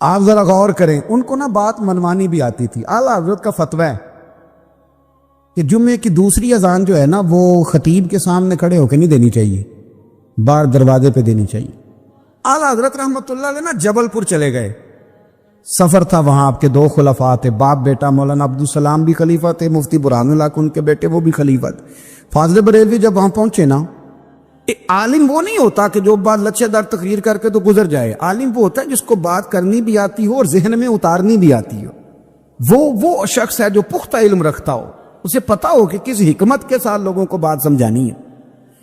آپ ذرا غور کریں، ان کو نا بات منوانی بھی آتی تھی۔ اعلیٰ حضرت کا فتویٰ ہے کہ جمعے کی دوسری اذان جو ہے نا وہ خطیب کے سامنے کھڑے ہو کے نہیں دینی چاہیے، باہر دروازے پہ دینی چاہیے۔ اعلیٰ حضرت رحمۃ اللہ علیہ نا جبل پور چلے گئے، سفر تھا، وہاں آپ کے دو خلفاء تھے، باپ بیٹا، مولانا عبدالسلام بھی خلیفہ تھے، مفتی برہان اللہ ان کے بیٹے وہ بھی خلیفہ تھے۔ فاضل بریلوی جب وہاں پہنچے نا، عالم وہ نہیں ہوتا کہ جو بات لچھے دار تقریر کر کے تو گزر جائے، عالم وہ ہوتا ہے جس کو بات کرنی بھی آتی ہو اور ذہن میں اتارنی بھی آتی ہو۔ وہ شخص ہے جو پختہ علم رکھتا ہو، اسے پتا ہو کہ کس حکمت کے ساتھ لوگوں کو بات سمجھانی ہے۔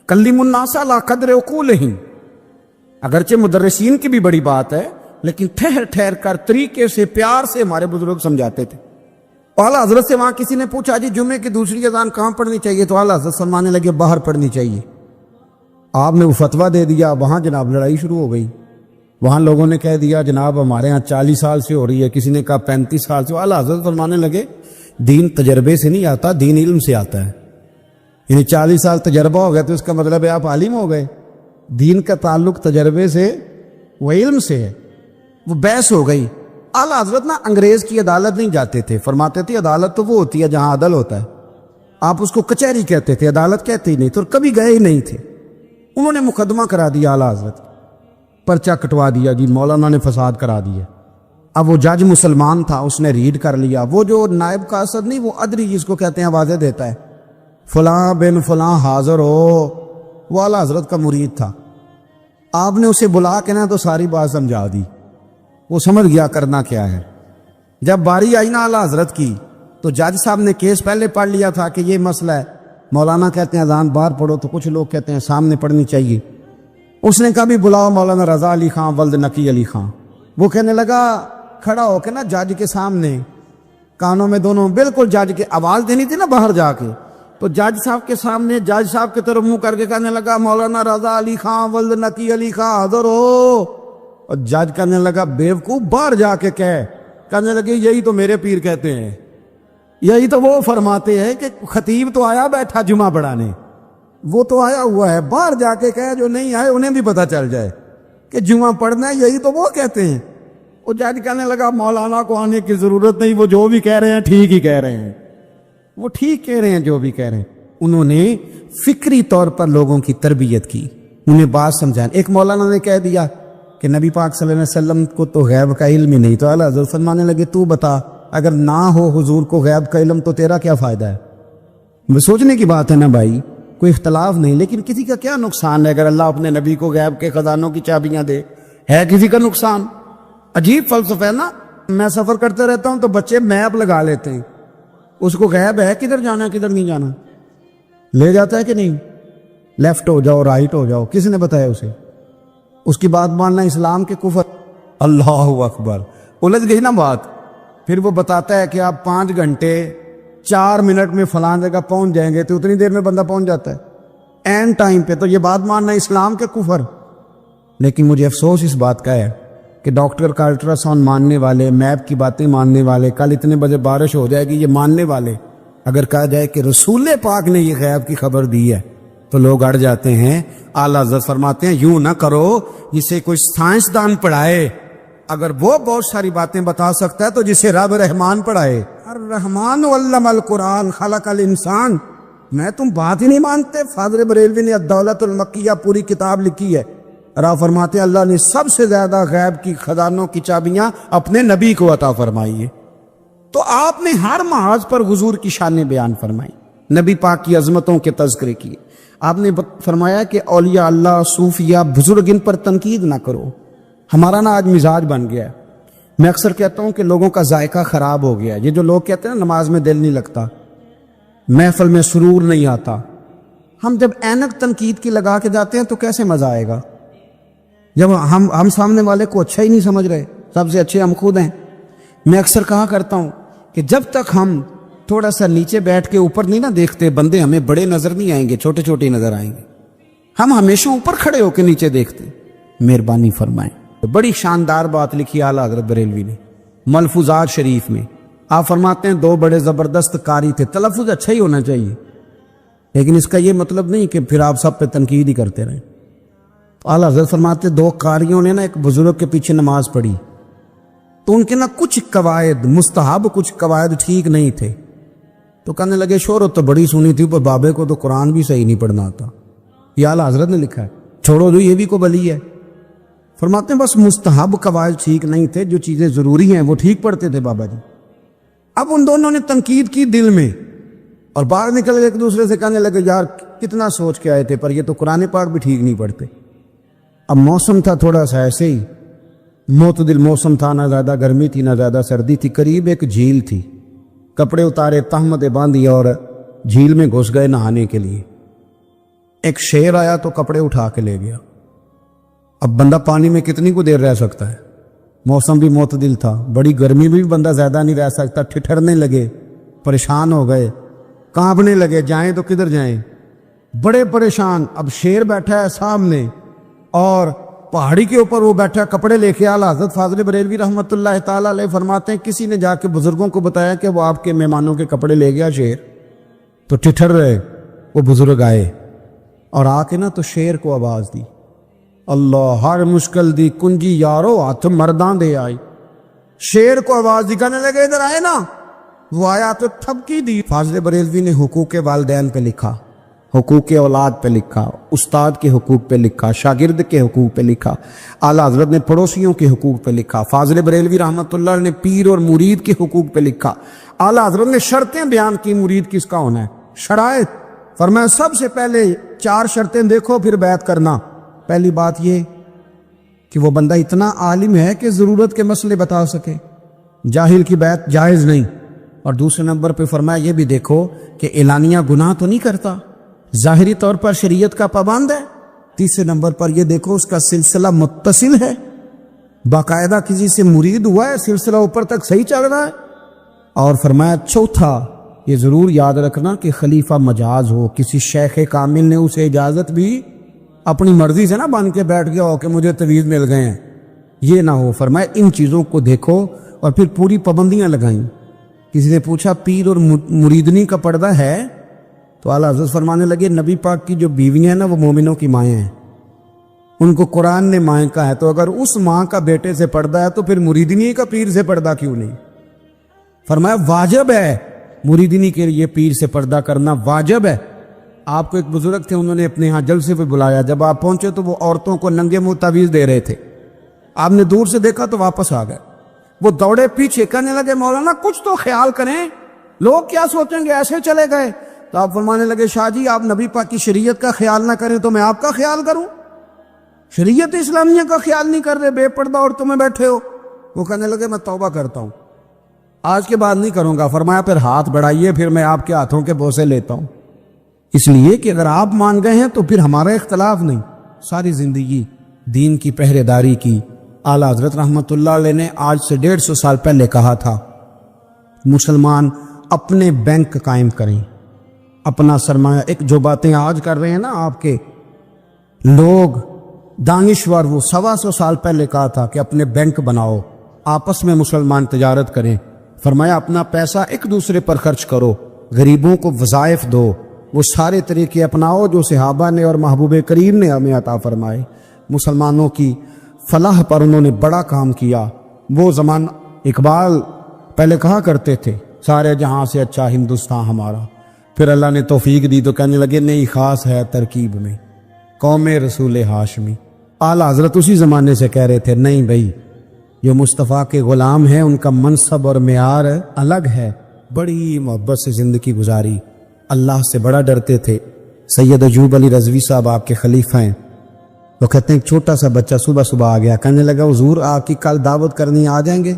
کلم الناس علی قدر عقولہم، اگرچہ مدرسین کی بھی بڑی بات ہے، لیکن ٹھہر ٹھہر کر طریقے سے پیار سے ہمارے بزرگ سمجھاتے تھے۔ اعلیٰ حضرت سے وہاں کسی نے پوچھا جی جمعے کی دوسری اذان کہاں پڑھنی چاہیے، تو اعلیٰ حضرت فرمانے لگے باہر پڑھنی چاہیے۔ آپ نے وہ فتویٰ دے دیا، وہاں جناب لڑائی شروع ہو گئی۔ وہاں لوگوں نے کہہ دیا جناب ہمارے ہاں 40 سال سے ہو رہی ہے، کسی نے کہا 35 سال سے۔ اعلیٰ حضرت فرمانے لگے دین تجربے سے نہیں آتا، دین علم سے آتا ہے۔ یعنی 40 سال تجربہ ہو گیا تو اس کا مطلب ہے آپ عالم ہو گئے۔ دین کا تعلق تجربے سے و علم سے ہے۔ وہ بحث ہو گئی۔ اعلیٰ حضرت نا انگریز کی عدالت نہیں جاتے تھے، فرماتے تھے عدالت تو وہ ہوتی ہے جہاں عدل ہوتا ہے، آپ اس کو کچہری کہتے تھے، عدالت کہتے ہی نہیں تو کبھی گئے ہی نہیں تھے۔ انہوں نے مقدمہ کرا دیا اعلیٰ حضرت، پرچہ کٹوا دیا جی مولانا نے فساد کرا دیا۔ اب وہ جج مسلمان تھا، اس نے ریڈ کر لیا، وہ جو نائب قاصد نہیں، وہ ادری جس کو کہتے ہیں آوازیں دیتا ہے، فلاں بن فلاں حاضر ہو، وہ اعلیٰ حضرت کا مرید تھا۔ آپ نے اسے بلا کے نا تو ساری بات سمجھا دی، وہ سمجھ گیا کرنا کیا ہے۔ جب باری آئی نا اعلیٰ حضرت کی تو جج صاحب نے کیس پہلے پڑھ لیا تھا کہ یہ مسئلہ ہے، مولانا کہتے ہیں اذان باہر پڑھو تو کچھ لوگ کہتے ہیں سامنے پڑھنی چاہیے۔ اس نے کہا بھی بلاؤ مولانا رضا علی خان ولد نقی علی خان۔ وہ کہنے لگا کھڑا ہو کے نا جج کے سامنے، کانوں میں دونوں بالکل جج کے آواز دینی تھی نا باہر جا کے، تو جج صاحب کے سامنے جج صاحب کی طرف منہ کر کے کہنے لگا مولانا رضا علی خان ولد نقی علی خان حاضر ہو، اور جج کہنے لگا بیوقوف باہر جا کے کہنے لگے یہی تو میرے پیر کہتے ہیں، یہی تو وہ فرماتے ہیں کہ خطیب تو آیا بیٹھا جمعہ پڑھانے، وہ تو آیا ہوا ہے، باہر جا کے کہے جو نہیں آئے انہیں بھی پتہ چل جائے کہ جمعہ پڑھنا ہے، یہی تو وہ کہتے ہیں۔ وہ جج کہنے لگا مولانا کو آنے کی ضرورت نہیں، وہ جو بھی کہہ رہے ہیں ٹھیک ہی کہہ رہے ہیں، وہ ٹھیک کہہ رہے ہیں جو بھی کہہ رہے ہیں۔ انہوں نے فکری طور پر لوگوں کی تربیت کی، انہیں بات سمجھائیں۔ ایک مولانا نے کہہ دیا کہ نبی پاک صلی اللہ علیہ وسلم کو تو غیب کا علم ہی نہیں، تو اعلیٰ حضرت فرمانے لگے تو بتا اگر نہ ہو حضور کو غیب کا علم تو تیرا کیا فائدہ ہے؟ سوچنے کی بات ہے نا بھائی، کوئی اختلاف نہیں، لیکن کسی کا کیا نقصان ہے اگر اللہ اپنے نبی کو غیب کے خزانوں کی چابیاں دے؟ ہے کسی کا نقصان؟ عجیب فلسفہ ہے نا۔ میں سفر کرتے رہتا ہوں تو بچے میپ لگا لیتے ہیں، اس کو غیب ہے کدھر جانا ہے کدھر نہیں جانا، لے جاتا ہے کہ نہیں، لیفٹ ہو جاؤ رائٹ ہو جاؤ، کس نے بتایا اسے؟ اس کی بات ماننا اسلام کے کفر۔ اللہ اکبر، الجھ گئی نا بات۔ پھر وہ بتاتا ہے کہ آپ 5 گھنٹے 4 منٹ میں فلاں جگہ پہنچ جائیں گے، تو اتنی دیر میں بندہ پہنچ جاتا ہے این ٹائم پہ، تو یہ بات ماننا اسلام کے کفر۔ لیکن مجھے افسوس اس بات کا ہے کہ ڈاکٹر کا الٹرا ساؤنڈ ماننے والے، میپ کی باتیں ماننے والے، کل اتنے بجے بارش ہو جائے گی یہ ماننے والے، اگر کہا جائے کہ رسول پاک نے یہ غیب کی خبر دی ہے تو لوگ اڑ جاتے ہیں۔ اعلیٰ حضرت فرماتے ہیں یوں نہ کرو جسے کوئی سائنسدان پڑھائے، اگر وہ بہت ساری باتیں بتا سکتا ہے تو جسے رب رحمان پڑھائے۔ الرحمن علم القرآن خلق الانسان، میں تم بات ہی نہیں مانتے؟ فاضل بریلوی نے الدولت المکیہ پوری کتاب لکھی ہے، آپ فرماتے ہیں اللہ نے سب سے زیادہ غیب کی خزانوں کی چابیاں اپنے نبی کو عطا فرمائی ہے۔ تو آپ نے ہر محاذ پر حضور کی شانیں بیان فرمائی، نبی پاک کی عظمتوں کے تذکرے کیے۔ آپ نے فرمایا کہ اولیاء اللہ، صوفیہ، بزرگ، ان پر تنقید نہ کرو۔ ہمارا نا آج مزاج بن گیا ہے، میں اکثر کہتا ہوں کہ لوگوں کا ذائقہ خراب ہو گیا ہے۔ یہ جو لوگ کہتے ہیں نا نماز میں دل نہیں لگتا، محفل میں سرور نہیں آتا، ہم جب اینک تنقید کی لگا کے جاتے ہیں تو کیسے مزہ آئے گا؟ جب ہم سامنے والے کو اچھا ہی نہیں سمجھ رہے، سب سے اچھے ہم خود ہیں۔ میں اکثر کہا کرتا ہوں کہ جب تک ہم تھوڑا سا نیچے بیٹھ کے اوپر نہیں نہ دیکھتے، بندے ہمیں بڑے نظر نہیں آئیں گے، چھوٹے چھوٹے نظر آئیں گے۔ ہم ہمیشہ اوپر کھڑے ہو کے نیچے دیکھتے۔ مہربانی فرمائیں۔ بڑی شاندار بات لکھی اعلیٰ حضرت بریلوی نے ملفوظات شریف میں۔ آپ فرماتے ہیں 2 بڑے زبردست قاری تھے، تلفظ اچھا ہی ہونا چاہیے، لیکن اس کا یہ مطلب نہیں کہ پھر آپ سب پہ تنقید ہی کرتے رہیں۔ اعلیٰ حضرت فرماتے 2 قاریوں نے نا ایک بزرگ کے پیچھے نماز پڑھی، تو ان کے نا کچھ قواعد مستحب کچھ قواعد ٹھیک نہیں تھے، تو کہنے لگے شہرت تو بڑی سنی تھی پر بابے کو تو قرآن بھی صحیح نہیں پڑھنا آتا، یہ اعلیٰ حضرت نے لکھا ہے، چھوڑو جو یہ بھی کو بلی ہے۔ فرماتے ہیں بس مستحب قواعد ٹھیک نہیں تھے، جو چیزیں ضروری ہیں وہ ٹھیک پڑھتے تھے بابا جی۔ اب ان دونوں نے تنقید کی دل میں اور باہر نکل گئے ایک دوسرے سے کہنے لگے یار کتنا سوچ کے آئے تھے پر یہ تو قرآن پاک بھی ٹھیک نہیں پڑھتے۔ اب موسم تھا تھوڑا سا ایسے ہی معتدل موسم تھا، نہ زیادہ گرمی تھی نہ زیادہ سردی تھی، قریب ایک جھیل تھی، کپڑے اتارے تہمتیں باندھی اور جھیل میں گھس گئے نہانے کے لیے۔ ایک شیر آیا تو کپڑے اٹھا کے لے گیا۔ اب بندہ پانی میں کتنی کو دیر رہ سکتا ہے، موسم بھی معتدل تھا، بڑی گرمی میں بھی بندہ زیادہ نہیں رہ سکتا، ٹھٹھرنے لگے، پریشان ہو گئے، کانپنے لگے، جائیں تو کدھر جائیں، بڑے پریشان۔ اب شیر بیٹھا ہے سامنے اور پہاڑی کے اوپر وہ بیٹھا کپڑے لے کے۔ اعلیٰ حضرت فاضل بریلوی رحمۃ اللہ تعالیٰ علیہ فرماتے ہیں کسی نے جا کے بزرگوں کو بتایا کہ وہ آپ کے مہمانوں کے کپڑے لے گیا شیر، تو ٹھٹھر رہے، وہ بزرگ آئے اور آ کے نا تو شیر کو آواز دی، اللہ ہر مشکل دی کنجی یارو ہاتھ مردان دے آئی۔ شیر کو آواز دی، کہنے لگے ادھر آئے نا، وہ آیا تو تھپکی دی۔ فاضل بریلوی نے حقوق والدین پہ لکھا، حقوق اولاد پہ لکھا، استاد کے حقوق پہ لکھا، شاگرد کے حقوق پہ لکھا، اعلیٰ حضرت نے پڑوسیوں کے حقوق پہ لکھا، فاضل بریلوی رحمۃ اللہ نے پیر اور مرید کے حقوق پہ لکھا، اعلیٰ حضرت نے شرطیں بیان کی مرید کس کا ہونا ہے، شرائط فرمایا سب سے پہلے 4 شرطیں دیکھو پھر بیعت کرنا۔ پہلی بات یہ کہ وہ بندہ اتنا عالم ہے کہ ضرورت کے مسئلے بتا سکے، جاہل کی بیعت جائز نہیں، اور دوسرے نمبر پہ فرمایا یہ بھی دیکھو کہ اعلانیہ گناہ تو نہیں کرتا، ظاہری طور پر شریعت کا پابند ہے۔ تیسرے نمبر پر یہ دیکھو اس کا سلسلہ متصل ہے، باقاعدہ کسی سے مرید ہوا ہے، سلسلہ اوپر تک صحیح چل رہا ہے۔ اور فرمایا چوتھا یہ ضرور یاد رکھنا کہ خلیفہ مجاز ہو، کسی شیخ کامل نے اسے اجازت بھی اپنی مرضی سے نہ بن کے بیٹھ گیا ہو کہ مجھے تویز مل گئے ہیں، یہ نہ ہو۔ فرمایا ان چیزوں کو دیکھو اور پھر پوری پابندیاں لگائیں۔ کسی نے پوچھا پیر اور مریدنی کا پردہ ہے؟ تو اعلیٰ حضرت فرمانے لگے نبی پاک کی جو بیویاں ہیں نا وہ مومنوں کی مائیں ہیں، ان کو قرآن نے مائیں کا ہے، تو اگر اس ماں کا بیٹے سے پردہ ہے تو پھر مریدنی کا پیر سے پردہ کیوں نہیں؟ فرمایا واجب ہے مریدنی کے لیے پیر سے پردہ کرنا، واجب ہے۔ آپ کو ایک بزرگ تھے، انہوں نے اپنے ہاں جلسے پہ بلایا، جب آپ پہنچے تو وہ عورتوں کو ننگے منہ تعویذ دے رہے تھے، آپ نے دور سے دیکھا تو واپس آ گئے، وہ دوڑے پیچھے، کہنے لگے مولانا کچھ تو خیال کریں، لوگ کیا سوچیں گے، ایسے چلے گئے۔ تو آپ فرمانے لگے شاہ جی آپ نبی پاک کی شریعت کا خیال نہ کریں تو میں آپ کا خیال کروں؟ شریعت اسلامیہ کا خیال نہیں کر رہے، بے پردہ عورتوں میں بیٹھے ہو۔ وہ کہنے لگے میں توبہ کرتا ہوں، آج کے بعد نہیں کروں گا۔ فرمایا پھر ہاتھ بڑھائیے، پھر میں آپ کے ہاتھوں کے بوسے لیتا ہوں، اس لیے کہ اگر آپ مان گئے ہیں تو پھر ہمارا اختلاف نہیں۔ ساری زندگی دین کی پہرے داری کی۔ اعلیٰ حضرت رحمۃ اللہ علیہ نے آج سے 150 سال پہلے کہا تھا مسلمان اپنے بینک قائم کریں، اپنا سرمایہ۔ ایک جو باتیں آج کر رہے ہیں نا آپ کے لوگ دانشور، وہ 125 سال پہلے کہا تھا کہ اپنے بینک بناؤ، آپس میں مسلمان تجارت کریں۔ فرمایا اپنا پیسہ ایک دوسرے پر خرچ کرو، غریبوں کو وظائف دو، وہ سارے طریقے اپناؤ جو صحابہ نے اور محبوب کریم نے ہمیں عطا فرمائے۔ مسلمانوں کی فلاح پر انہوں نے بڑا کام کیا۔ وہ زمان اقبال پہلے کہا کرتے تھے سارے جہاں سے اچھا ہندوستان ہمارا، پھر اللہ نے توفیق دی تو کہنے لگے نہیں خاص ہے ترکیب میں قوم رسول ہاشمی۔ اعلیٰ حضرت اسی زمانے سے کہہ رہے تھے نہیں بھائی جو مصطفیٰ کے غلام ہیں ان کا منصب اور معیار الگ ہے، بڑی محبت سے زندگی گزاری، اللہ سے بڑا ڈرتے تھے۔ سید ایوب علی رضوی صاحب آپ کے خلیفہ ہیں، وہ کہتے ہیں ایک چھوٹا سا بچہ صبح صبح آ گیا، کہنے لگا حضور آپ کی کل دعوت کرنی آ جائیں گے؟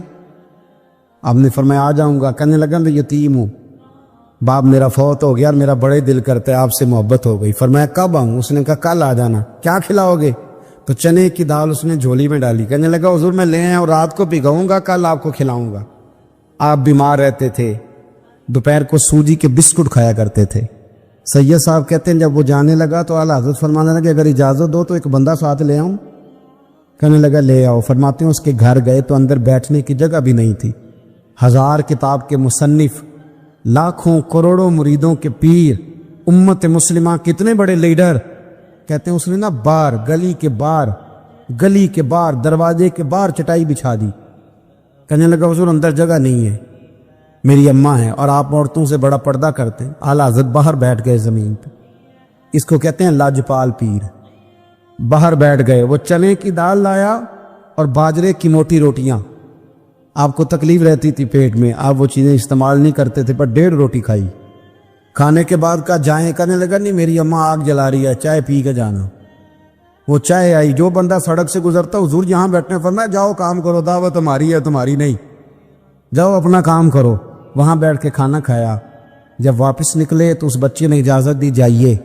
آپ نے فرمایا آ جاؤں گا۔ کہنے لگا میں یتیم ہوں، باپ میرا فوت ہو گیا اور میرا بڑے دل کرتا ہے آپ سے محبت ہو گئی۔ فرمایا کب آؤں؟ اس نے کہا کل آ جانا۔ کیا کھلاؤ گے؟ تو چنے کی دال اس نے جھولی میں ڈالی، کہنے لگا حضور میں لے آیا اور رات کو بھگاؤں گا، کل آپ کو کھلاؤں گا۔ آپ بیمار رہتے تھے، دوپہر کو سوجی کے بسکٹ کھایا کرتے تھے۔ سید صاحب کہتے ہیں جب وہ جانے لگا تو اعلیٰ حضرت فرمانے لگے اگر اجازت دو تو ایک بندہ ساتھ لے آؤں؟ کہنے لگا لے آؤ۔ فرماتے ہیں اس کے گھر گئے تو اندر بیٹھنے کی جگہ بھی نہیں تھی۔ 1000 کتاب کے مصنف، لاکھوں کروڑوں مریدوں کے پیر، امت مسلمہ کتنے بڑے لیڈر، کہتے ہیں اس نے نا گلی کے باہر دروازے کے باہر چٹائی بچھا دی، کہنے لگا حضور اندر جگہ نہیں ہے، میری اماں ہے اور آپ عورتوں سے بڑا پردہ کرتے ہیں۔ اعلیٰ حضرت باہر بیٹھ گئے زمین پہ، اس کو کہتے ہیں لاجپال پیر۔ باہر بیٹھ گئے، وہ چنے کی دال لایا اور باجرے کی موٹی روٹیاں۔ آپ کو تکلیف رہتی تھی پیٹ میں، آپ وہ چیزیں استعمال نہیں کرتے تھے، پر 1.5 روٹی کھائی۔ کھانے کے بعد کہا جائیں، کہنے لگا نہیں میری اماں آگ جلا رہی ہے، چائے پی کے جانا۔ وہ چائے آئی، جو بندہ سڑک سے گزرتا حضور یہاں بیٹھنے فرمایا جاؤ کام کرو، دعوت ہماری ہے تمہاری نہیں، جاؤ اپنا کام کرو۔ وہاں بیٹھ کے کھانا کھایا۔ جب واپس نکلے تو اس بچے نے اجازت دی جائیے۔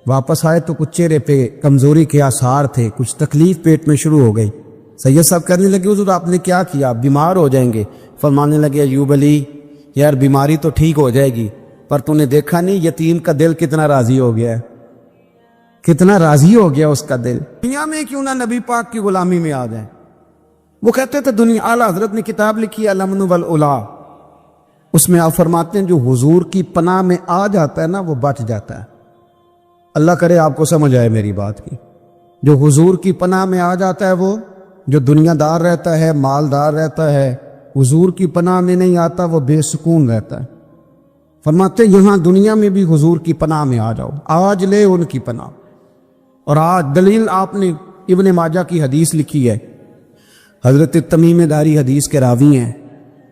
واپس آئے تو کچھ چہرے پہ کمزوری کے آثار تھے، کچھ تکلیف پیٹ میں شروع ہو گئی۔ سید صاحب کہنے لگے حضور آپ نے کیا کیا، بیمار ہو جائیں گے۔ فرمانے لگے ایوب علی یار بیماری تو ٹھیک ہو جائے گی، پر تو نے دیکھا نہیں یتیم کا دل کتنا راضی ہو گیا ہے، کتنا راضی ہو گیا اس کا دل۔ دنیا میں کیوں نہ نبی پاک کی غلامی میں آ جائیں۔ وہ کہتے تھے دنیا، اعلیٰ حضرت نے کتاب لکھی الامن والاولا، اس میں آپ فرماتے ہیں جو حضور کی پناہ میں آ جاتا ہے نا وہ بچ جاتا ہے۔ اللہ کرے آپ کو سمجھ آئے میری بات کی۔ جو حضور کی پناہ میں آ جاتا ہے، وہ جو دنیا دار رہتا ہے، مالدار رہتا ہے، حضور کی پناہ میں نہیں آتا وہ بے سکون رہتا ہے۔ فرماتے یہاں دنیا میں بھی حضور کی پناہ میں آ جاؤ، آج لے ان کی پناہ۔ اور آج دلیل آپ نے ابن ماجہ کی حدیث لکھی ہے، حضرت تمیم داری حدیث کے راوی ہیں،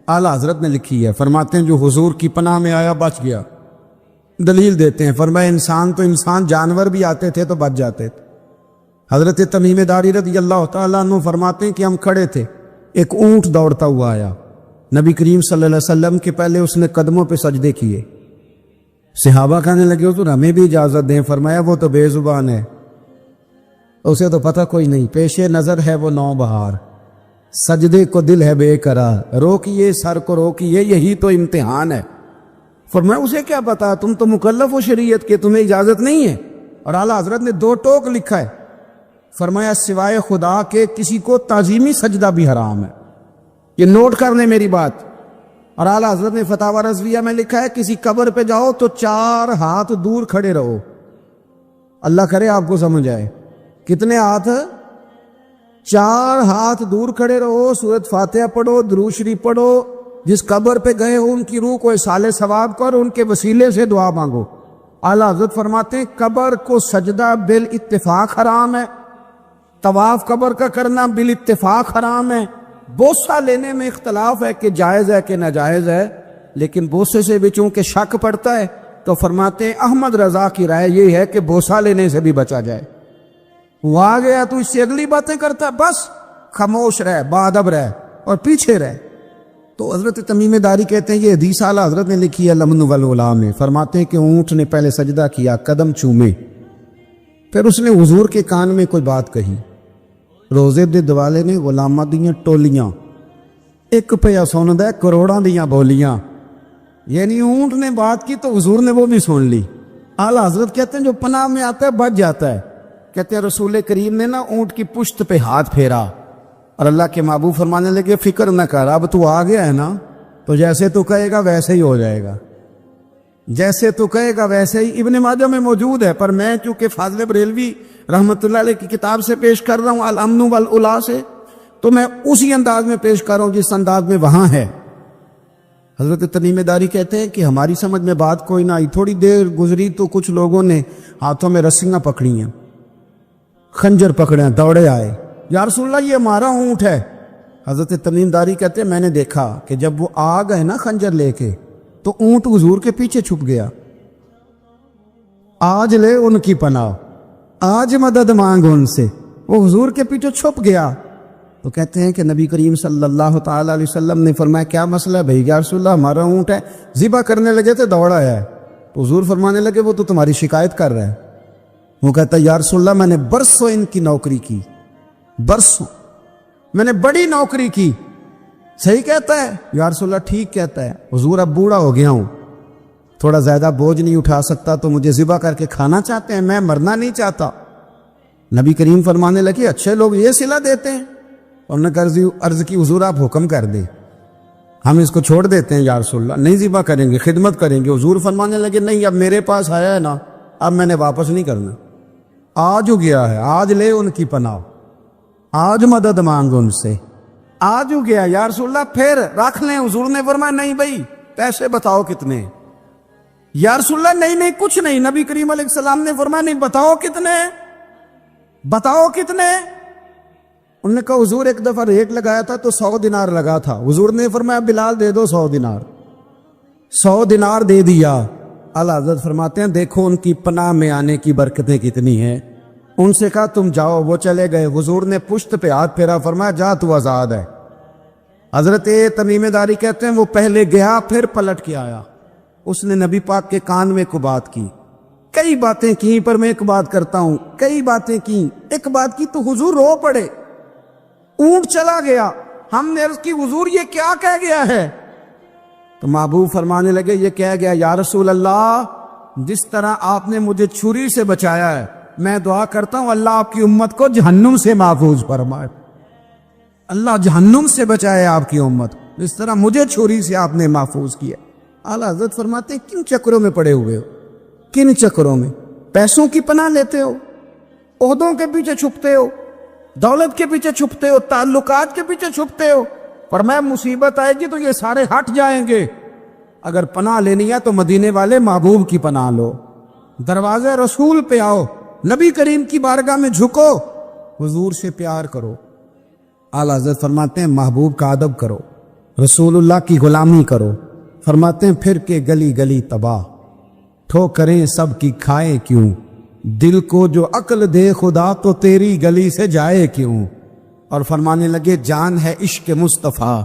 اعلیٰ حضرت نے لکھی ہے۔ فرماتے ہیں جو حضور کی پناہ میں آیا بچ گیا۔ دلیل دیتے ہیں، فرمایا انسان تو انسان، جانور بھی آتے تھے تو بچ جاتے تھے۔ حضرت تمیم داری رضی اللہ تعالیٰ عنہ فرماتے ہیں کہ ہم کھڑے تھے، ایک اونٹ دوڑتا ہوا آیا، نبی کریم صلی اللہ علیہ وسلم کے پہلے اس نے قدموں پہ سجدے کیے۔ صحابہ کہنے لگے حضور ہمیں بھی اجازت دیں۔ فرمایا وہ تو بے زبان ہے، اسے تو پتہ کوئی نہیں، پیش نظر ہے وہ نو بہار، سجدے کو دل ہے بے قرار، روکیے سر کو روکیے یہی تو امتحان ہے۔ فرمایا اسے کیا پتا، تم تو مکلف ہو شریعت کے، تمہیں اجازت نہیں ہے۔ اور اعلیٰ حضرت نے 2 ٹوک لکھا ہے، فرمایا سوائے خدا کے کسی کو تعظیمی سجدہ بھی حرام ہے۔ یہ نوٹ کر لیں میری بات۔ اور اعلیٰ حضرت نے فتاوی رضویہ میں لکھا ہے کسی قبر پہ جاؤ تو 4 ہاتھ دور کھڑے رہو۔ اللہ کرے آپ کو سمجھ آئے، کتنے ہاتھ؟ 4 ہاتھ دور کھڑے رہو، سورۃ فاتحہ پڑھو، درود شریف پڑھو، جس قبر پہ گئے ہو ان کی روح کو اصال ثواب کر، ان کے وسیلے سے دعا مانگو۔ اعلیٰ حضرت فرماتے ہیں قبر کو سجدہ بالاتفاق حرام ہے، طواف قبر کا کرنا بالاتفاق حرام ہے، بوسہ لینے میں اختلاف ہے کہ جائز ہے کہ ناجائز ہے، لیکن بوسے سے بھی چونکہ شک پڑتا ہے تو فرماتے ہیں احمد رضا کی رائے یہ ہے کہ بوسہ لینے سے بھی بچا جائے۔ وہ آ گیا تو اس سے اگلی باتیں کرتا ہے، بس خاموش رہ، باادب رہ اور پیچھے رہ۔ تو حضرت تمیم داری کہتے ہیں یہ حدیث اعلیٰ حضرت نے لکھی ہے الامن والاولا میں۔ فرماتے ہیں کہ اونٹ نے پہلے سجدہ کیا، قدم چومے، پھر اس نے حضور کے کان میں کوئی بات کہی۔ روزے دے دوالے نے غلاماں دیاں ٹولیاں، ایک پیا سندا ہے کروڑاں دیاں بولیاں، یعنی اونٹ نے بات کی تو حضور نے وہ بھی سن لی۔ اعلیٰ حضرت کہتے ہیں جو پناہ میں آتا ہے بچ جاتا ہے۔ کہتے ہیں رسول کریم نے نا اونٹ کی پشت پہ ہاتھ پھیرا اور اللہ کے محبوب فرمانے لگے فکر نہ کر، اب تو آ گیا ہے نا، تو جیسے تو کہے گا ویسے ہی ہو جائے گا، جیسے تو کہے گا ویسے ہی۔ ابن ماجہ میں موجود ہے، پر میں چونکہ فاضل بریلوی رحمۃ اللہ علیہ کی کتاب سے پیش کر رہا ہوں الامن والاولا سے، تو میں اسی انداز میں پیش کر رہا ہوں جس انداز میں وہاں ہے۔ حضرت تمیم داری کہتے ہیں کہ ہماری سمجھ میں بات کوئی نہ آئی، تھوڑی دیر گزری تو کچھ لوگوں نے ہاتھوں میں رسیاں پکڑی ہیں، خنجر پکڑے ہیں، دوڑے آئے، یا رسول اللہ یہ ہمارا اونٹ ہے۔ حضرت تمیم داری کہتے ہیں میں نے دیکھا کہ جب وہ آ گئے نا خنجر لے کے تو اونٹ حضور کے پیچھے چھپ گیا۔ آج لے ان کی پناہ، آج مدد مانگ ان سے، وہ حضور کے پیچھے چھپ گیا۔ تو کہتے ہیں کہ نبی کریم صلی اللہ تعالیٰ علیہ وسلم نے فرمایا کیا مسئلہ ہے بھائی؟ یا رسول اللہ ہمارا اونٹ ہے، ذبح کرنے لگے تھے دوڑا ہے۔ تو حضور فرمانے لگے وہ تو تمہاری شکایت کر رہا ہے۔ وہ کہتا ہے یا رسول اللہ میں نے برسوں ان کی نوکری کی، برسوں میں نے بڑی نوکری کی۔ صحیح کہتا ہے یا رسول اللہ؟ ٹھیک کہتا ہے حضور، اب بوڑھا ہو گیا ہوں، تھوڑا زیادہ بوجھ نہیں اٹھا سکتا، تو مجھے ذبح کر کے کھانا چاہتے ہیں، میں مرنا نہیں چاہتا۔ نبی کریم فرمانے لگے اچھے لوگ یہ صلہ دیتے ہیں؟ انہوں نے عرض کی حضور آپ حکم کر دیں، ہم اس کو چھوڑ دیتے ہیں یا رسول اللہ، نہیں ذبح کریں گے، خدمت کریں گے۔ حضور فرمانے لگے نہیں، اب میرے پاس آیا ہے نا، اب میں نے واپس نہیں کرنا، آج ہو گیا ہے، آج لے ان کی پناہ، آج مدد مانگ ان سے، آج ہو گیا یا رسول اللہ پھر رکھ لیں. حضور نے فرمایا نہیں بھائی پیسے بتاؤ کتنے. یا رسول اللہ نہیں نہیں کچھ نہیں. نبی کریم علیہ السلام نے فرمایا نہیں بتاؤ کتنے, بتاؤ کتنے. انہوں نے کہا حضور ایک دفعہ ریٹ لگایا تھا تو 100 دینار لگا تھا. حضور نے فرمایا بلال دے دو 100 دینار. 100 دینار دے دیا. اعلیٰ حضرت فرماتے ہیں دیکھو ان کی پناہ میں آنے کی برکتیں کتنی ہیں. ان سے کہا تم جاؤ, وہ چلے گئے. حضور نے پشت پہ ہاتھ پھیرا, فرمایا جا تو آزاد ہے. حضرت تمیم داری کہتے ہیں وہ پہلے گیا پھر پلٹ کے آیا. اس نے نبی پاک کے کان میں کو بات کی, کئی باتیں کی, پر میں ایک بات کرتا ہوں, کئی باتیں کی, ایک بات کی تو حضور رو پڑے. اونٹ چلا گیا, ہم نے عرض کی حضور یہ کیا کہہ گیا ہے؟ تو محبوب فرمانے لگے یہ کہہ گیا یا رسول اللہ جس طرح آپ نے مجھے چھری سے بچایا ہے میں دعا کرتا ہوں اللہ آپ کی امت کو جہنم سے محفوظ فرمائے. اللہ جہنم سے بچائے آپ کی امت, جس طرح مجھے چھری سے آپ نے محفوظ کیا. اعلیٰ حضرت فرماتے ہیں کن چکروں میں پڑے ہوئے ہو, کن چکروں میں؟ پیسوں کی پناہ لیتے ہو, عہدوں کے پیچھے چھپتے ہو, دولت کے پیچھے چھپتے ہو, تعلقات کے پیچھے چھپتے ہو. فرمایا مصیبت آئے گی تو یہ سارے ہٹ جائیں گے. اگر پناہ لینی ہے تو مدینے والے محبوب کی پناہ لو, دروازے رسول پہ آؤ, نبی کریم کی بارگاہ میں جھکو, حضور سے پیار کرو. اعلیٰ حضرت فرماتے ہیں محبوب کا ادب کرو, رسول اللہ کی غلامی کرو. فرماتے ہیں پھر کے گلی گلی تباہ, ٹھوکریں سب کی کھائے کیوں, دل کو جو عقل دے خدا تو تیری گلی سے جائے کیوں. اور فرمانے لگے جان ہے عشق مصطفیٰ,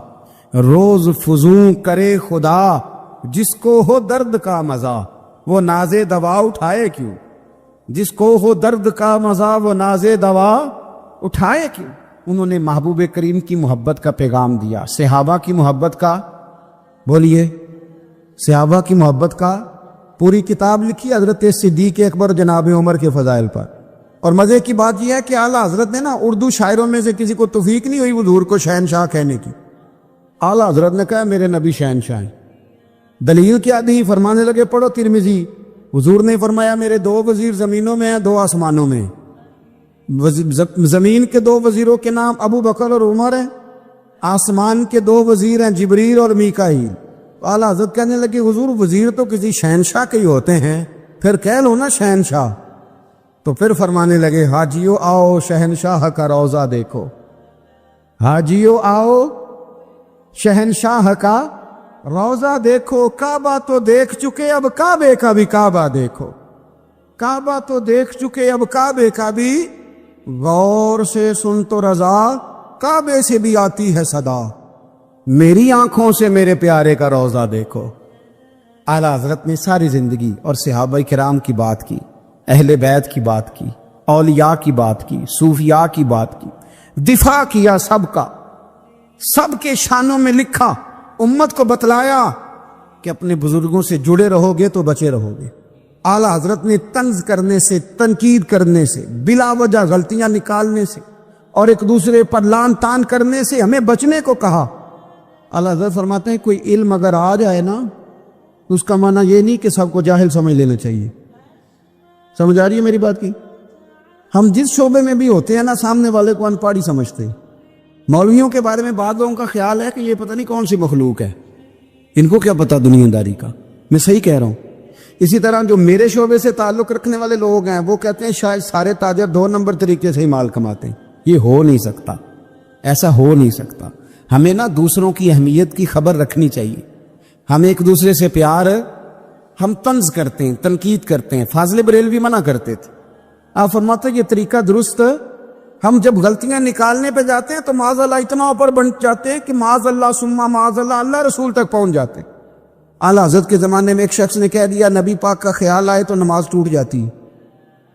روز فزوں کرے خدا, جس کو ہو درد کا مزہ وہ ناز دوا اٹھائے کیوں. جس کو ہو درد کا مزہ وہ ناز دوا اٹھائے کیوں. انہوں نے محبوب کریم کی محبت کا پیغام دیا, صحابہ کی محبت کا, بولیے صحابہ کی محبت کا پوری کتاب لکھی حضرت صدیق اکبر جناب عمر کے فضائل پر. اور مزے کی بات یہ ہے کہ اعلیٰ حضرت نے نا اردو شاعروں میں سے کسی کو توفیق نہیں ہوئی حضور کو شہنشاہ کہنے کی. اعلیٰ حضرت نے کہا میرے نبی شہنشاہ ہیں. دلیل کیا دی؟ فرمانے لگے پڑھو ترمذی, حضور نے فرمایا میرے 2 وزیر زمینوں میں ہیں 2 آسمانوں میں. زمین کے 2 وزیروں کے نام ابو بکر اور عمر ہیں, آسمان کے 2 وزیر ہیں جبریل اور میکائیل. اعلیٰ حضرت کہنے لگے حضور وزیر تو کسی شہنشاہ کے ہی ہوتے ہیں, پھر کہہ لو نا شہنشاہ. تو پھر فرمانے لگے حاجیو آؤ شہنشاہ کا روضہ دیکھو, حاجیو آؤ شہنشاہ کا روضہ دیکھو. کعبہ تو دیکھ چکے اب کعبے کا بھی کعبہ دیکھو, کعبہ تو دیکھ چکے اب کعبے کا بھی, غور سے سن تو رضا کعبے سے بھی آتی ہے صدا, میری آنکھوں سے میرے پیارے کا روضہ دیکھو. اعلیٰ حضرت نے ساری زندگی اور صحابہ کرام کی بات کی, اہل بیت کی بات کی, اولیاء کی بات کی, صوفیاء کی بات کی, دفاع کیا سب کا, سب کے شانوں میں لکھا, امت کو بتلایا کہ اپنے بزرگوں سے جڑے رہو گے تو بچے رہو گے. اعلیٰ حضرت نے طنز کرنے سے, تنقید کرنے سے, بلا وجہ غلطیاں نکالنے سے اور ایک دوسرے پر لان تان کرنے سے ہمیں بچنے کو کہا. اعلیٰ حضرت فرماتے ہیں کوئی علم اگر آ جائے نا تو اس کا معنی یہ نہیں کہ سب کو جاہل سمجھ لینا چاہیے. سمجھ آ رہی ہے میری بات کی؟ ہم جس شعبے میں بھی ہوتے ہیں نا سامنے والے کو ان پڑھ ہی سمجھتے ہیں. مولویوں کے بارے میں بعض لوگوں کا خیال ہے کہ یہ پتہ نہیں کون سی مخلوق ہے, ان کو کیا پتہ دنیا داری کا. میں صحیح کہہ رہا ہوں. اسی طرح جو میرے شعبے سے تعلق رکھنے والے لوگ ہیں وہ کہتے ہیں شاید سارے تاجر 2 نمبر طریقے سے ہی مال کماتے ہیں. یہ ہو نہیں سکتا, ایسا ہو نہیں سکتا. ہمیں نا دوسروں کی اہمیت کی خبر رکھنی چاہیے. ہم ایک دوسرے سے پیار, ہم طنز کرتے ہیں, تنقید کرتے ہیں. فاضل بریلوی منع کرتے تھے, آپ فرماتے یہ طریقہ درست. ہم جب غلطیاں نکالنے پہ جاتے ہیں تو معاذ اللہ اتنا اوپر بن جاتے ہیں کہ معاذ اللہ ثم معاذ اللہ اللہ رسول تک پہنچ جاتے ہیں. اعلیٰ حضرت کے زمانے میں ایک شخص نے کہہ دیا نبی پاک کا خیال آئے تو نماز ٹوٹ جاتی ہے.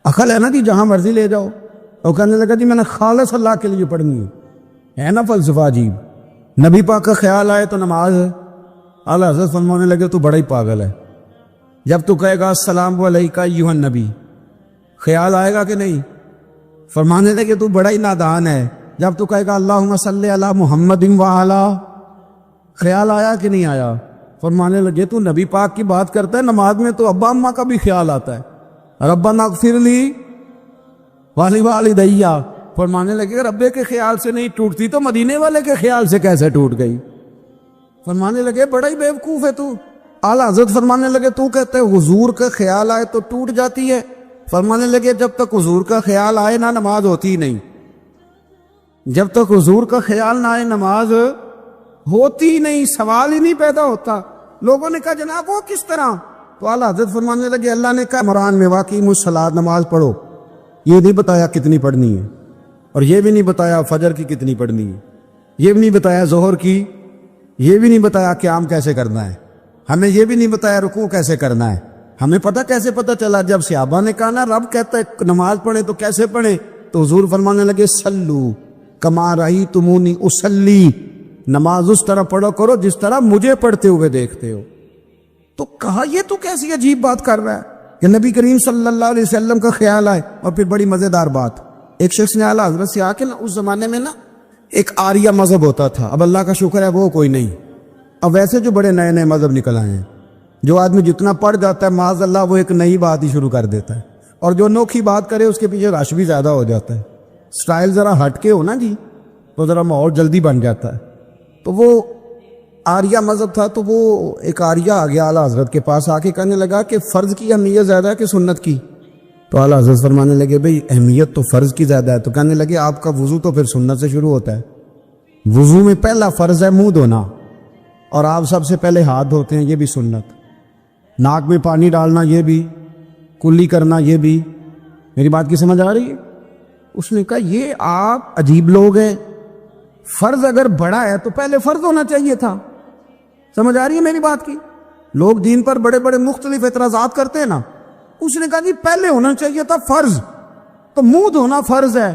عقل ہے نا جی, جہاں مرضی لے جاؤ. اور کہنے لگا جی میں نے خالص اللہ کے لیے پڑھنی ہے نا فلسفہ عجیب. نبی پاک کا خیال آئے تو نماز. اعلیٰ حضرت فرمانے لگے تو بڑا ہی پاگل ہے. جب تو کہے گا السلام علیکہ ایھا النبی, خیال آئے گا کہ نہیں؟ فرمانے لگے تو بڑا ہی نادان ہے. جب تو کہے گا اللہم صلی علی محمد وعلی, خیال آیا کہ نہیں آیا؟ فرمانے لگے تو نبی پاک کی بات کرتا ہے, نماز میں تو ابا اماں کا بھی خیال آتا ہے. ربنا اغفر لی والوالدیّ, فرمانے لگے اگر ابے کے خیال سے نہیں ٹوٹتی تو مدینے والے کے خیال سے کیسے ٹوٹ گئی؟ فرمانے لگے بڑا ہی بیوقوف ہے تو۔ اعلیٰ حضرت فرمانے لگے تو کہتے ہیں حضور کا خیال آئے تو ٹوٹ جاتی ہے؟ فرمانے لگے جب تک حضور کا خیال آئے نہ نماز ہوتی ہی نہیں، جب تک حضور کا خیال نہ آئے نماز ہوتی ہی نہیں، سوال ہی نہیں پیدا ہوتا۔ لوگوں نے کہا جناب وہ کس طرح؟ تو اعلیٰ حضرت فرمانے لگے اللہ نے کہا قرآن میں واقعی الصلاۃ نماز پڑھو، یہ نہیں بتایا کتنی پڑھنی ہے، اور یہ بھی نہیں بتایا فجر کی کتنی پڑھنی ہے، یہ بھی نہیں بتایا ظہر کی، یہ بھی نہیں بتایا قیام کیسے کرنا ہے، ہمیں یہ بھی نہیں بتایا رکوع کیسے کرنا ہے۔ ہمیں پتہ کیسے پتہ چلا؟ جب صحابہ نے کہا نا رب کہتا ہے نماز پڑھیں تو کیسے پڑھیں، تو حضور فرمانے لگے سلو کما رأیتمونی اصلی، نماز اس طرح پڑھو کرو جس طرح مجھے پڑھتے ہوئے دیکھتے ہو۔ تو کہا یہ تو کیسی عجیب بات کر رہا ہے کہ نبی کریم صلی اللہ علیہ وسلم کا خیال آئے۔ اور پھر بڑی مزیدار بات، ایک شخص نے اعلیٰ حضرت سے آ کے نا، اس زمانے میں نا ایک آریہ مذہب ہوتا تھا، اب اللہ کا شکر ہے وہ کوئی نہیں، اب ویسے جو بڑے نئے نئے مذہب نکل آئے ہیں، جو آدمی جتنا پڑھ جاتا ہے معاذ اللہ وہ ایک نئی بات ہی شروع کر دیتا ہے، اور جو انوکھی بات کرے اس کے پیچھے رش بھی زیادہ ہو جاتا ہے، سٹائل ذرا ہٹ کے ہو نا جی تو ذرا ماحول جلدی بن جاتا ہے۔ تو وہ آریہ مذہب تھا، تو وہ ایک آریہ آ گیا اعلیٰ حضرت کے پاس، آ کے کہنے لگا کہ فرض کی اہمیت زیادہ ہے کہ سنت کی؟ تو اعلیٰ حضرت فرمانے لگے بھئی اہمیت تو فرض کی زیادہ ہے۔ تو کہنے لگے آپ کا وضو تو پھر سنت سے شروع ہوتا ہے، وضو میں پہلا فرض ہے منہ دھونا، اور آپ سب سے پہلے ہاتھ دھوتے ہیں، یہ بھی سنت، ناک میں پانی ڈالنا یہ بھی، کلی کرنا یہ بھی۔ میری بات کی سمجھ آ رہی ہے؟ اس نے کہا یہ آپ عجیب لوگ ہیں، فرض اگر بڑا ہے تو پہلے فرض ہونا چاہیے تھا۔ سمجھ آ رہی ہے میری بات کی؟ لوگ دین پر بڑے بڑے مختلف اعتراضات کرتے ہیں نا، اس نے کہا جی پہلے ہونا چاہیے تھا فرض، تو منہ دھونا فرض ہے،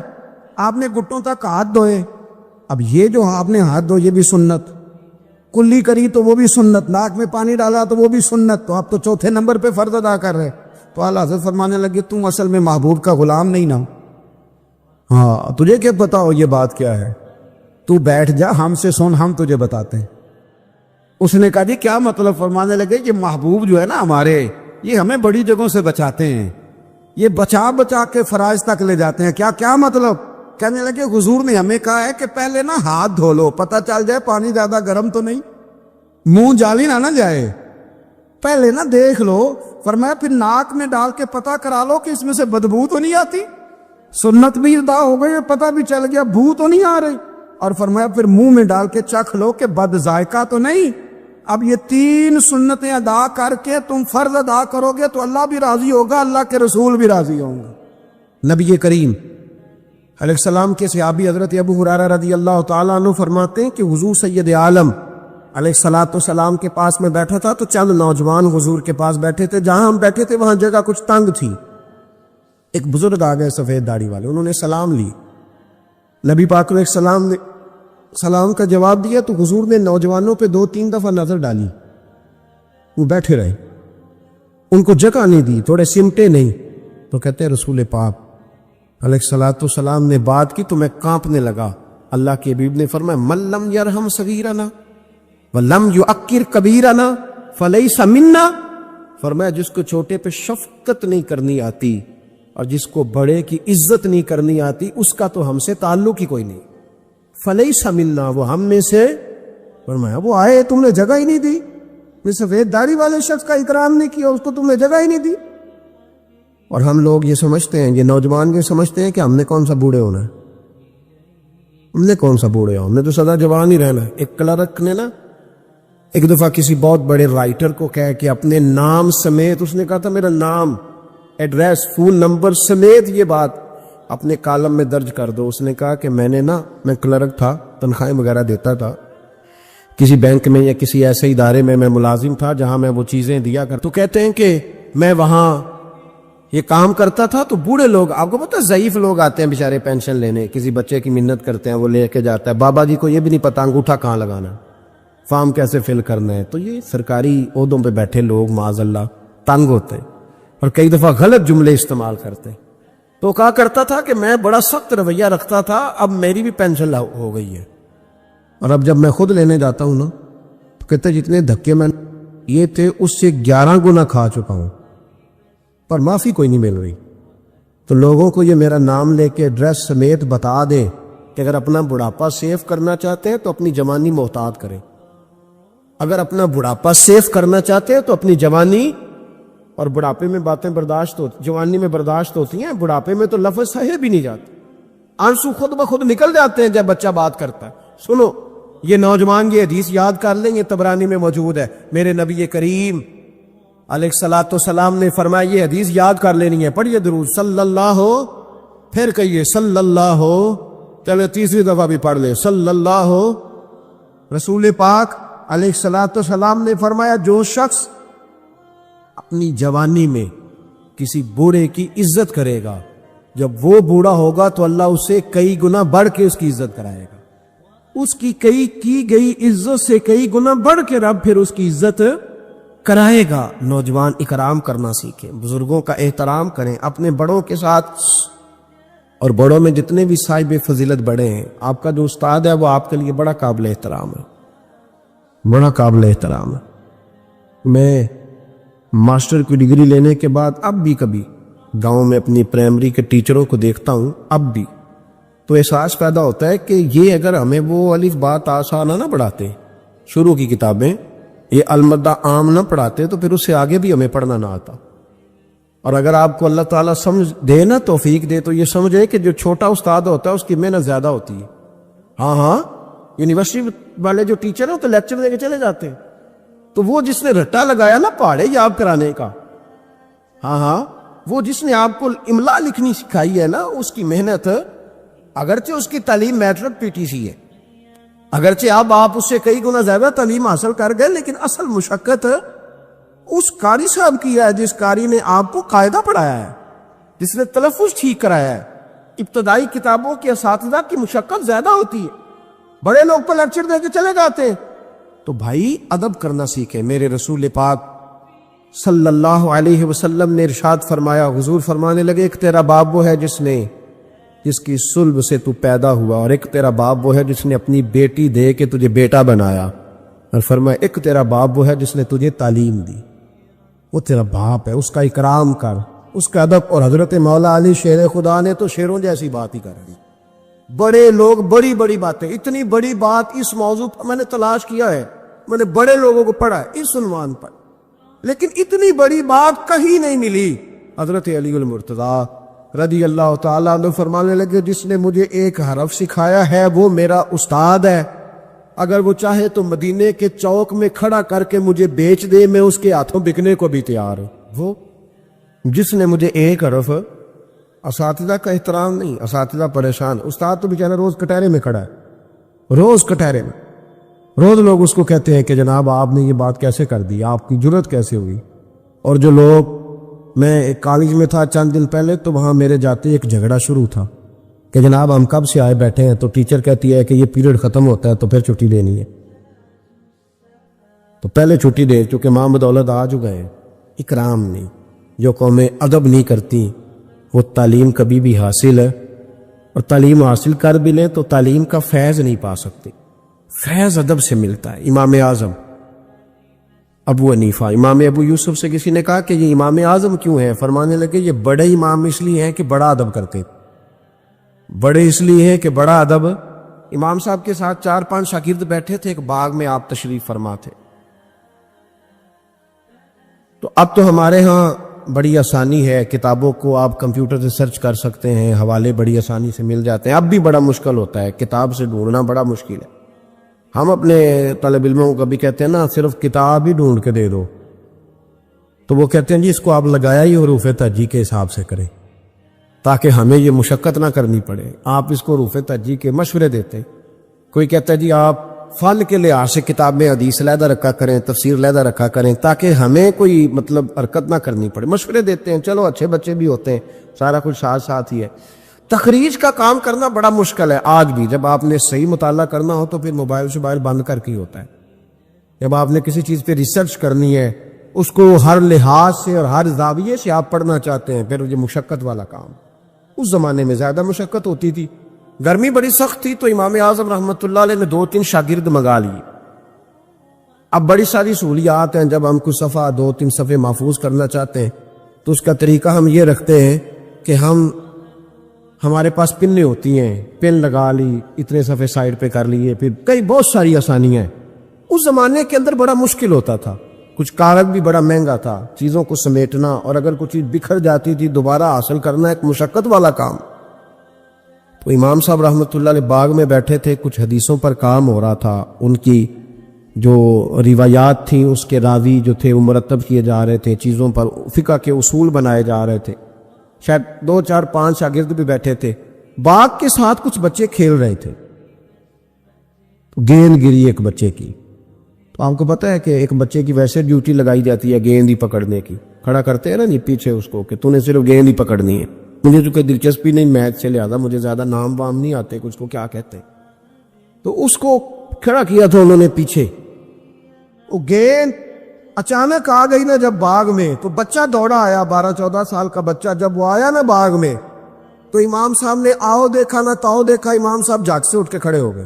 آپ نے گھٹنوں تک ہاتھ دھوئے، اب یہ جو آپ نے ہاتھ دھو یہ بھی سنت، کلی کری تو وہ بھی سنت، ناک میں پانی ڈالا تو وہ بھی سنت، تو آپ تو چوتھے نمبر پہ فرض ادا کر رہے۔ تو اعلیٰ حضرت فرمانے لگے تم اصل میں محبوب کا غلام نہیں نا، ہاں تجھے کیا پتا ہو یہ بات کیا ہے، تو بیٹھ جا ہم سے سن، ہم تجھے بتاتے ہیں۔ اس نے کہا جی کیا مطلب؟ فرمانے لگے یہ محبوب جو ہے نا ہمارے، یہ ہمیں بڑی جگہوں سے بچاتے ہیں، یہ بچا بچا کے فرائض تک لے جاتے ہیں، کیا مطلب؟ کہنے لگے حضور نے ہمیں کہا ہے کہ پہلے نا ہاتھ دھو لو، پتہ چل جائے پانی زیادہ گرم تو نہیں، منہ جالی نہ جائے، پہلے نا دیکھ لو۔ فرمایا پھر ناک میں ڈال کے پتہ کرا لو کہ اس میں سے بدبو تو نہیں آتی، سنت بھی ادا ہو گئی، پتہ بھی چل گیا بو تو نہیں آ رہی، اور فرمایا پھر منہ میں ڈال کے چکھ لو کہ بد ذائقہ تو نہیں۔ اب یہ 3 سنتیں ادا کر کے تم فرض ادا کرو گے تو اللہ بھی راضی ہوگا، اللہ کے رسول بھی راضی ہوں گے۔ نبی کریم علیہ السلام کے صحابی حضرت ابو ہریرہ رضی اللہ تعالیٰ عنہ فرماتے ہیں کہ حضور سید عالم علیہ السلام کے پاس میں بیٹھا تھا، تو چند نوجوان حضور کے پاس بیٹھے تھے، جہاں ہم بیٹھے تھے وہاں جگہ کچھ تنگ تھی۔ ایک بزرگ آ گئے سفید داڑھی والے، انہوں نے سلام لی، نبی پاک علیہ السلام نے سلام کا جواب دیا، تو حضور نے نوجوانوں پہ 2-3 دفعہ نظر ڈالی، وہ بیٹھے رہے، ان کو جگہ نہیں دی، تھوڑے سمٹے نہیں۔ تو کہتے ہیں رسول پاک علیہ السلام نے بات کی تو میں کانپنے لگا۔ اللہ کے حبیب نے فرمایا من لم یرحم صغیرنا ولم یعکر کبیرنا فلیس منا، فرمایا جس کو چھوٹے پہ شفقت نہیں کرنی آتی اور جس کو بڑے کی عزت نہیں کرنی آتی اس کا تو ہم سے تعلق ہی کوئی نہیں، فلیس منا، وہ ہم میں سے۔ فرمایا وہ آئے تم نے جگہ ہی نہیں دی، سفید داڑھی والے شخص کا اکرام نہیں کیا، اس کو تم نے جگہ ہی نہیں دی۔ اور ہم لوگ یہ سمجھتے ہیں، یہ نوجوان یہ سمجھتے ہیں کہ ہم نے کون سا بوڑھے ہونا ہے، ہم نے کون سا بوڑھے ہم نے تو سدا جوان ہی رہنا ہے۔ ایک کلرک نے نا ایک دفعہ کسی بہت بڑے رائٹر کو کہہ کہ اپنے نام سمیت، اس نے کہا تھا میرا نام، ایڈریس، فون نمبر سمیت یہ بات اپنے کالم میں درج کر دو۔ اس نے کہا کہ میں کلرک تھا، تنخواہیں وغیرہ دیتا تھا کسی بینک میں یا کسی ایسے ادارے میں ملازم تھا جہاں میں وہ چیزیں دیا کرتا۔ تو کہتے ہیں کہ میں وہاں یہ کام کرتا تھا تو بوڑھے لوگ، آپ کو پتہ ضعیف لوگ آتے ہیں بیچارے پینشن لینے، کسی بچے کی منت کرتے ہیں، وہ لے کے جاتا ہے، بابا جی کو یہ بھی نہیں پتہ انگوٹھا کہاں لگانا، فارم کیسے فل کرنا ہے۔ تو یہ سرکاری عہدوں پہ بیٹھے لوگ معاذ اللہ تنگ ہوتے ہیں اور کئی دفعہ غلط جملے استعمال کرتے ہیں۔ تو کہا کرتا تھا کہ میں بڑا سخت رویہ رکھتا تھا، اب میری بھی پینشن ہو گئی ہے، اور اب جب میں خود لینے جاتا ہوں نا تو کہتے جتنے دھکے میں یہ تھے اس سے 11 گنا کھا چکا ہوں، پر معافی کوئی نہیں مل رہی۔ تو لوگوں کو یہ میرا نام لے کے ایڈریس سمیت بتا دیں کہ اگر اپنا بڑھاپا سیف کرنا چاہتے ہیں تو اپنی جوانی محتاط کریں، اگر اپنا بڑھاپا سیف کرنا چاہتے ہیں تو اپنی جوانی، اور بڑھاپے میں باتیں برداشت ہوتی، جوانی میں برداشت ہوتی ہیں، بڑھاپے میں تو لفظ سہے بھی نہیں جاتے، آنسو خود بخود نکل جاتے ہیں جب بچہ بات کرتا ہے۔ سنو، یہ نوجوان یہ حدیث یاد کر لیں، یہ طبرانی میں موجود ہے، میرے نبی کریم علیہ الصلوۃ والسلام نے فرمایا یہ حدیث یاد کر لینی ہے۔ پڑھیے درود صلی اللہ ہو، پھر کہیے صلی اللہ ہو، چلے تیسری دفعہ بھی پڑھ لیں صلی اللہ ہو۔ رسول پاک علیہ الصلوۃ والسلام نے فرمایا جو شخص اپنی جوانی میں کسی بوڑھے کی عزت کرے گا، جب وہ بوڑھا ہوگا تو اللہ اسے کئی گنا بڑھ کے اس کی عزت کرائے گا، اس کی کی گئی عزت سے کئی گنا بڑھ کے رب پھر اس کی عزت کرائے گا۔ نوجوان اکرام کرنا سیکھیں، بزرگوں کا احترام کریں، اپنے بڑوں کے ساتھ، اور بڑوں میں جتنے بھی صاحب فضیلت بڑے ہیں، آپ کا جو استاد ہے وہ آپ کے لیے بڑا قابل احترام ہے، بڑا قابل احترام ہے۔ میں ماسٹر کی ڈگری لینے کے بعد اب بھی کبھی گاؤں میں اپنی پرائمری کے ٹیچروں کو دیکھتا ہوں، اب بھی تو احساس پیدا ہوتا ہے کہ یہ اگر ہمیں وہ الف با تا سا نہ پڑھاتے، شروع کی کتابیں یہ المدہ عام نہ پڑھاتے تو پھر اس سے آگے بھی ہمیں پڑھنا نہ آتا۔ اور اگر آپ کو اللہ تعالیٰ سمجھ دے نا، توفیق دے، تو یہ سمجھے کہ جو چھوٹا استاد ہوتا ہے اس کی محنت زیادہ ہوتی ہے۔ ہاں یونیورسٹی والے جو ٹیچر ہیں تو لیکچر دے کے چلے جاتے ہیں، تو وہ جس نے رٹا لگایا نا پہاڑے یاد کرانے کا، وہ جس نے آپ کو املا لکھنی سکھائی ہے نا، اس کی محنت، اگرچہ اس کی تعلیم میٹرک پی ٹی سی ہے، اگرچہ اب آپ اس سے کئی گنا زیادہ تعلیم حاصل کر گئے، لیکن اصل مشقت اس قاری صاحب کی ہے جس قاری نے آپ کو قاعدہ پڑھایا ہے، جس نے تلفظ ٹھیک کرایا ہے۔ ابتدائی کتابوں کے اساتذہ کی مشقت زیادہ ہوتی ہے، بڑے لوگ تو لیکچر دے کے چلے جاتے ہیں۔ تو بھائی ادب کرنا سیکھیں۔ میرے رسول پاک صلی اللہ علیہ وسلم نے ارشاد فرمایا، حضور فرمانے لگے ایک تیرا باپ وہ ہے جس کی صلب سے تو پیدا ہوا، اور ایک تیرا باپ وہ ہے جس نے اپنی بیٹی دے کے تجھے بیٹا بنایا، اور فرمایا ایک تیرا باپ وہ ہے جس نے تجھے تعلیم دی۔ وہ تیرا باپ ہے، اس کا اکرام کر، اس کا ادب۔ اور حضرت مولا علی شیر خدا نے تو شیروں جیسی بات ہی کر دی۔ بڑے لوگ بڑی بڑی باتیں، اتنی بڑی بات اس موضوع پر میں نے تلاش کیا ہے، میں نے بڑے لوگوں کو پڑھا ہے اس عنوان پر، لیکن اتنی بڑی بات کہیں نہیں ملی۔ حضرت علی المرتضیٰ رضی اللہ تعالیٰ عنہ فرمانے لگے جس نے مجھے ایک حرف سکھایا ہے وہ میرا استاد ہے، اگر وہ چاہے تو مدینے کے چوک میں کھڑا کر کے مجھے بیچ دے، میں اس کے ہاتھوں بکنے کو بھی تیار ہوں۔ وہ جس نے مجھے ایک حرف، اساتذہ کا احترام نہیں، اساتذہ پریشان، استاد تو بیچارہ روز کٹہرے میں کھڑا ہے، روز کٹہرے میں، روز لوگ اس کو کہتے ہیں کہ جناب آپ نے یہ بات کیسے کر دی، آپ کی جرت کیسے ہوئی۔ اور جو لوگ، میں ایک کالج میں تھا چند دن پہلے، تو وہاں میرے جاتے ایک جھگڑا شروع تھا کہ جناب ہم کب سے آئے بیٹھے ہیں، تو ٹیچر کہتی ہے کہ یہ پیریڈ ختم ہوتا ہے تو پھر چھٹی لینی ہے، تو پہلے چھٹی دے، چونکہ ماں بدولت آ چکے ہیں۔ اکرام نہیں، جو قومیں ادب نہیں کرتی وہ تعلیم کبھی بھی حاصل ہے، اور تعلیم حاصل کر بھی لیں تو تعلیم کا فیض نہیں پا سکتے۔ فیض ادب سے ملتا ہے۔ امام اعظم ابو حنیفہ، امام ابو یوسف سے کسی نے کہا کہ یہ امام اعظم کیوں ہیں؟ فرمانے لگے یہ بڑے امام اس لیے ہیں کہ بڑا ادب کرتے، بڑے اس لیے ہیں کہ بڑا ادب۔ امام صاحب کے ساتھ 4-5 شاگرد بیٹھے تھے، ایک باغ میں آپ تشریف فرما تھے۔ تو اب تو ہمارے ہاں بڑی آسانی ہے، کتابوں کو آپ کمپیوٹر سے سرچ کر سکتے ہیں، حوالے بڑی آسانی سے مل جاتے ہیں۔ اب بھی بڑا مشکل ہوتا ہے، کتاب سے ڈھونڈنا بڑا مشکل ہے۔ ہم اپنے طالب علموں کو کبھی کہتے ہیں نا صرف کتاب ہی ڈھونڈ کے دے دو، تو وہ کہتے ہیں جی اس کو آپ لگایا ہی حروف ترجیح کے حساب سے کریں تاکہ ہمیں یہ مشقت نہ کرنی پڑے۔ آپ اس کو حروف ترجیح کے مشورے دیتے، کوئی کہتا ہے جی آپ فن کے لحاظ سے کتاب میں حدیث علیحدہ رکھا کریں، تفسیر علیحدہ رکھا کریں تاکہ ہمیں کوئی حرکت نہ کرنی پڑے۔ مشورے دیتے ہیں، چلو اچھے بچے بھی ہوتے ہیں، سارا کچھ ساتھ ساتھ ہی ہے۔ تخریج کا کام کرنا بڑا مشکل ہے آج بھی۔ جب آپ نے صحیح مطالعہ کرنا ہو تو پھر موبائل بند کر کے ہی ہوتا ہے۔ جب آپ نے کسی چیز پہ ریسرچ کرنی ہے، اس کو ہر لحاظ سے اور ہر زاویے سے آپ پڑھنا چاہتے ہیں، پھر یہ مشقت والا کام۔ اس زمانے میں زیادہ مشقت ہوتی تھی، گرمی بڑی سخت تھی، تو امام اعظم رحمۃ اللہ علیہ نے 2-3 شاگرد منگا لیے۔ اب بڑی ساری سہولیات ہیں، جب ہم کچھ صفحہ 2-3 صفحے محفوظ کرنا چاہتے ہیں تو اس کا طریقہ ہم یہ رکھتے ہیں کہ ہمارے پاس پنیں ہوتی ہیں، پن لگا لی، اتنے صفحے سائڈ پہ کر لیے، پھر کئی بہت ساری آسانیاں ہیں۔ اس زمانے کے اندر بڑا مشکل ہوتا تھا، کچھ کاغذ بھی بڑا مہنگا تھا، چیزوں کو سمیٹنا، اور اگر کوئی چیز بکھر جاتی تھی دوبارہ حاصل کرنا ایک مشقت والا کام۔ تو امام صاحب رحمۃ اللہ علیہ باغ میں بیٹھے تھے، کچھ حدیثوں پر کام ہو رہا تھا، ان کی جو روایات تھیں اس کے راوی جو تھے وہ مرتب کیے جا رہے تھے، چیزوں پر فقہ کے اصول بنائے جا رہے تھے، شاید 2 4 5 شاگرد بھی بیٹھے تھے۔ باغ کے ساتھ کچھ بچے کھیل رہے تھے، گیند گری ایک بچے کی۔ تو آپ کو پتہ ہے کہ ایک بچے کی ویسے ڈیوٹی لگائی جاتی ہے گیند ہی پکڑنے کی، کھڑا کرتے ہیں نا جی پیچھے اس کو کہ تو نے صرف گیند ہی پکڑنی ہے۔ مجھے تو کوئی دلچسپی نہیں میچ سے، لہٰذا مجھے زیادہ نام وام نہیں آتے کچھ کو کیا کہتے ہیں۔ تو اس کو کھڑا کیا تھا انہوں نے پیچھے، وہ گیند اچانک آ گئی نا جب باغ میں، تو بچہ دوڑا آیا، 12 14 سال کا بچہ، جب وہ آیا نا باغ میں تو امام صاحب نے آؤ دیکھا نہ تاؤ دیکھا، امام صاحب جھاگ سے اٹھ کے کھڑے ہو گئے،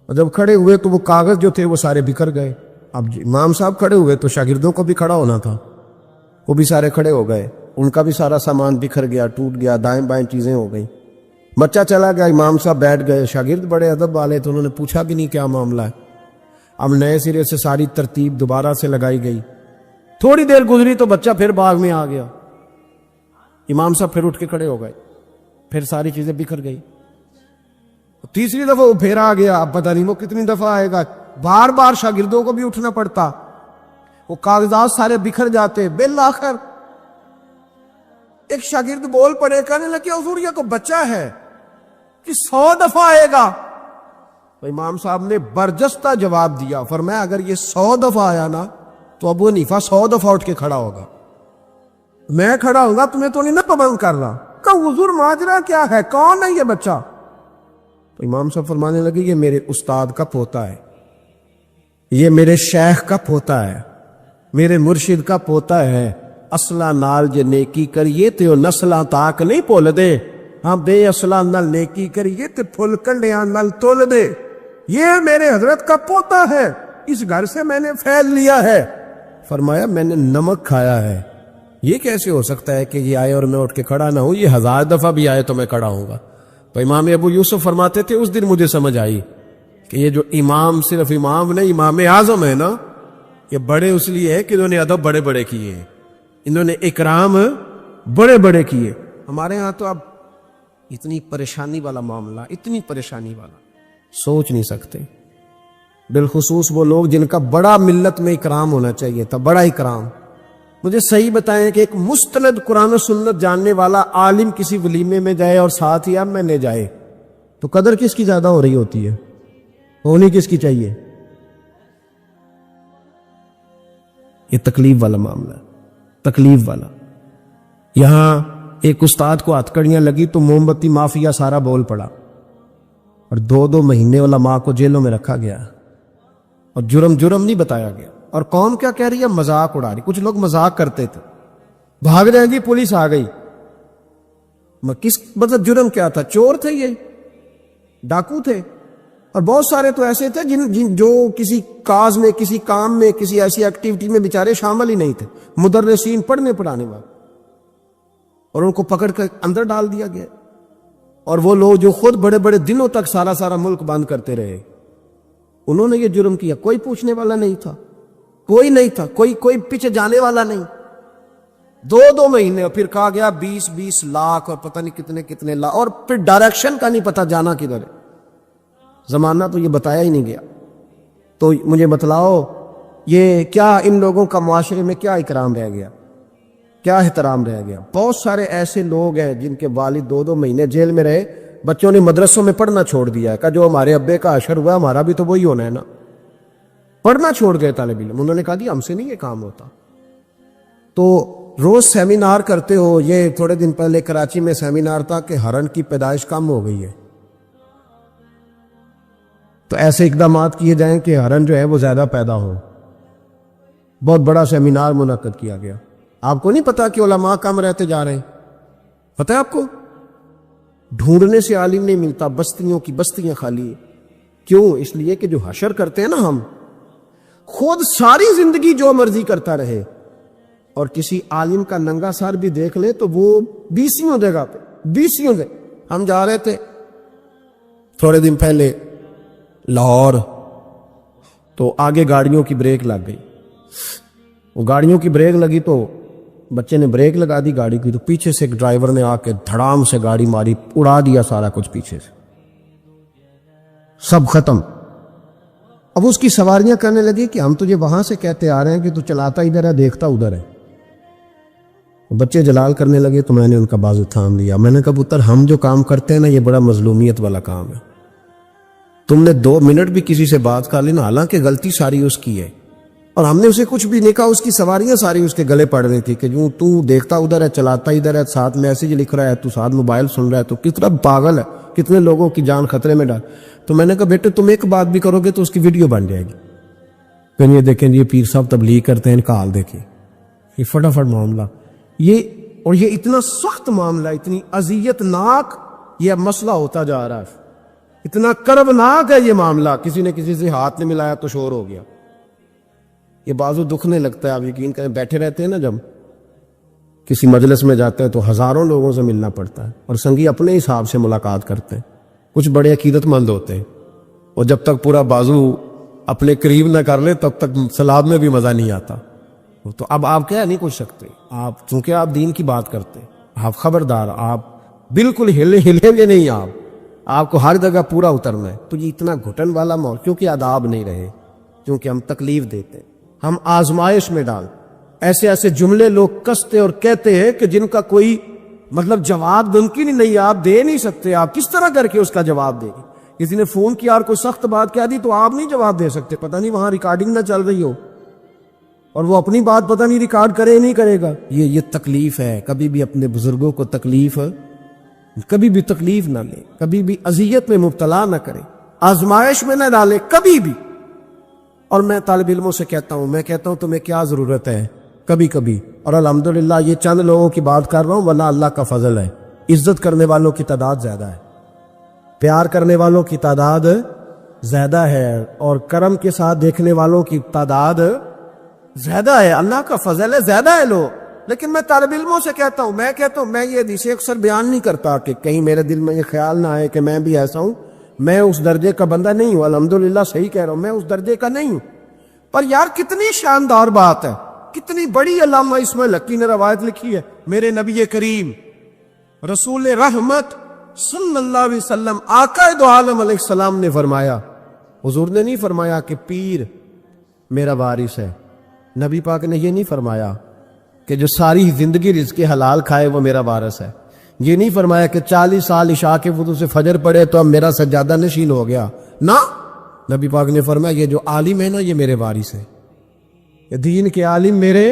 اور جب کھڑے ہوئے تو وہ کاغذ جو تھے وہ سارے بکھر گئے۔ اب امام صاحب کھڑے ہوئے تو شاگردوں کو بھی کھڑا ہونا تھا، وہ بھی سارے کھڑے ہو گئے، ان کا بھی سارا سامان بکھر گیا، ٹوٹ گیا، دائیں بائیں چیزیں ہو گئی۔ بچہ چلا گیا، امام صاحب بیٹھ گئے، شاگرد بڑے ادب والے تو انہوں نے پوچھا بھی نہیں کیا معاملہ ہے۔ اب نئے سرے سے ساری ترتیب دوبارہ سے لگائی گئی، تھوڑی دیر گزری تو بچہ پھر باغ میں آ گیا، امام صاحب پھر اٹھ کے کھڑے ہو گئے، پھر ساری چیزیں بکھر گئی۔ تیسری دفعہ وہ پھر آ گیا، اب پتہ نہیں وہ کتنی دفعہ آئے گا، بار بار شاگردوں کو بھی اٹھنا پڑتا، وہ کاغذات سارے بکھر جاتے۔ بالآخر ایک شاگرد بول پڑے، کہنے لگے حضور یہ کو بچہ ہے کہ 100 دفعہ آئے گا؟ تو امام صاحب نے برجستہ جواب دیا، فرمایا اگر یہ 100 دفعہ آیا نا تو ابو حنیفہ 100 دفعہ اٹھ کے کھڑا ہوگا، میں کھڑا ہوں گا، تمہیں تو نہیں نا پابند کر رہا۔ کہا حضور ماجرا کیا ہے، کون ہے یہ بچہ؟ تو امام صاحب فرمانے لگے یہ میرے استاد کا پوتا ہے، یہ میرے شیخ کا پوتا ہے، میرے مرشد کا پوتا ہے۔ اصلہ نال جے نیکی کریے تے نسلاں تاک نہیں بھول دے، ہاں بے اصلہ نال نیکی کریے تے پھل کنڈیاں نال تول دے۔ یہ میرے حضرت کا پوتا ہے، اس گھر سے میں نے فیض لیا ہے۔ فرمایا میں نے نمک کھایا ہے، یہ کیسے ہو سکتا ہے کہ یہ آئے اور میں اٹھ کے کھڑا نہ ہوں، یہ 1000 دفعہ بھی آئے تو میں کھڑا ہوں گا۔ تو امام ابو یوسف فرماتے تھے اس دن مجھے سمجھ آئی کہ یہ جو امام صرف امام نہیں، امام اعظم ہے نا، یہ بڑے اس لیے ہے کہ انہوں نے ادب بڑے بڑے کیے ہیں، انہوں نے اکرام بڑے بڑے کیے۔ ہمارے ہاں تو اب اتنی پریشانی والا معاملہ، اتنی پریشانی والا سوچ نہیں سکتے، بالخصوص وہ لوگ جن کا بڑا ملت میں اکرام ہونا چاہیے تھا، بڑا اکرام۔ مجھے صحیح بتائیں کہ ایک مستند قرآن و سنت جاننے والا عالم کسی ولیمے میں جائے اور ساتھ ہی اب میں نے جائے تو قدر کس کی زیادہ ہو رہی ہوتی ہے، ہونی کس کی چاہیے؟ یہ تکلیف والا معاملہ ہے، تکلیف والا۔ یہاں ایک استاد کو ہتھکڑیاں لگی تو موم بتی مافیا سارا بول پڑا، اور 2 مہینے علماء کو جیلوں میں رکھا گیا، اور جرم نہیں بتایا گیا، اور قوم کیا کہہ رہی ہے؟ مذاق اڑا رہی۔ کچھ لوگ مذاق کرتے تھے، بھاگ رہے ہیں جی پولیس آ گئی، کس مطلب جرم کیا تھا؟ چور تھے، یہ ڈاکو تھے، اور بہت سارے تو ایسے تھے جو کسی کاز میں، کسی کام میں، کسی ایسی ایکٹیویٹی میں بیچارے شامل ہی نہیں تھے، مدرسین پڑھنے پڑھانے والے، اور ان کو پکڑ کر اندر ڈال دیا گیا۔ اور وہ لوگ جو خود بڑے بڑے دنوں تک سارا ملک بند کرتے رہے، انہوں نے یہ جرم کیا، کوئی پوچھنے والا نہیں تھا، کوئی نہیں تھا، کوئی پیچھے جانے والا نہیں۔ 2 مہینے، اور پھر کہا گیا 20 لاکھ اور پتہ نہیں کتنے لاکھ، اور پھر ڈائریکشن کا نہیں پتا جانا کدھر ہے، زمانہ تو یہ بتایا ہی نہیں گیا۔ تو مجھے بتلاؤ یہ کیا ان لوگوں کا معاشرے میں کیا اکرام رہ گیا، کیا احترام رہ گیا؟ بہت سارے ایسے لوگ ہیں جن کے والد 2 مہینے جیل میں رہے، بچوں نے مدرسوں میں پڑھنا چھوڑ دیا ہے، کہ جو ہمارے ابے کا حشر ہوا ہمارا بھی تو وہی ہونا ہے نا، پڑھنا چھوڑ گئے طالب علم، انہوں نے کہا جی ہم سے نہیں یہ کام ہوتا۔ تو روز سیمینار کرتے ہو، یہ تھوڑے دن پہلے کراچی میں سیمینار تھا کہ ہرن کی پیدائش کم ہو گئی ہے، تو ایسے اقدامات کیے جائیں کہ ہرن جو ہے وہ زیادہ پیدا ہو۔ بہت بڑا سیمینار منعقد کیا گیا۔ آپ کو نہیں پتا کہ علماء کم رہتے جا رہے ہیں؟ پتہ ہے آپ کو؟ ڈھونڈنے سے عالم نہیں ملتا، بستیوں کی بستیاں خالی۔ کیوں؟ اس لیے کہ جو حشر کرتے ہیں نا ہم، خود ساری زندگی جو مرضی کرتا رہے اور کسی عالم کا ننگا سر بھی دیکھ لے تو وہ 20 جگہ پہ 20 جگہ. ہم جا رہے تھے تھوڑے دن پہلے لاہور، تو آگے گاڑیوں کی بریک لگ گئی. وہ گاڑیوں کی بریک لگی تو بچے نے بریک لگا دی گاڑی کی، تو پیچھے سے ایک ڈرائیور نے آ کے دھڑام سے گاڑی ماری، اڑا دیا سارا کچھ پیچھے سے، سب ختم. اب اس کی سواریاں کرنے لگی کہ ہم تجھے وہاں سے کہتے آ رہے ہیں کہ تو چلاتا ادھر ہے دیکھتا ادھر ہے. بچے جلال کرنے لگے تو میں نے ان کا بازو تھام لیا. میں نے کہا پتر ہم جو کام کرتے ہیں نا یہ بڑا مظلومیت والا کام ہے. تم نے 2 منٹ بھی کسی سے بات کر لی نا، حالانکہ غلطی ساری اس کی ہے، اور ہم نے اسے کچھ بھی نہیں کہا. اس کی سواریاں ساری اس کے گلے پڑ رہی تھی کہ جو تو دیکھتا ادھر ہے چلاتا ادھر ہے، ساتھ میسج لکھ رہا ہے، تو ساتھ موبائل سن رہا ہے، تو کتنا پاگل ہے، کتنے لوگوں کی جان خطرے میں ڈال. تو میں نے کہا بیٹے تم ایک بات بھی کرو گے تو اس کی ویڈیو بن جائے گی. پھر یہ دیکھیں یہ پیر صاحب تبلیغ کرتے ہیں، ان کا حال دیکھیں، یہ فٹافٹ معاملہ یہ اتنا سخت معاملہ، اتنی اذیت ناک یہ مسئلہ ہوتا جا رہا ہے، اتنا کربناک ہے یہ معاملہ. کسی نے کسی سے ہاتھ نہیں ملایا تو شور ہو گیا، یہ بازو دکھنے لگتا ہے. آپ یقین کریں بیٹھے رہتے ہیں نا، جب کسی مجلس میں جاتے ہیں تو ہزاروں لوگوں سے ملنا پڑتا ہے، اور سنگی اپنے حساب سے ملاقات کرتے ہیں. کچھ بڑے عقیدت مند ہوتے ہیں، اور جب تک پورا بازو اپنے قریب نہ کر لے تب تک سلاد میں بھی مزہ نہیں آتا. تو اب آپ کیا نہیں کچھ سکتے، آپ چونکہ آپ دین کی بات کرتے ہیں، آپ خبردار، آپ بالکل ہلیں گے نہیں، آپ کو ہر جگہ پورا اترنا ہے. تو یہ اتنا گھٹن والا ماحول، کیونکہ آداب نہیں رہے، کیونکہ ہم تکلیف دیتے ہیں، ہم آزمائش میں ڈال. ایسے ایسے جملے لوگ کستے اور کہتے ہیں کہ جن کا کوئی مطلب جواب ممکن ہی نہیں، آپ دے نہیں سکتے. آپ کس طرح کر کے اس کا جواب دیں گے؟ کسی نے فون کیا اور کوئی سخت بات کہہ دی تو آپ نہیں جواب دے سکتے، پتہ نہیں وہاں ریکارڈنگ نہ چل رہی ہو اور وہ اپنی بات پتہ نہیں ریکارڈ کرے نہیں کرے گا. یہ تکلیف ہے. کبھی بھی اپنے بزرگوں کو تکلیف، کبھی بھی تکلیف نہ لیں، کبھی بھی اذیت میں مبتلا نہ کریں، آزمائش میں نہ ڈالیں کبھی بھی. اور میں طالب علموں سے کہتا ہوں تمہیں کیا ضرورت ہے کبھی کبھی، اور الحمدللہ یہ چند لوگوں کی بات کر رہا ہوں ورنہ اللہ کا فضل ہے، عزت کرنے والوں کی تعداد زیادہ ہے، پیار کرنے والوں کی تعداد زیادہ ہے، اور کرم کے ساتھ دیکھنے والوں کی تعداد زیادہ ہے. اللہ کا فضل ہے، زیادہ ہے لوگ. لیکن میں طالب علموں سے کہتا ہوں میں یہ حدیثیں اکثر بیان نہیں کرتا کہ کہیں میرے دل میں یہ خیال نہ آئے کہ میں بھی ایسا ہوں. میں اس درجے کا بندہ نہیں ہوں، الحمدللہ صحیح کہہ رہا ہوں، میں اس درجے کا نہیں ہوں. پر یار کتنی شاندار بات ہے، کتنی بڑی علامہ اسماعیل حقی نے روایت لکھی ہے. میرے نبی کریم رسول رحمت صلی اللہ علیہ وسلم آقا دو عالم علیہ السلام نے فرمایا، حضور نے نہیں فرمایا کہ پیر میرا وارث ہے، نبی پاک نے یہ نہیں فرمایا کہ جو ساری زندگی رزق حلال کھائے وہ میرا وارث ہے، یہ نہیں فرمایا کہ 40 سال عشاء کے وضو سے فجر پڑے تو اب میرا سجادہ نشین ہو گیا. نہ، نبی پاک نے فرمایا یہ جو عالم ہے نا یہ میرے وارث ہے، یہ دین کے عالم میرے.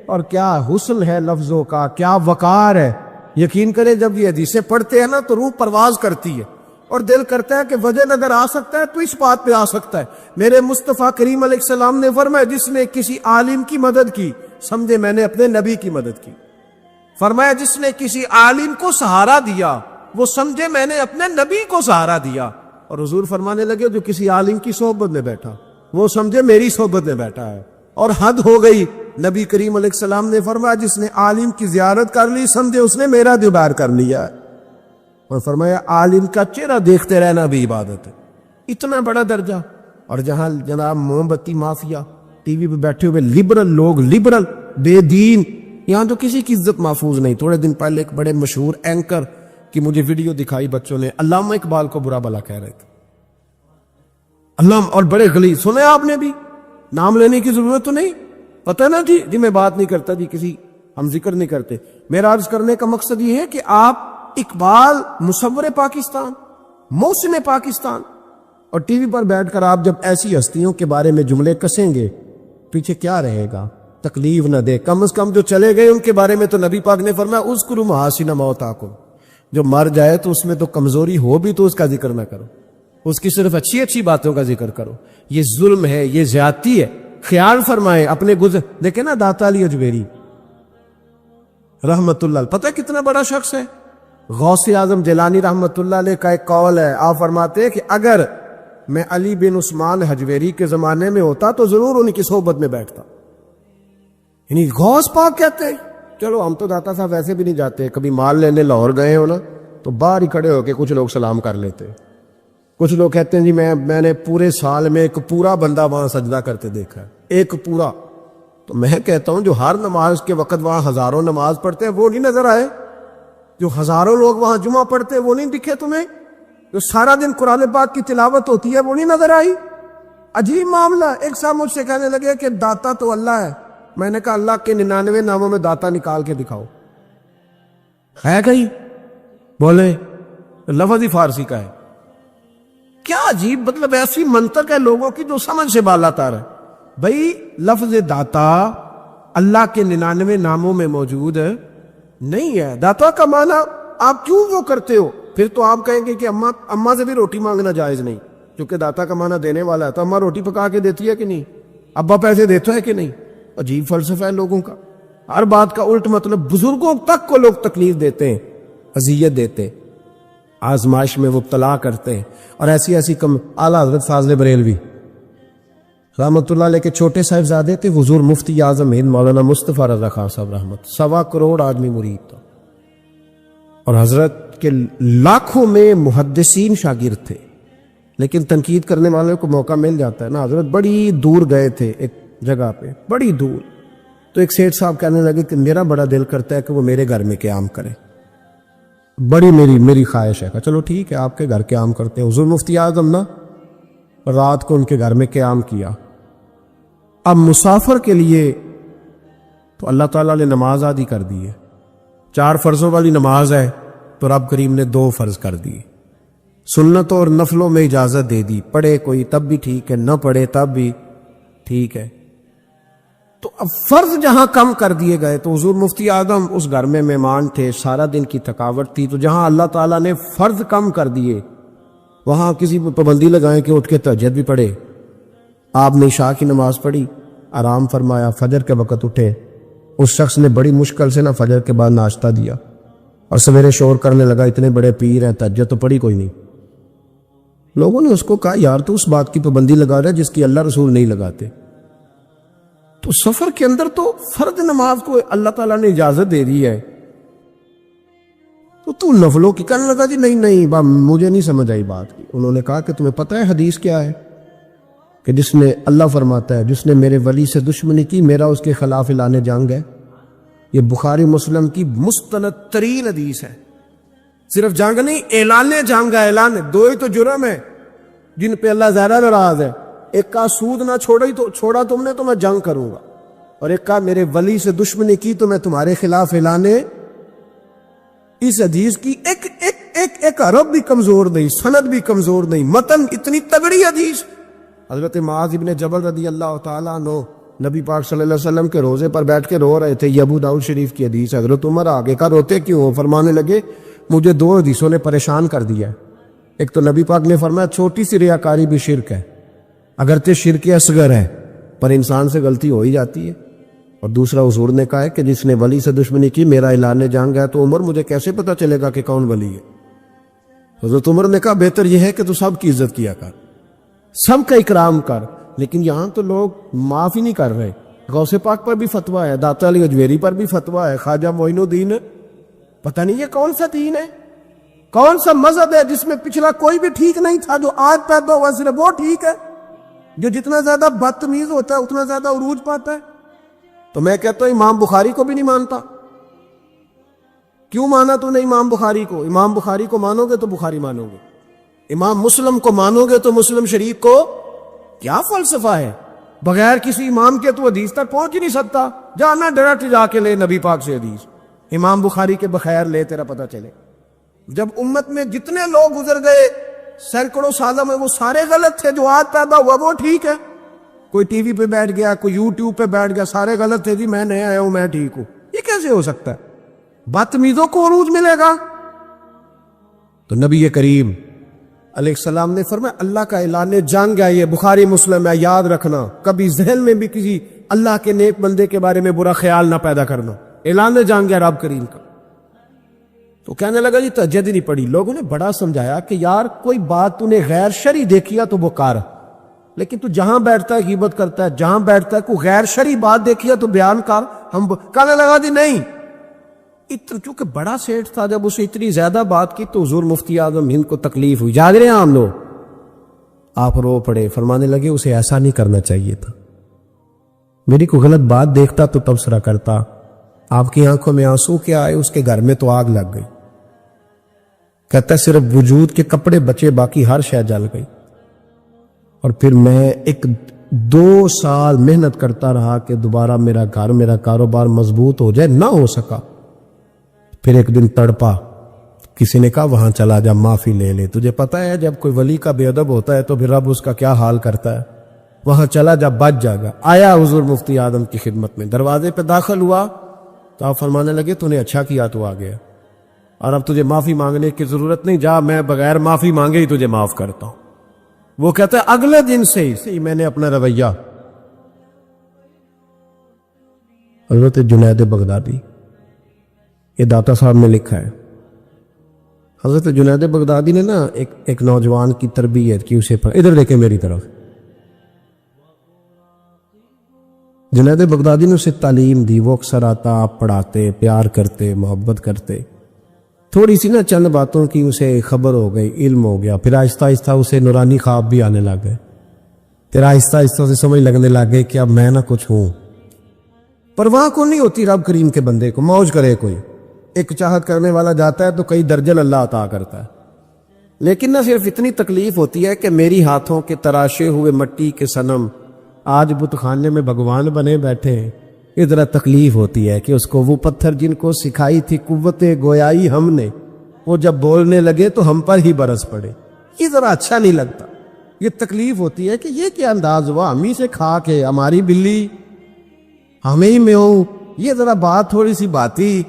اور کیا حسن ہے لفظوں کا، کیا وقار ہے. یقین کریں جب یہ حدیثیں پڑھتے ہیں نا تو روح پرواز کرتی ہے اور دل کرتا ہے کہ وجہ نظر آ سکتا ہے تو اس بات پہ آ سکتا ہے. میرے مصطفیٰ کریم علیہ السلام نے فرمایا جس نے کسی عالم کی مدد کی سمجھے میں نے اپنے نبی کی مدد کی. فرمایا جس نے کسی عالم کو سہارا دیا وہ سمجھے میں نے اپنے نبی کو سہارا دیا. اور حضور فرمانے لگے جو کسی عالم کی صحبت میں بیٹھا وہ سمجھے میری صحبت میں بیٹھا ہے. اور حد ہو گئی. نبی کریم علیہ السلام نے فرمایا جس نے عالم کی زیارت کر لی سمجھے اس نے میرا دیدار کر لیا. اور فرمایا عالم کا چہرہ دیکھتے رہنا بھی عبادت ہے. اتنا بڑا درجہ. اور جہاں جناب موم بتی مافیا ٹی وی پہ بیٹھے ہوئے لبرل لوگ، لبرل بے دین، یہاں تو کسی کی عزت محفوظ نہیں. تھوڑے دن پہلے ایک بڑے مشہور اینکر کی مجھے ویڈیو دکھائی بچوں نے، علامہ اقبال کو برا بھلا کہہ رہے تھے. علامہ اور بڑے غلیظ. سنے آپ نے بھی، نام لینے کی ضرورت تو نہیں، پتہ نا جی میں بات نہیں کرتا جی، کسی ہم ذکر نہیں کرتے. میرا عرض کرنے کا مقصد یہ ہے کہ آپ اقبال مصور پاکستان، محسن پاکستان، اور ٹی وی پر بیٹھ کر آپ جب ایسی ہستیوں کے بارے میں جملے کسیں گے پیچھے کیا رہے گا؟ تکلیف نہ دے. کم از کم جو چلے گئے ان کے بارے میں تو نبی پاک نے فرمایا اذکروا محاسن موتاکم، جو مر جائے تو اس میں تو کمزوری ہو بھی تو اس کا ذکر نہ کرو، اس کی صرف اچھی اچھی باتوں کا ذکر کرو. یہ ظلم ہے، یہ زیادتی ہے. خیال فرمائے اپنے گزر. دیکھیں نا داتا علی اجمیری رحمت اللہ، پتہ کتنا بڑا شخص ہے. غوث اعظم جیلانی رحمت اللہ علیہ کا ایک قول ہے، آپ فرماتے ہیں کہ اگر میں علی بن عثمان حجویری کے زمانے میں ہوتا تو ضرور ان کی صحبت میں بیٹھتا. یعنی غوث پاک کہتے ہیں. چلو ہم تو داتا صاحب ویسے بھی نہیں جاتے, کبھی مال لینے لاہور گئے ہو نا تو باہر ہی کھڑے ہو کے کچھ لوگ سلام کر لیتے. کچھ لوگ کہتے ہیں جی میں نے پورے سال میں ایک پورا بندہ وہاں سجدہ کرتے دیکھا ہے, ایک پورا. تو میں کہتا ہوں جو ہر نماز کے وقت وہاں ہزاروں نماز پڑھتے ہیں وہ نہیں نظر آئے؟ جو ہزاروں لوگ وہاں جمعہ پڑھتے ہیں وہ نہیں دکھے تمہیں؟ جو سارا دن قرآن پاک کی تلاوت ہوتی ہے وہ نہیں نظر آئی؟ عجیب معاملہ. ایک صاحب مجھ سے کہنے لگے کہ داتا تو اللہ ہے. میں نے کہا اللہ کے 99 ناموں میں داتا نکال کے دکھاؤ, ہے کہیں؟ بولے لفظ ہی فارسی کا ہے. کیا عجیب مطلب ایسی منطق ہے لوگوں کی جو سمجھ سے بالا تر ہے. بھائی لفظ داتا اللہ کے 99 ناموں میں موجود نہیں ہے. داتا کا معنی آپ کیوں وہ کرتے ہو؟ پھر تو آپ کہیں گے کہ اماں سے بھی روٹی مانگنا جائز نہیں, کیونکہ داتا کا معنی دینے والا ہے. تو اماں روٹی پکا کے دیتی ہے کہ نہیں؟ ابا پیسے دیتا ہے کہ نہیں؟ عجیب فلسفہ ہے لوگوں کا, ہر بات کا الٹ مطلب. بزرگوں تک کو لوگ تکلیف دیتے ہیں, اذیت دیتے, آزمائش میں مبتلا کرتے ہیں. اور ایسی ایسی اعلیٰ حضرت فاضل بریلوی رحمۃ اللہ علیہ کے چھوٹے صاحبزادے تھے, حضور مفتی اعظم ہند مولانا مصطفیٰ رضا خان صاحب رحمت, 1.25 کروڑ آدمی مرید تھا, اور حضرت کے لاکھوں میں محدثین شاگرد تھے. لیکن تنقید کرنے والوں کو موقع مل جاتا ہے نا. حضرت بڑی دور گئے تھے ایک جگہ پہ, بڑی دور. تو ایک سیٹھ صاحب کہنے لگے کہ میرا بڑا دل کرتا ہے کہ وہ میرے گھر میں قیام کرے, بڑی میری خواہش ہے. کہ چلو ٹھیک ہے آپ کے گھر قیام کرتے ہیں. حضور مفتی اعظم نا رات کو ان کے گھر میں قیام کیا. اب مسافر کے لیے تو اللہ تعالیٰ نے نماز عادی کر دی ہے. 4 فرضوں والی نماز ہے تو رب کریم نے 2 فرض کر دی. سنتوں اور نفلوں میں اجازت دے دی, پڑھے کوئی تب بھی ٹھیک ہے, نہ پڑھے تب بھی ٹھیک ہے. تو اب فرض جہاں کم کر دیے گئے تو حضور مفتی اعظم اس گھر میں مہمان تھے, سارا دن کی تھکاوٹ تھی. تو جہاں اللہ تعالیٰ نے فرض کم کر دیے وہاں کسی پہ پابندی لگائیں کہ اٹھ کے تہجد بھی پڑھے. آپ نے عشاء کی نماز پڑھی, آرام فرمایا, فجر کے وقت اٹھے. اس شخص نے بڑی مشکل سے فجر کے بعد ناشتہ دیا اور سویرے شور کرنے لگا اتنے بڑے پیر ہیں, تہجد تو پڑھی کوئی نہیں. لوگوں نے اس کو کہا یار تو اس بات کی پابندی لگا رہا ہے جس کی اللہ رسول نہیں لگاتے. تو سفر کے اندر تو فرض نماز کو اللہ تعالیٰ نے اجازت دے دی ہے, تو نفلوں کی کہنے لگا جی نہیں مجھے نہیں سمجھ آئی بات کی. انہوں نے کہا کہ تمہیں پتہ ہے حدیث کیا ہے کہ جس نے اللہ فرماتا ہے جس نے میرے ولی سے دشمنی کی میرا اس کے خلاف اعلان جنگ ہے. یہ بخاری مسلم کی مستند ترین حدیث ہے. صرف جنگ نہیں, اعلان جنگ ہے. اعلان 2 ہی تو جرم ہے جن پہ اللہ زیادہ ناراض ہے. ایک کا سود نہ چھوڑا تم نے تو میں جنگ کروں گا, اور ایک کا میرے ولی سے دشمنی کی تو میں تمہارے خلاف اعلان. اس حدیث کی ایک عرب بھی کمزور نہیں, سند بھی کمزور نہیں, متن اتنی تگڑی حدیث. حضرت معاذ ابن جبل رضی اللہ تعالیٰ عنہ نبی پاک صلی اللہ علیہ وسلم کے روزے پر بیٹھ کے رو رہے تھے. یہ ابو داؤد شریف کی حدیث. حضرت عمر آگے کا روتے کیوں؟ فرمانے لگے مجھے 2 حدیثوں نے پریشان کر دیا. ایک تو نبی پاک نے فرمایا چھوٹی سی ریاکاری بھی شرک ہے, اگرچہ شرک اصغر ہے پر انسان سے غلطی ہو ہی جاتی ہے. اور دوسرا حضور نے کہا ہے کہ جس نے ولی سے دشمنی کی میرا اعلان جنگ ہے. تو عمر مجھے کیسے پتا چلے گا کہ کون ولی ہے؟ حضرت عمر نے کہا بہتر یہ ہے کہ تو سب کی عزت کیا کر, سب کا اکرام کر. لیکن یہاں تو لوگ معاف ہی نہیں کر رہے. غوث پاک پر بھی فتویٰ ہے, داتا علی اجمیری پر بھی فتویٰ ہے, خواجہ معین الدین, پتہ نہیں یہ کون سا دین ہے, کون سا مذہب ہے جس میں پچھلا کوئی بھی ٹھیک نہیں تھا, جو آج پیدا ہوا صرف وہ ٹھیک ہے, جو جتنا زیادہ بدتمیز ہوتا ہے اتنا زیادہ عروج پاتا ہے. تو میں کہتا ہوں امام بخاری کو بھی نہیں مانتا. کیوں مانا تو نے امام بخاری کو؟ امام بخاری کو مانو گے تو بخاری مانو گے, امام مسلم کو مانو گے تو مسلم شریف کو. کیا فلسفہ ہے؟ بغیر کسی امام کے تو حدیث تک پہنچ ہی نہیں سکتا. جانا ڈائریکٹ جا کے لے نبی پاک سے حدیث, امام بخاری کے بخیر لے, تیرا پتہ چلے. جب امت میں جتنے لوگ گزر گئے سینکڑوں سالوں میں وہ سارے غلط تھے, جو آج پیدا ہوا وہ ٹھیک ہے. کوئی ٹی وی پہ بیٹھ گیا, کوئی یوٹیوب پہ بیٹھ گیا, سارے غلط تھے جی میں نیا آیا ہوں میں ٹھیک ہوں. یہ کیسے ہو سکتا ہے؟ بدتمیزوں کو عروج ملے گا. تو نبی کریم علیہ السلام نے فرمایا اللہ کا اعلان جنگ ہے, یہ بخاری مسلم ہے, یاد رکھنا. کبھی ذہن میں بھی کسی اللہ کے نیک بندے کے بارے میں برا خیال نہ پیدا کرنا. اعلان جنگ ہے رب کریم کا. تو کہنے لگا جی تہجد نہیں پڑھی. لوگوں نے بڑا سمجھایا کہ یار کوئی بات تو نے غیر شرعی دیکھی ہے تو وہ کر, لیکن تو جہاں بیٹھتا ہے غیبت کرتا ہے، جہاں بیٹھتا ہے کوئی غیر شرعی بات دیکھی ہے تو بیان کر، ہم کہنے لگا دی نہیں چونکہ بڑا سیٹ تھا، جب اسے اتنی زیادہ بات کی تو حضور مفتی اعظم ہند کو تکلیف ہوئی، جاگ رہے ہیں ہم لوگ، آپ رو پڑے، فرمانے لگے اسے ایسا نہیں کرنا چاہیے تھا، میری کوئی غلط بات دیکھتا تو تبصرہ کرتا، آپ کی آنکھوں میں آنسو کیا آئے، اس کے گھر میں تو آگ لگ گئی، کہتا ہے صرف وجود کے کپڑے بچے، باقی ہر شے جل گئی، اور پھر میں 2 سال محنت کرتا رہا کہ دوبارہ میرا گھر، میرا کاروبار مضبوط ہو جائے، نہ ہو سکا، پھر ایک دن تڑپا، کسی نے کہا وہاں چلا جا معافی لے لے، تجھے پتہ ہے جب کوئی ولی کا بے ادب ہوتا ہے تو پھر رب اس کا کیا حال کرتا ہے، وہاں چلا جا بچ جائے گا، آیا حضور مفتی اعظم کی خدمت میں، دروازے پہ داخل ہوا تو آپ فرمانے لگے تو نے اچھا کیا تو آ گیا، اور اب تجھے معافی مانگنے کی ضرورت نہیں، جا میں بغیر معافی مانگے ہی تجھے معاف کرتا ہوں۔ وہ کہتا ہے اگلے دن سے ہی میں نے اپنا رویہ، حضرت جنید بغدادی، یہ داتا صاحب نے لکھا ہے، حضرت جنید بغدادی نے نا ایک نوجوان کی تربیت کی، اسے ادھر دیکھیں میری طرف، جنید بغدادی نے اسے تعلیم دی، وہ اکثر آتا، آپ پڑھاتے، پیار کرتے، محبت کرتے، تھوڑی سی نا چند باتوں کی اسے خبر ہو گئی، علم ہو گیا، پھر آہستہ آہستہ اسے نورانی خواب بھی آنے لگ گئے، پھر آہستہ آہستہ اسے سمجھ لگنے لگ گئی کہ اب میں نہ کچھ ہوں، پرواہ کو نہیں ہوتی رب کریم کے بندے کو، موج کرے کوئی، ایک چاہت کرنے والا جاتا ہے تو کئی درجن اللہ عطا کرتا ہے، لیکن نہ صرف اتنی تکلیف ہوتی ہے کہ میری ہاتھوں کے تراشے ہوئے مٹی کے صنم آج بت خانے میں بھگوان بنے بیٹھے ہیں، یہ ذرا تکلیف ہوتی ہے کہ اس کو وہ پتھر جن کو سکھائی تھی قوت گویائی ہم نے، وہ جب بولنے لگے تو ہم پر ہی برس پڑے، یہ ذرا اچھا نہیں لگتا، یہ تکلیف ہوتی ہے کہ یہ کیا انداز ہوا، ہم ہی سے کھا کے ہماری بلی ہمیں ہی میں ہوں، یہ ذرا بات تھوڑی سی باتی،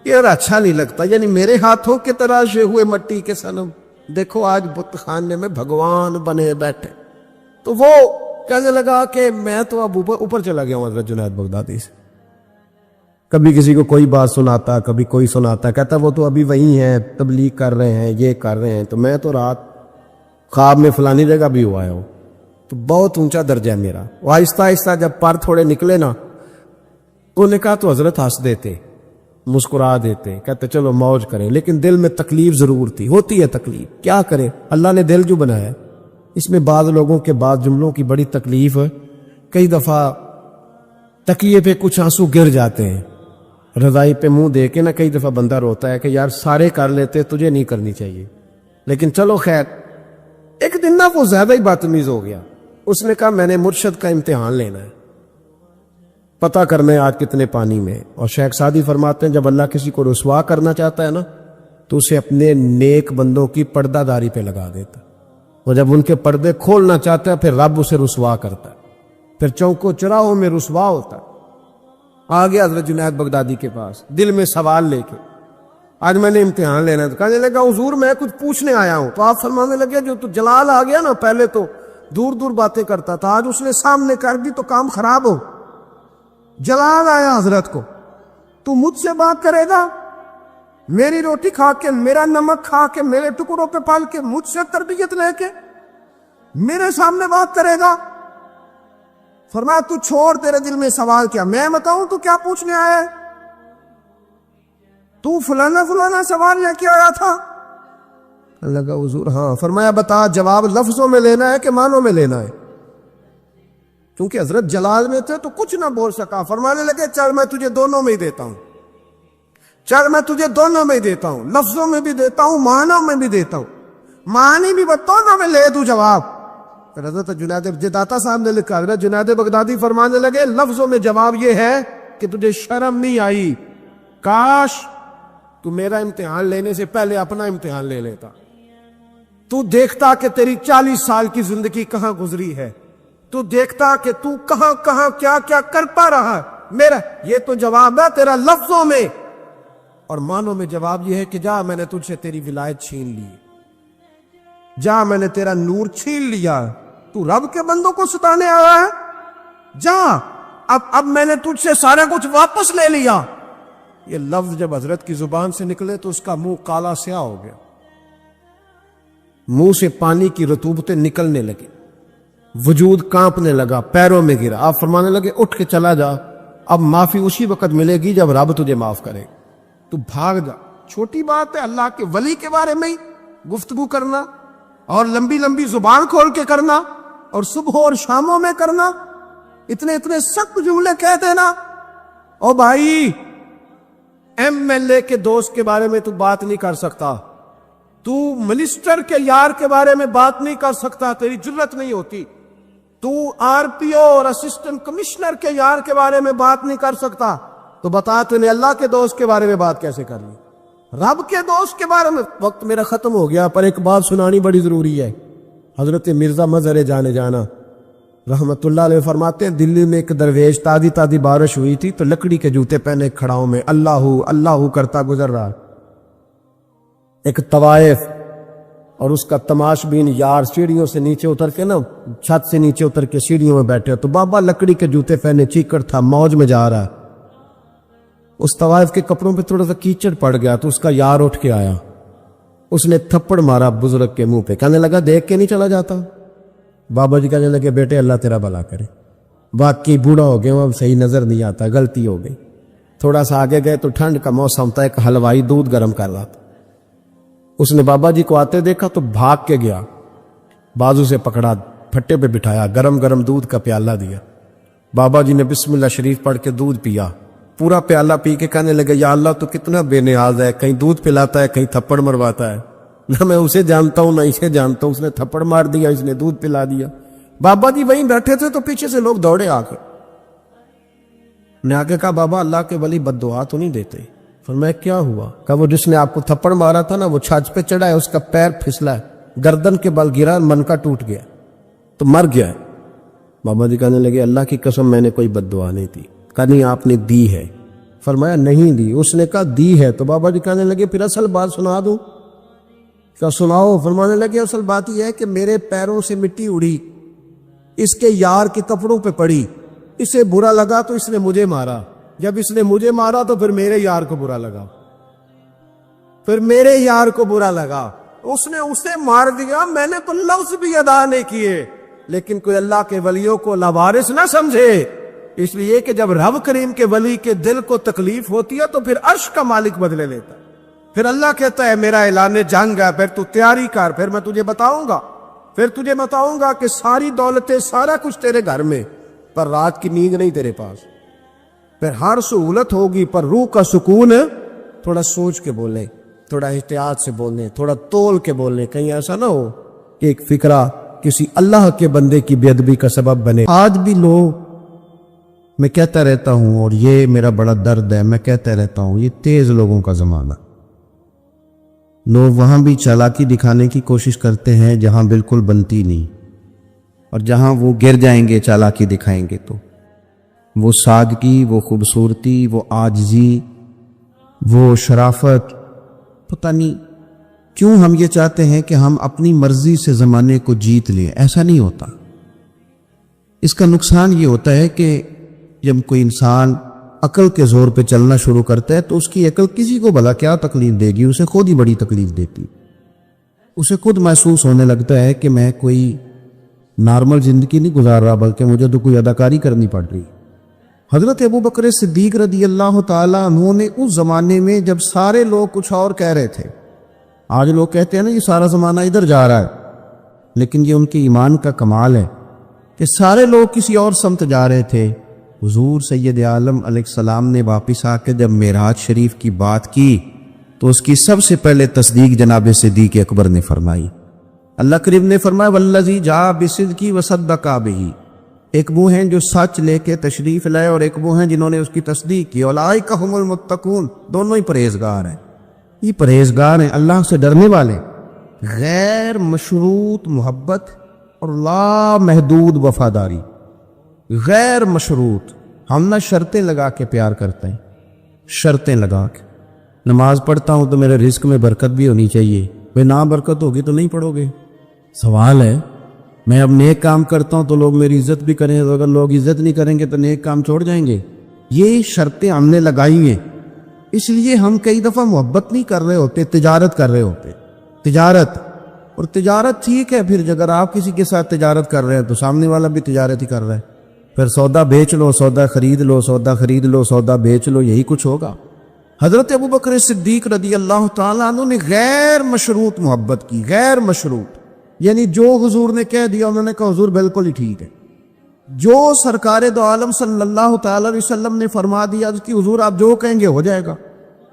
یہ ذرا اچھا نہیں لگتا، یعنی میرے ہاتھوں کے تراشے ہوئے مٹی کے صنم دیکھو آج بت خانے میں بھگوان بنے بیٹھے، تو وہ کہنے لگا کہ میں تو اب اوپر چلا گیا ہوں حضرت جنید بغدادی سے، کبھی کسی کو کوئی بات سناتا، کبھی کوئی سناتا، کہتا وہ تو ابھی وہی ہیں، تبلیغ کر رہے ہیں، یہ کر رہے ہیں، تو میں تو رات خواب میں فلانی جگہ بھی ہوا ہوں، تو بہت اونچا درجہ ہے میرا، وہ آہستہ آہستہ جب پر تھوڑے نکلے نا، انہوں نے کہا تو حضرت ہنس دیتے، مسکرا دیتے، کہتے چلو موج کریں، لیکن دل میں تکلیف ضرور تھی، ہوتی ہے تکلیف، کیا کرے، اللہ نے دل جو بنایا، اس میں بعض لوگوں کے بعض جملوں کی بڑی تکلیف ہے، کئی دفعہ تکیے پہ کچھ آنسو گر جاتے ہیں، رضائی پہ منہ دے کے نا کئی دفعہ بندہ روتا ہے کہ یار سارے کر لیتے، تجھے نہیں کرنی چاہیے، لیکن چلو خیر، ایک دن نا وہ زیادہ ہی بدتمیز ہو گیا، اس نے کہا میں نے مرشد کا امتحان لینا ہے، پتہ کرنا ہے آج کتنے پانی میں، اور شیخ سعدی فرماتے ہیں جب اللہ کسی کو رسوا کرنا چاہتا ہے نا تو اسے اپنے نیک بندوں کی پردہ داری پہ لگا دیتا ہے، اور جب ان کے پردے کھولنا چاہتا ہے پھر رب اسے رسوا کرتا ہے، پھر چوکوں چراہوں میں رسوا ہوتا ہے۔ آ گیا حضرت جنید بغدادی کے پاس دل میں سوال لے کے، آج میں نے امتحان لینا ہے، تو کہنے لگا حضور میں کچھ پوچھنے آیا ہوں، تو آپ فرمانے لگے جو تو جلال آ گیا نا، پہلے تو دور دور باتیں کرتا تھا، آج اس نے سامنے کر دی تو کام خراب ہو، جلال آیا حضرت کو، تو مجھ سے بات کرے گا، میری روٹی کھا کے، میرا نمک کھا کے، میرے ٹکڑوں پہ پال کے، مجھ سے تربیت لے کے میرے سامنے بات کرے گا؟ فرمایا تو چھوڑ، تیرے دل میں سوال کیا، میں بتاؤں تو کیا پوچھنے آیا ہے؟ تو فلانا فلانا سوال لے کے آیا تھا؟ لگا حضور ہاں۔ فرمایا بتا، جواب لفظوں میں لینا ہے کہ معنوں میں لینا ہے؟ کیونکہ حضرت جلال میں تھے تو کچھ نہ بول سکا، فرمانے لگے چل میں تجھے دونوں میں ہی دیتا ہوں، چل میں تجھے دونوں میں ہی دیتا ہوں، لفظوں میں بھی دیتا ہوں، معنوں میں بھی دیتا ہوں، معنی بھی بتاؤں میں لے دوں جواب۔ پھر حضرت جنید داتا صاحب نے لکھا، حضرت جنید بغدادی فرمانے لگے لفظوں میں جواب یہ ہے کہ تجھے شرم نہیں آئی، کاش تو میرا امتحان لینے سے پہلے اپنا امتحان لے لیتا، تو دیکھتا کہ تیری 40 سال کی زندگی کہاں گزری ہے، تو دیکھتا کہ تو کہاں کہاں کیا کیا کرتا رہا۔ میرا یہ تو جواب ہے تیرا لفظوں میں، اور معنوں میں جواب یہ ہے کہ جا میں نے تجھ سے تیری ولایت چھین لی، جا میں نے تیرا نور چھین لیا، تو رب کے بندوں کو ستانے آیا ہے، جا اب میں نے تجھ سے سارا کچھ واپس لے لیا۔ یہ لفظ جب حضرت کی زبان سے نکلے تو اس کا منہ کالا سیاہ ہو گیا، منہ سے پانی کی رطوبتیں نکلنے لگی، وجود کانپنے لگا، پیروں میں گرا. آپ فرمانے لگے اٹھ کے چلا جا، اب معافی اسی وقت ملے گی جب رب تجھے معاف کرے. تو بھاگ جا. چھوٹی بات ہے اللہ کے ولی کے بارے میں گفتگو کرنا اور لمبی لمبی زبان کھول کے کرنا اور صبح اور شاموں میں کرنا، اتنے اتنے سخت جملے کہہ دینا. او بھائی، ایم ایل اے کے دوست کے بارے میں تو بات نہیں کر سکتا، تو منسٹر کے یار کے بارے میں بات نہیں کر سکتا، تیری جرت نہیں ہوتی. تو آر پی او اور اسسٹنٹ کمشنر کے یار کے بارے میں بات نہیں کر سکتا، تو بتا تو نے اللہ کے دوست کے بارے میں بات کیسے کر لی؟ رب کے دوست کے بارے میں. وقت میرا ختم ہو گیا، پر ایک بات سنانی بڑی ضروری ہے. حضرت مرزا مظہر جانا رحمت اللہ علیہ فرماتے ہیں دلی میں ایک درویش تازی تازی بارش ہوئی تھی تو لکڑی کے جوتے پہنے کھڑاؤں میں اللہ اللہ کرتا گزر رہا. ایک طوائف اور اس کا تماش بین یار سیڑھیوں سے نیچے اتر کے نا، چھت سے نیچے اتر کے سیڑھیوں میں بیٹھے، تو بابا لکڑی کے جوتے پہنے چیکر تھا، موج میں جا رہا. اس طوائف کے کپڑوں پہ تھوڑا سا کیچڑ پڑ گیا تو اس کا یار اٹھ کے آیا، اس نے تھپڑ مارا بزرگ کے منہ پہ، کہنے لگا دیکھ کے نہیں چلا جاتا. بابا جی کہنے لگے بیٹے اللہ تیرا بھلا کرے، باقی بوڑھا ہو گئے، اب صحیح نظر نہیں آتا، غلطی ہو گئی. تھوڑا سا آگے گئے تو ٹھنڈ کا موسم تھا، ایک حلوائی دودھ گرم کر رہا تھا. اس نے بابا جی کو آتے دیکھا تو بھاگ کے گیا، بازو سے پکڑا، پھٹے پہ بٹھایا، گرم گرم دودھ کا پیالہ دیا. بابا جی نے بسم اللہ شریف پڑھ کے دودھ پیا، پورا پیالہ پی کے کہنے لگے یا اللہ تو کتنا بے نیاز ہے، کہیں دودھ پلاتا ہے کہیں تھپڑ مرواتا ہے، نہ میں اسے جانتا ہوں نہ اسے جانتا ہوں. اس نے تھپڑ مار دیا، اس نے دودھ پلا دیا. بابا جی وہیں بیٹھے تھے تو پیچھے سے لوگ دوڑے آ کے، نے آ کے کہا بابا اللہ کے ولی بد دعا تو نہیں دیتے. فرمایا کیا ہوا؟ کہا وہ جس نے آپ کو تھپڑ مارا تھا نا وہ چھاچ پہ چڑھا ہے، اس کا پیر پھسلا ہے، گردن کے بل گرا، من کا ٹوٹ گیا تو مر گیا ہے. بابا جی کہنے لگے اللہ کی قسم میں نے کوئی بد دعا نہیں دی. کہا نہیں آپ نے دی ہے. فرمایا نہیں دی. اس نے کہا دی ہے. تو بابا جی کہنے لگے پھر اصل بات سنا دوں؟ کیا سناؤ؟ فرمانے لگے اصل بات یہ ہے کہ میرے پیروں سے مٹی اڑی، اس کے یار کے کپڑوں پہ پڑی، اسے برا لگا تو اس نے مجھے مارا، جب اس نے مجھے مارا تو پھر میرے یار کو برا لگا، پھر میرے یار کو برا لگا، اس نے اسے مار دیا، میں نے تو لفظ بھی ادا نہیں کیے. لیکن کوئی اللہ کے ولیوں کو لاوارث نہ سمجھے، اس لیے کہ جب رب کریم کے ولی کے دل کو تکلیف ہوتی ہے تو پھر عرش کا مالک بدلے لیتا ہے. پھر اللہ کہتا ہے میرا اعلان جنگ ہے، پھر تو تیاری کر، پھر میں تجھے بتاؤں گا کہ ساری دولتیں سارا کچھ تیرے گھر میں، پر رات کی نیند نہیں تیرے پاس. پھر ہر سہولت ہوگی پر روح کا سکون. تھوڑا سوچ کے بولیں، تھوڑا احتیاط سے بولیں، تھوڑا تول کے بولیں، کہیں ایسا نہ ہو کہ ایک فکرہ کسی اللہ کے بندے کی بے ادبی کا سبب بنے. آج بھی لوگ، میں کہتا رہتا ہوں اور یہ میرا بڑا درد ہے، میں کہتا رہتا ہوں یہ تیز لوگوں کا زمانہ. لوگ وہاں بھی چالاکی دکھانے کی کوشش کرتے ہیں جہاں بالکل بنتی نہیں، اور جہاں وہ گر جائیں گے چالاکی دکھائیں گے تو وہ سادگی، وہ خوبصورتی، وہ عاجزی، وہ شرافت، پتہ نہیں کیوں ہم یہ چاہتے ہیں کہ ہم اپنی مرضی سے زمانے کو جیت لیں. ایسا نہیں ہوتا. اس کا نقصان یہ ہوتا ہے کہ جب کوئی انسان عقل کے زور پہ چلنا شروع کرتا ہے تو اس کی عقل کسی کو بھلا کیا تکلیف دے گی، اسے خود ہی بڑی تکلیف دیتی. اسے خود محسوس ہونے لگتا ہے کہ میں کوئی نارمل زندگی نہیں گزار رہا بلکہ مجھے تو کوئی اداکاری کرنی پڑ رہی. حضرت ابو بکر صدیق رضی اللہ تعالیٰ عنہ نے اس زمانے میں جب سارے لوگ کچھ اور کہہ رہے تھے، آج لوگ کہتے ہیں نا یہ سارا زمانہ ادھر جا رہا ہے، لیکن یہ ان کے ایمان کا کمال ہے کہ سارے لوگ کسی اور سمت جا رہے تھے. حضور سید عالم علیہ السلام نے واپس آ کے جب معراج شریف کی بات کی تو اس کی سب سے پہلے تصدیق جناب صدیق اکبر نے فرمائی. اللہ کریم نے فرمایا والذی جاء بالصدق وصدق بہ. ایک وہ ہیں جو سچ لے کے تشریف لائے اور ایک وہ ہیں جنہوں نے اس کی تصدیق کی. اولئک ھم المتقون. دونوں ہی پرہیزگار ہیں. یہ پرہیزگار ہیں، اللہ سے ڈرنے والے، غیر مشروط محبت اور لا محدود وفاداری. غیر مشروط، ہم نہ شرطیں لگا کے پیار کرتے ہیں، شرطیں لگا کے. نماز پڑھتا ہوں تو میرے رزق میں برکت بھی ہونی چاہیے. بھئی نہ برکت ہوگی تو نہیں پڑھو گے. سوال ہے میں اب نیک کام کرتا ہوں تو لوگ میری عزت بھی کریں، تو اگر لوگ عزت نہیں کریں گے تو نیک کام چھوڑ جائیں گے. یہ شرطیں ہم نے لگائی ہیں، اس لیے ہم کئی دفعہ محبت نہیں کر رہے ہوتے، تجارت کر رہے ہوتے. تجارت اور تجارت ٹھیک ہے، پھر اگر آپ کسی کے ساتھ تجارت کر رہے ہیں تو سامنے والا بھی تجارت ہی کر رہا ہے، پھر سودا بیچ لو، سودا خرید لو، سودا خرید لو، سودا بیچ لو، یہی کچھ ہوگا۔ حضرت ابوبکر صدیق رضی اللہ تعالیٰ عنہ نے غیر مشروط محبت کی، غیر مشروط، یعنی جو حضور نے کہہ دیا انہوں نے کہا حضور بالکل ہی ٹھیک ہے، جو سرکار دو عالم صلی اللہ تعالی علیہ وسلم نے فرما دیا کہ حضور آپ جو کہیں گے ہو جائے گا،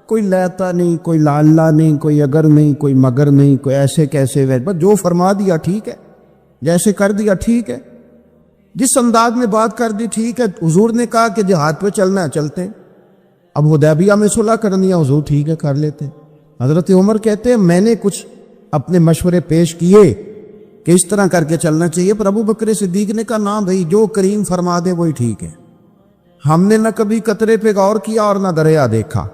کوئی لیتا نہیں، کوئی لالا نہیں، کوئی اگر نہیں، کوئی مگر نہیں، کوئی ایسے کیسے بس جو فرما دیا ٹھیک ہے، جیسے کر دیا ٹھیک ہے، جس انداز میں بات کر دی ٹھیک ہے۔ حضور نے کہا کہ جہاد پہ چلنا ہے چلتے ہیں، اب حدیبیہ میں صلح کرنی ہے حضور ٹھیک ہے کر لیتے ہیں۔ حضرت عمر کہتے ہیں میں نے کچھ اپنے مشورے پیش کیے کہ اس طرح کر کے چلنا چاہیے، پر ابو بکر صدیق نے کہا نہ بھائی جو کریم فرما دے وہی ٹھیک ہے، ہم نے نہ کبھی قطرے پہ غور کیا اور نہ دریا دیکھا،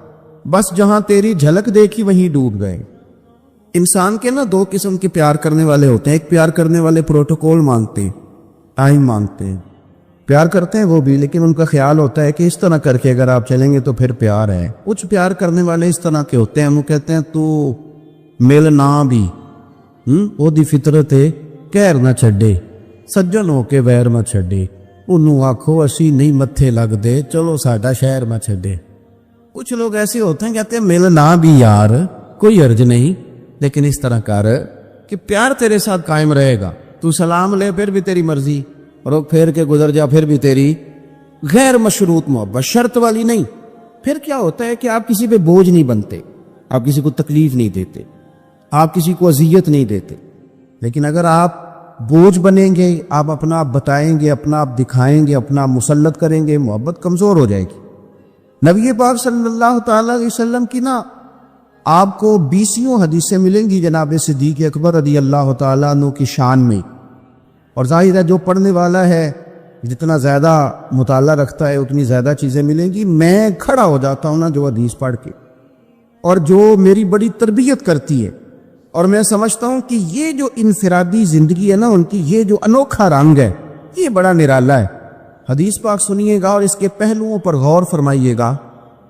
بس جہاں تیری جھلک دیکھی وہیں ڈوب گئے۔ انسان کے نا دو قسم کے پیار کرنے والے ہوتے ہیں، ایک پیار کرنے والے پروٹوکول مانگتے ہیں، ٹائم مانگتے ہیں، پیار کرتے ہیں وہ بھی، لیکن ان کا خیال ہوتا ہے کہ اس طرح کر کے اگر آپ چلیں گے تو پھر پیار ہے۔ کچھ پیار کرنے والے اس طرح کے ہوتے ہیں، وہ کہتے ہیں تو مل نہ بھی وہ دی فطرت ہے کہر نہ چھڈے، سجن ہو کے ویر نہ چھڈے، انہوں آکھو اسی نہیں متھے لگ دے، چلو ساڈا شہر نہ چھڈے۔ کچھ لوگ ایسے ہوتے ہیں کہتے ہیں مل نہ بھی یار کوئی عرض نہیں، لیکن اس طرح کر کہ پیار تیرے ساتھ قائم رہے گا، تو سلام لے پھر بھی تیری مرضی، اور پھیر کے گزر جا پھر بھی تیری، غیر مشروط محبت، شرط والی نہیں۔ پھر کیا ہوتا ہے کہ آپ کسی پہ بوجھ نہیں بنتے، آپ کسی کو تکلیف نہیں دیتے، آپ کسی کو اذیت نہیں دیتے، لیکن اگر آپ بوجھ بنیں گے، آپ اپنا آپ بتائیں گے، اپنا آپ دکھائیں گے، اپنا آپ مسلط کریں گے، محبت کمزور ہو جائے گی۔ نبی پاک صلی اللہ تعالی علیہ وسلم کی نا آپ کو 20 حدیثیں ملیں گی جناب صدیق اکبر رضی اللہ تعالیٰ عنہ کی شان میں، اور ظاہر ہے جو پڑھنے والا ہے جتنا زیادہ مطالعہ رکھتا ہے اتنی زیادہ چیزیں ملیں گی۔ میں کھڑا ہو جاتا ہوں نا جو حدیث پڑھ کے، اور جو میری بڑی تربیت کرتی ہے، اور میں سمجھتا ہوں کہ یہ جو انفرادی زندگی ہے نا ان کی، یہ جو انوکھا رنگ ہے یہ بڑا نرالا ہے۔ حدیث پاک سنیے گا اور اس کے پہلوؤں پر غور فرمائیے گا۔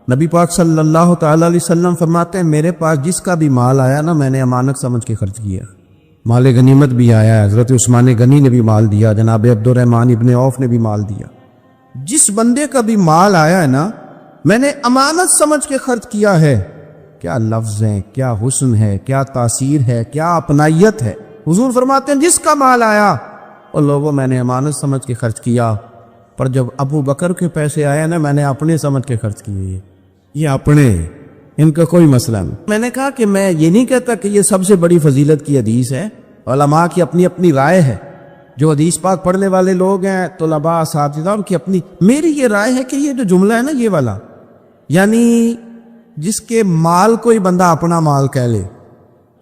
نبی پاک صلی اللہ تعالی علیہ وسلم فرماتے ہیں میرے پاس جس کا بھی مال آیا نا میں نے امانت سمجھ کے خرچ کیا، مال غنیمت بھی آیا ہے، حضرت عثمان غنی نے بھی مال دیا، جناب عبد الرحمن ابن عوف نے بھی مال دیا، جس بندے کا بھی مال آیا ہے نا میں نے امانت سمجھ کے خرچ کیا ہے۔ کیا لفظ ہیں، کیا حسن ہے، کیا تاثیر ہے، کیا اپنائیت ہے۔ حضور فرماتے ہیں جس کا مال آیا اور لوگوں میں نے امانت سمجھ کے خرچ کیا، پر جب ابو بکر کے پیسے آئے نا میں نے اپنے سمجھ کے خرچ کیے، یہ اپنے، ان کا کوئی مسئلہ نہیں۔ میں نے کہا کہ میں یہ نہیں کہتا کہ یہ سب سے بڑی فضیلت کی حدیث ہے، علماء کی اپنی اپنی رائے ہے، جو حدیث پاک پڑھنے والے لوگ ہیں طلباء اساتذہ ان کی اپنی، میری یہ رائے ہے کہ یہ جو جملہ ہے نا یہ والا، یعنی جس کے مال کوئی بندہ اپنا مال کہہ لے،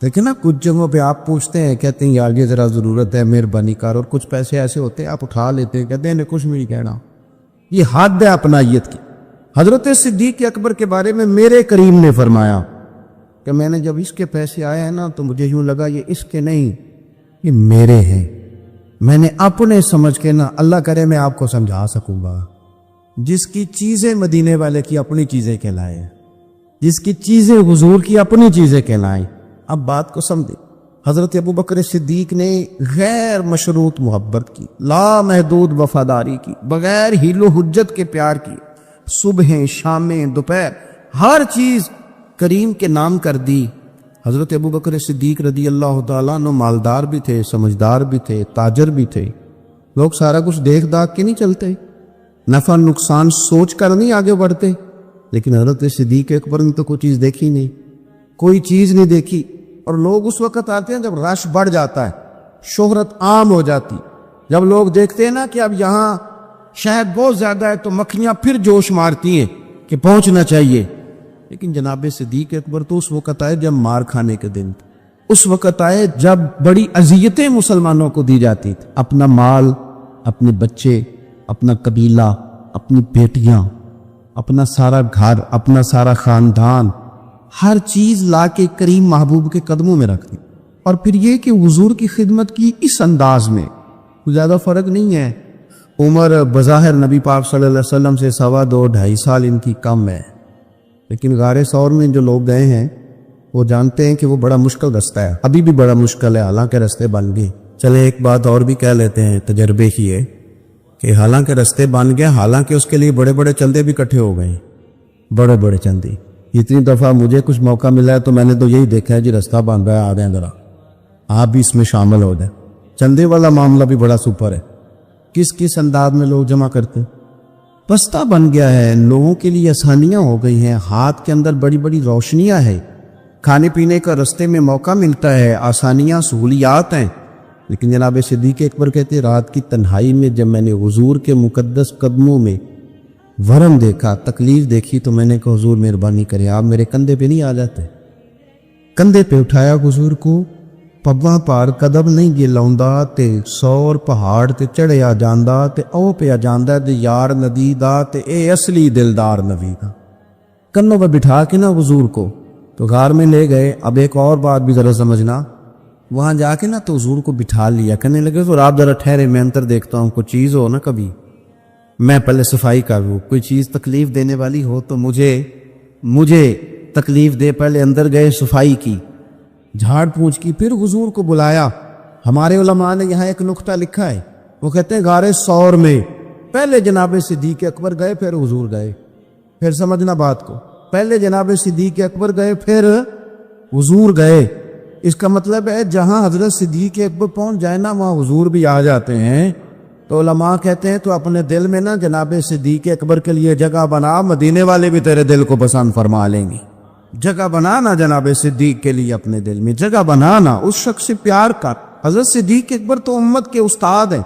دیکھیں نا کچھ جگہوں پہ آپ پوچھتے ہیں کہتے ہیں یار یہ ذرا ضرورت ہے مہربانی کر، اور کچھ پیسے ایسے ہوتے ہیں آپ اٹھا لیتے ہیں کہتے ہیں انہیں کچھ بھی نہیں کہنا، یہ حد ہے اپنائیت کی۔ حضرت صدیق اکبر کے بارے میں میرے کریم نے فرمایا کہ میں نے جب اس کے پیسے آئے ہیں نا تو مجھے یوں لگا یہ اس کے نہیں یہ میرے ہیں، میں نے اپنے سمجھ کے نا، اللہ کرے میں آپ کو سمجھا سکوں گا، جس کی چیزیں مدینے والے کی اپنی چیزیں کہلائیں، جس کی چیزیں حضور کی اپنی چیزیں کہلائیں۔ اب بات کو سمجھے، حضرت ابو بکر صدیق نے غیر مشروط محبت کی، لا محدود وفاداری کی، بغیر حیل و حجت کے پیار کی، صبحیں شامیں دوپہر ہر چیز کریم کے نام کر دی۔ حضرت ابو بکر صدیق رضی اللہ تعالیٰ عنہ مالدار بھی تھے، سمجھدار بھی تھے، تاجر بھی تھے، لوگ سارا کچھ دیکھ داکھ کے نہیں چلتے، نفع نقصان سوچ کر نہیں آگے بڑھتے، لیکن حضرت صدیق اکبر نے تو کوئی چیز دیکھی نہیں، کوئی چیز نہیں دیکھی، اور لوگ اس وقت آتے ہیں جب رش بڑھ جاتا ہے، شہرت عام ہو جاتی، جب لوگ دیکھتے ہیں نا کہ اب یہاں شاید بہت زیادہ ہے تو مکھیاں پھر جوش مارتی ہیں کہ پہنچنا چاہیے، لیکن جناب صدیق اکبر تو اس وقت آئے جب مار کھانے کے دن، اس وقت آئے جب بڑی اذیتیں مسلمانوں کو دی جاتی تھی، اپنا مال، اپنے بچے، اپنا قبیلہ، اپنی بیٹیاں، اپنا سارا گھر، اپنا سارا خاندان، ہر چیز لا کے کریم محبوب کے قدموں میں رکھ دی، اور پھر یہ کہ حضور کی خدمت کی اس انداز میں زیادہ فرق نہیں ہے۔ عمر بظاہر نبی پاک صلی اللہ علیہ وسلم سے 2.5 2.5 سال ان کی کم ہے، لیکن غار ثور میں جو لوگ گئے ہیں وہ جانتے ہیں کہ وہ بڑا مشکل رستہ ہے، ابھی بھی بڑا مشکل ہے، حالانکہ رستے بن گئے۔ چلے ایک بات اور بھی کہہ لیتے ہیں تجربے کی ہے کہ حالانکہ رستے بن گئے، حالانکہ اس کے لیے بڑے بڑے چندے بھی اکٹھے ہو گئے، بڑے بڑے چندے۔ اتنی دفعہ مجھے کچھ موقع ملا ہے تو میں نے تو یہی دیکھا ہے جی رستہ بن رہا ہے، آ جائیں ذرا آپ بھی اس میں شامل ہو جائیں۔ چندے والا معاملہ بھی بڑا سپر ہے، کس کس انداز میں لوگ جمع کرتے ہیں۔ رستہ بن گیا ہے، لوگوں کے لیے آسانیاں ہو گئی ہیں، ہاتھ کے اندر بڑی بڑی روشنیاں ہیں، کھانے پینے کا رستے میں موقع ملتا ہے، آسانیاں سہولیات ہیں۔ لیکن جناب صدیق اکبر کہتے رات کی تنہائی میں جب میں نے حضور کے مقدس قدموں میں ورم دیکھا، تکلیف دیکھی، تو میں نے کہا حضور مہربانی کرے آپ میرے کندھے پہ نہیں آ جاتے۔ کندھے پہ اٹھایا حضور کو، پباں پار قدم نہیں جے لاؤندا تے سور پہاڑ تے چڑھیا جاندا تے او پیا جاندا تے یار ندی دا تے اے اصلی دلدار نبی دا۔ کنوں پہ بٹھا کے نا حضور کو تو غار میں لے گئے۔ اب ایک اور بات بھی ذرا سمجھنا، وہاں جا کے نا تو حضور کو بٹھا لیا، کہنے لگے تو آپ ذرا ٹھہرے، میں اندر دیکھتا ہوں کوئی چیز ہو نا، کبھی میں پہلے صفائی کر لوں، کوئی چیز تکلیف دینے والی ہو تو مجھے تکلیف دے۔ پہلے اندر گئے، صفائی کی، جھاڑ پونچھ کی، پھر حضور کو بلایا۔ ہمارے علماء نے یہاں ایک نقطہ لکھا ہے، وہ کہتے ہیں غار ثور میں پہلے جناب صدیق اکبر گئے پھر حضور گئے۔ پھر سمجھنا بات کو، پہلے جناب صدیق اکبر گئے پھر حضور گئے۔ اس کا مطلب ہے جہاں حضرت صدیق اکبر پہنچ جائے نا وہاں حضور بھی آ جاتے ہیں۔ تو علماء کہتے ہیں تو اپنے دل میں نا جناب صدیق اکبر کے لیے جگہ بنا، مدینے والے بھی تیرے دل کو پسند فرما لیں گے۔ جگہ بنانا جناب صدیق کے لیے، اپنے دل میں جگہ بنانا، اس شخص سے پیار کر۔ حضرت صدیق اکبر تو امت کے استاد ہیں،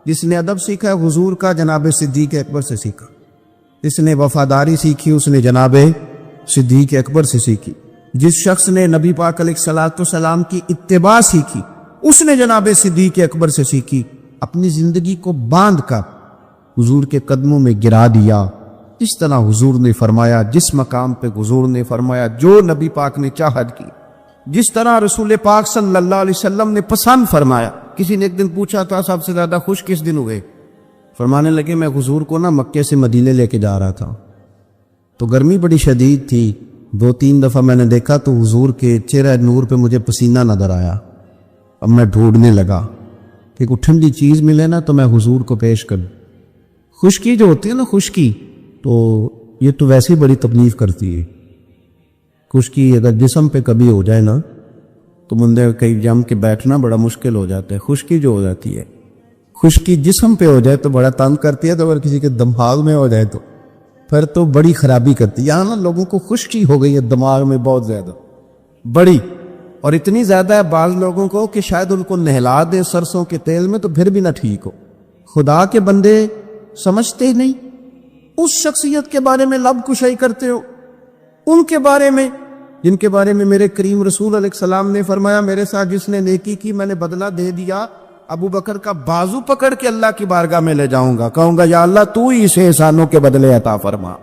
جس نے ادب سیکھا ہے حضور کا جناب صدیق اکبر سے سیکھا، جس نے وفاداری سیکھی اس نے جناب صدیق اکبر سے سیکھی، جس شخص نے نبی پاک علیہ الصلوۃ والسلام کی اتباع سیکھی اس نے جناب صدیق اکبر سے سیکھی۔ اپنی زندگی کو باندھ کر حضور کے قدموں میں گرا دیا، جس طرح حضور نے فرمایا، جس مقام پہ حضور نے فرمایا، جو نبی پاک نے چاہت کی، جس طرح رسول پاک صلی اللہ علیہ وسلم نے پسند فرمایا۔ کسی نے ایک دن پوچھا تھا سب سے زیادہ خوش کس دن ہوئے؟ فرمانے لگے میں حضور کو نا مکے سے مدینے لے کے جا رہا تھا تو گرمی بڑی شدید تھی، 2-3 دفعہ میں نے دیکھا تو حضور کے چہرہ نور پہ مجھے پسینہ نظر آیا۔ اب میں ڈھونڈنے لگا کہ کوئی ٹھنڈی چیز ملے نا تو میں حضور کو پیش کروں۔ خشکی جو ہوتی ہے نا، خشکی تو یہ تو ویسے ہی بڑی تکلیف کرتی ہے۔ خشکی اگر جسم پہ کبھی ہو جائے نا تو بندے کہیں جم کے بیٹھنا بڑا مشکل ہو جاتا ہے۔ خشکی جو ہو جاتی ہے، خشکی جسم پہ ہو جائے تو بڑا تنگ کرتی ہے، تو اگر کسی کے دماغ میں ہو جائے تو پھر تو بڑی خرابی کرتی ہے۔ یہاں نا لوگوں کو خشکی ہو گئی ہے دماغ میں بہت زیادہ، بڑی، اور اتنی زیادہ ہے بعض لوگوں کو کہ شاید ان کو نہلا دے سرسوں کے تیل میں تو پھر بھی نہ ٹھیک ہو۔ خدا کے بندے سمجھتے ہی نہیں، اس شخصیت کے بارے میں لب کشائی کرتے ہو، ان کے بارے میں جن کے بارے میں میرے کریم رسول علیہ السلام نے فرمایا میرے ساتھ جس نے نیکی کی میں نے بدلہ دے دیا، ابو بکر کا بازو پکڑ کے اللہ کی بارگاہ میں لے جاؤں گا، کہوں گا یا اللہ تو ہی اسے احسانوں کے بدلے عطا فرما۔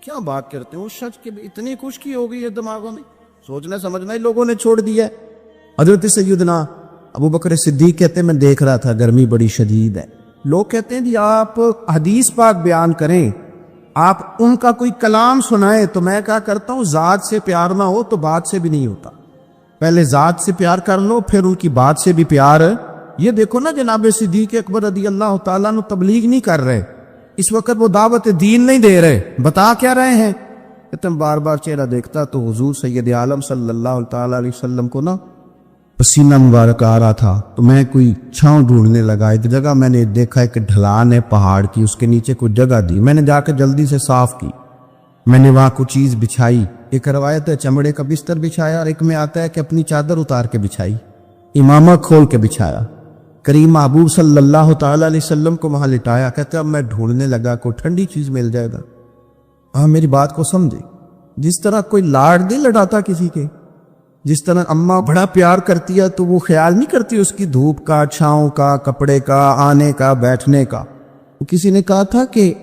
کیا بات کرتے ہیں، اس شخص کی اتنی خشکی ہو گئی ہے دماغوں میں، سوچنا سمجھنا ہی لوگوں نے چھوڑ دیا ہے۔ حضرت سیدنا ابو بکر صدیق کہتے ہیں میں دیکھ رہا تھا گرمی بڑی شدید ہے، لوگ کہتے ہیں جی آپ حدیث پاک بیان کریں، آپ ان کا کوئی کلام سنائیں، تو میں کیا کرتا ہوں ذات سے پیار نہ ہو تو بات سے بھی نہیں ہوتا، پہلے ذات سے پیار کر لو پھر ان کی بات سے بھی پیار۔ یہ دیکھو نا جناب صدیق اکبر رضی اللہ تعالیٰ عنہ تبلیغ نہیں کر رہے اس وقت، وہ دعوت دین نہیں دے رہے، بتا کیا رہے ہیں؟ تم بار بار چہرہ دیکھتا تو حضور سید عالم صلی اللہ تعالیٰ علیہ وسلم کو نا پسینہ مبارک آ رہا تھا، تو میں کوئی چھاؤں ڈھونڈنے لگا، ایک جگہ میں نے دیکھا ایک ڈھلان ہے پہاڑ کی، اس کے نیچے کوئی جگہ دی، میں نے جا کے جلدی سے صاف کی، میں نے وہاں کوئی چیز بچھائی، ایک روایت ہے چمڑے کا بستر بچھایا اور ایک میں آتا ہے کہ اپنی چادر اتار کے بچھائی، امامہ کھول کے بچھایا، کریم محبوب صلی اللہ تعالیٰ علیہ وسلم کو وہاں لٹایا، کہتے اب میں ڈھونڈنے لگا کوئی ٹھنڈی چیز مل جائے گا۔ ہاں میری بات کو سمجھے، جس طرح کوئی لاڑ نہیں لڑاتا کسی کے، جس طرح اماں بڑا پیار کرتی ہے تو وہ خیال نہیں کرتی اس کی دھوپ کا، چھاؤں کا، کپڑے کا، آنے کا، بیٹھنے کا۔ کسی نے کہا تھا کہ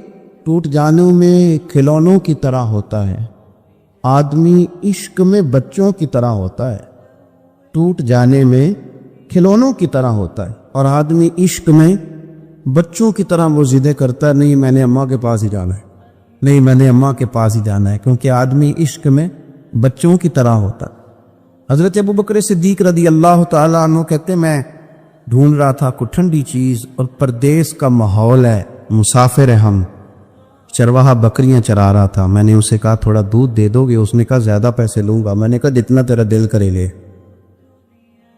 ٹوٹ جانوں میں کھلونوں کی طرح ہوتا ہے، آدمی عشق میں بچوں کی طرح ہوتا ہے، ٹوٹ جانے میں کھلونوں کی طرح ہوتا ہے، اور آدمی عشق میں بچوں کی طرح وہ ضدیں کرتا ہے، نہیں میں نے اماں کے پاس ہی جانا ہے، نہیں میں نے اماں کے پاس ہی جانا ہے، کیونکہ آدمی عشق میں بچوں کی طرح ہوتا. حضرت ابو بکر صدیق رضی اللہ تعالیٰ عنہ کہتے میں ڈھونڈ رہا تھا کوئی ٹھنڈی چیز اور پردیس کا ماحول ہے، مسافر ہیں ہم، چرواہا بکریاں چرا رہا تھا. میں نے اسے کہا تھوڑا دودھ دے دو گے؟ اس نے کہا زیادہ پیسے لوں گا. میں نے کہا جتنا تیرا دل کرے لے.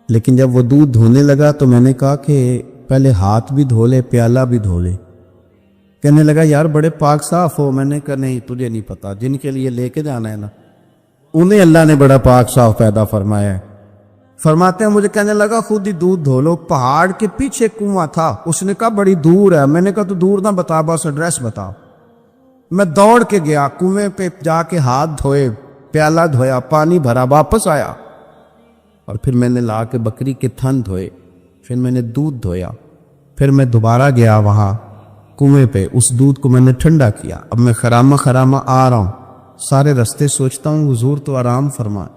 لیکن جب وہ دودھ دھونے لگا تو میں نے کہا کہ پہلے ہاتھ بھی دھو لے، پیالہ بھی دھو لے. کہنے لگا یار بڑے پاک صاف ہو. میں نے کہا نہیں تجھے نہیں پتا، جن کے لیے لے کے جانا ہے نا انہیں اللہ نے بڑا پاک صاف پیدا فرمایا ہے. فرماتے ہیں مجھے کہنے لگا خود ہی دودھ دھو لو. پہاڑ کے پیچھے کنواں تھا. اس نے کہا بڑی دور ہے. میں نے کہا تو دور نہ بتا، بس ایڈریس بتا. میں دوڑ کے گیا کنویں پہ، جا کے ہاتھ دھوئے، پیالہ دھویا، پانی بھرا، واپس آیا اور پھر میں نے لا کے بکری کے تھن دھوئے، پھر میں نے دودھ دھویا، پھر میں دوبارہ گیا وہاں کنویں پہ، اس دودھ کو میں نے ٹھنڈا کیا. اب میں خرامہ آ رہا ہوں. سارے رستے سوچتا ہوں حضور تو آرام فرمائے،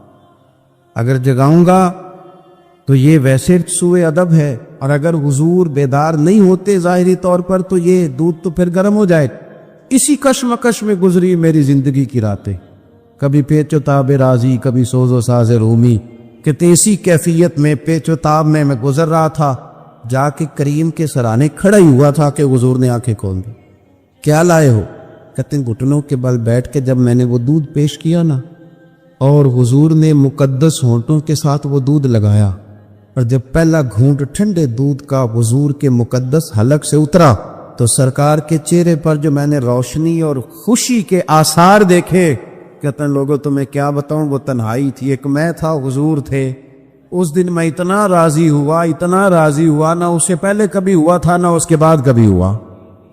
اگر جگاؤں گا تو یہ ویسے سوء ادب ہے، اور اگر حضور بیدار نہیں ہوتے ظاہری طور پر تو یہ دودھ تو پھر گرم ہو جائے. اسی کشمکش میں گزری میری زندگی کی راتیں، کبھی پیچ و تاب راضی، کبھی سوز و ساز رومی، کہ تیسی کیفیت میں پیچ و تاب میں گزر رہا تھا. جا کے کریم کے سرانے کھڑا ہی ہوا تھا کہ حضور نے آنکھیں کھول دی. کیا لائے ہو؟ کہتے ہیں گھٹنوں کے بل بیٹھ کے جب میں نے وہ دودھ پیش کیا نا، اور حضور نے مقدس ہونٹوں کے ساتھ وہ دودھ لگایا، اور جب پہلا گھونٹ ٹھنڈے دودھ کا حضور کے مقدس حلق سے اترا تو سرکار کے چہرے پر جو میں نے روشنی اور خوشی کے آثار دیکھے، کہتے ہیں لوگوں تمہیں کیا بتاؤں، وہ تنہائی تھی، ایک میں تھا، حضور تھے. اس دن میں اتنا راضی ہوا نہ اس سے پہلے کبھی ہوا تھا نہ اس کے بعد کبھی ہوا.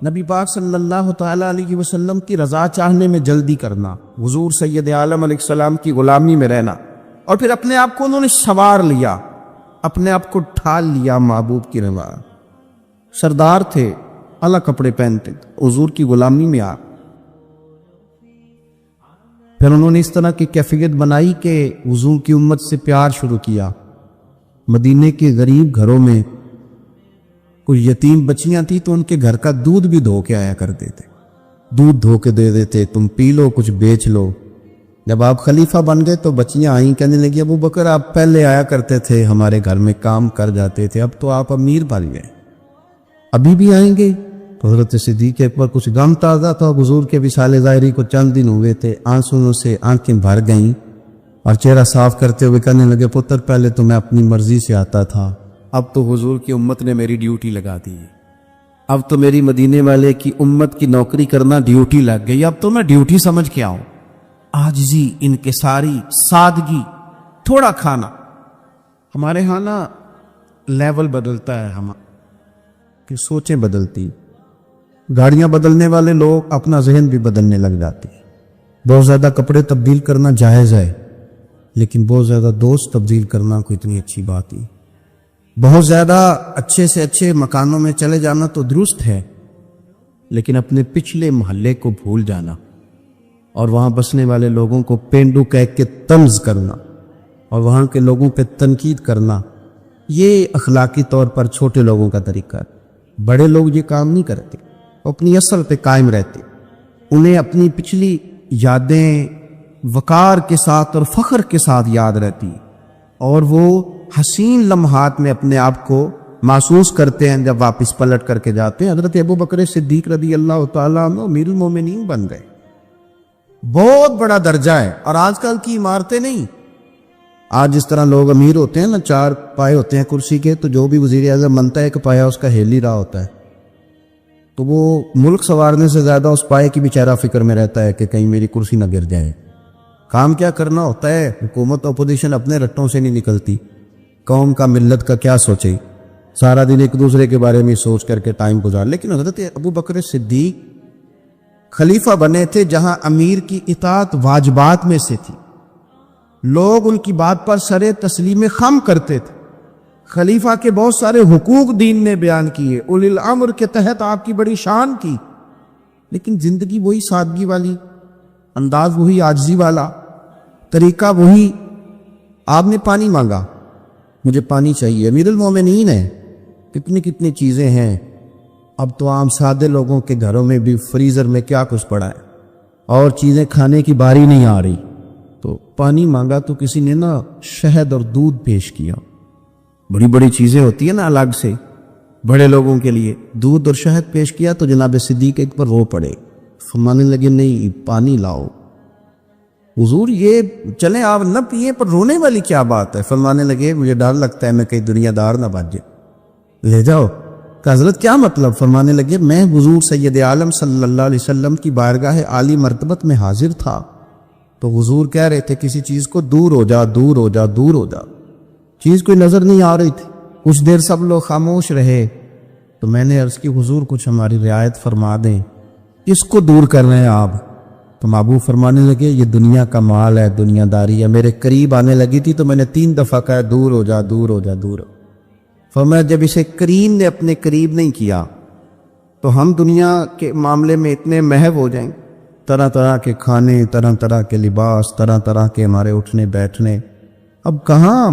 نبی پاک صلی اللہ تعالیٰ علیہ وسلم کی رضا چاہنے میں جلدی کرنا، حضور سید عالم علیہ السلام کی غلامی میں رہنا، اور پھر اپنے آپ کو انہوں نے سنوار لیا، اپنے آپ کو ڈھال لیا محبوب کی رضا. سردار تھے، اعلیٰ کپڑے پہنتے، حضور کی غلامی میں آ. پھر انہوں نے اس طرح کی کیفیت بنائی کہ حضور کی امت سے پیار شروع کیا. مدینے کے غریب گھروں میں کوئی یتیم بچیاں تھیں تو ان کے گھر کا دودھ بھی دھو کے آیا کرتے تھے، دودھ دھو کے دے دیتے، تم پی لو، کچھ بیچ لو. جب آپ خلیفہ بن گئے تو بچیاں آئیں، کہنے لگی ابو بکر آپ پہلے آیا کرتے تھے، ہمارے گھر میں کام کر جاتے تھے، اب تو آپ امیر بن گئے، ابھی بھی آئیں گے؟ تو حضرت صدیق اکبر کچھ غم تازہ تھا، حضور کے وصال ظاہری کو چند دن ہوئے تھے، آنسوؤں سے آنکھیں بھر گئیں اور چہرہ صاف کرتے ہوئے کہنے لگے پتر پہلے تو میں اپنی مرضی سے آتا تھا، اب تو حضور کی امت نے میری ڈیوٹی لگا دی ہے، اب تو میری مدینے والے کی امت کی نوکری کرنا ڈیوٹی لگ گئی، اب تو میں ڈیوٹی سمجھ کے آؤں. عاجزی، انکساری، سادگی، تھوڑا کھانا. ہمارے ہاں نا لیول بدلتا ہے، ہم کہ سوچیں بدلتی، گاڑیاں بدلنے والے لوگ اپنا ذہن بھی بدلنے لگ جاتے ہیں. بہت زیادہ کپڑے تبدیل کرنا جائز ہے، لیکن بہت زیادہ دوست تبدیل کرنا کوئی اتنی اچھی بات نہیں. بہت زیادہ اچھے سے اچھے مکانوں میں چلے جانا تو درست ہے، لیکن اپنے پچھلے محلے کو بھول جانا اور وہاں بسنے والے لوگوں کو پینڈو کہہ کے طنز کرنا اور وہاں کے لوگوں پہ تنقید کرنا، یہ اخلاقی طور پر چھوٹے لوگوں کا طریقہ ہے. بڑے لوگ یہ کام نہیں کرتے، وہ اپنی اصل پہ قائم رہتے، انہیں اپنی پچھلی یادیں وقار کے ساتھ اور فخر کے ساتھ یاد رہتی، اور وہ حسین لمحات میں اپنے آپ کو محسوس کرتے ہیں جب واپس پلٹ کر کے جاتے ہیں. حضرت ابو بکر صدیق رضی اللہ تعالیٰ عنہ امیر المومنین بن گئے. بہت بڑا درجہ ہے، اور آج کل کی عمارتیں نہیں. آج جس طرح لوگ امیر ہوتے ہیں نا، 4 پائے ہوتے ہیں کرسی کے، تو جو بھی وزیر اعظم بنتا ہے ایک پایا اس کا ہیل ہی رہا ہوتا ہے، تو وہ ملک سنوارنے سے زیادہ اس پائے کی بیچارہ فکر میں رہتا ہے کہ کہیں میری کرسی نہ گر جائے. کام کیا کرنا ہوتا ہے، حکومت اپوزیشن اپنے رٹوں سے نہیں نکلتی، قوم کا ملت کا کیا سوچے، سارا دن ایک دوسرے کے بارے میں سوچ کر کے ٹائم گزار. لیکن حضرت ابو بکر صدیق خلیفہ بنے تھے جہاں امیر کی اطاعت واجبات میں سے تھی، لوگ ان کی بات پر سر تسلیم خم کرتے تھے. خلیفہ کے بہت سارے حقوق دین نے بیان کیے، اولی الامر کے تحت آپ کی بڑی شان کی، لیکن زندگی وہی سادگی والی، انداز وہی عاجزی والا، طریقہ وہی. آپ نے پانی مانگا، مجھے پانی چاہیے، امیر المومنین ہے، کتنی چیزیں ہیں. اب تو عام سادے لوگوں کے گھروں میں بھی فریزر میں کیا کچھ پڑا ہے، اور چیزیں کھانے کی باری نہیں آ رہی، تو پانی مانگا تو کسی نے نا شہد اور دودھ پیش کیا. بڑی بڑی چیزیں ہوتی ہیں نا الگ سے بڑے لوگوں کے لیے, دودھ اور شہد پیش کیا تو جناب صدیق ایک پر رو پڑے, فرمانے لگے نہیں پانی لاؤ. حضور یہ چلیں آپ نہ پیئے پر رونے والی کیا بات ہے؟ فرمانے لگے مجھے ڈر لگتا ہے میں کہیں دنیا دار نہ بن جائے. لے جاؤ. کہ حضرت کیا مطلب؟ فرمانے لگے میں حضور سید عالم صلی اللہ علیہ وسلم کی بارگاہ عالی مرتبت میں حاضر تھا تو حضور کہہ رہے تھے کسی چیز کو دور ہو جا دور ہو جا دور ہو جا. چیز کوئی نظر نہیں آ رہی تھی. کچھ دیر سب لوگ خاموش رہے تو میں نے عرض کی حضور کچھ ہماری رعایت فرما دیں, اس کو دور کر رہے ہیں آپ؟ تو محبوب فرمانے لگے یہ دنیا کا مال ہے, دنیا داری ہے. میرے قریب آنے لگی تھی تو میں نے 3 دفعہ کہا دور ہو جا دور ہو جا دور. فرمایا جب اسے کریم نے اپنے قریب نہیں کیا تو ہم دنیا کے معاملے میں اتنے محو ہو جائیں, طرح طرح کے کھانے, طرح طرح کے لباس, طرح طرح کے ہمارے اٹھنے بیٹھنے. اب کہاں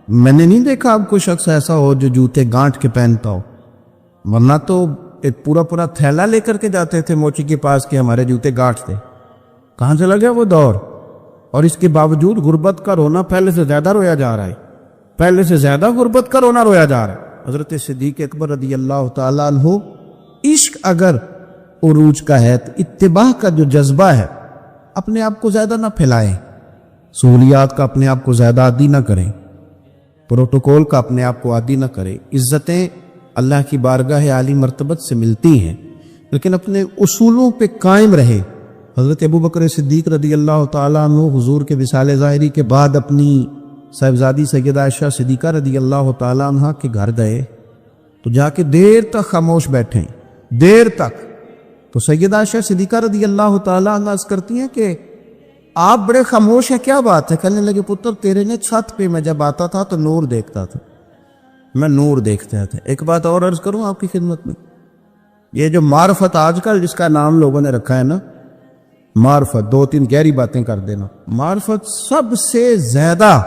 میں نے نہیں دیکھا اب کوئی شخص ایسا ہو جو جوتے گانٹھ کے پہنتا ہو, ورنہ تو ایک پورا پورا تھیلا لے کر کے جاتے تھے موچی کے پاس کہ ہمارے جوتے گانٹھ تھے. کہاں چلا گیا وہ دور؟ اور اس کے باوجود غربت کا رونا پہلے سے زیادہ رویا جا رہا ہے, پہلے سے زیادہ غربت کا رونا رویا جا رہا ہے. حضرت صدیق اکبر رضی اللہ تعالیٰ عنہ, عشق اگر عروج کا ہے تو اتباع کا جو جذبہ ہے اپنے آپ کو زیادہ نہ پھیلائیں, سہولیات کا اپنے آپ کو زیادہ عادی نہ کریں, پروٹوکول کا اپنے آپ کو عادی نہ کریں. عزتیں اللہ کی بارگاہ عالی مرتبت سے ملتی ہیں لیکن اپنے اصولوں پہ قائم رہے. حضرت ابو بکر صدیق رضی اللہ تعالیٰ عنہ حضور کے وصال ظاہری کے بعد اپنی صاحبزادی سیدہ عائشہ صدیقہ رضی اللہ تعالیٰ عنہ کے گھر گئے تو جا کے دیر تک خاموش بیٹھے, دیر تک. تو سیدہ عائشہ صدیقہ رضی اللہ تعالیٰ عنہ عرض کرتی ہیں کہ آپ بڑے خاموش ہیں, کیا بات ہے؟ کہنے لگے پتر تیرے نے چھت پہ میں جب آتا تھا تو نور دیکھتا تھا, میں نور دیکھتا تھا. ایک بات اور عرض کروں آپ کی خدمت میں, یہ جو معرفت آج کل جس کا نام لوگوں نے رکھا ہے نا معرفت, 2-3 گہری باتیں کر دینا, معرفت سب سے زیادہ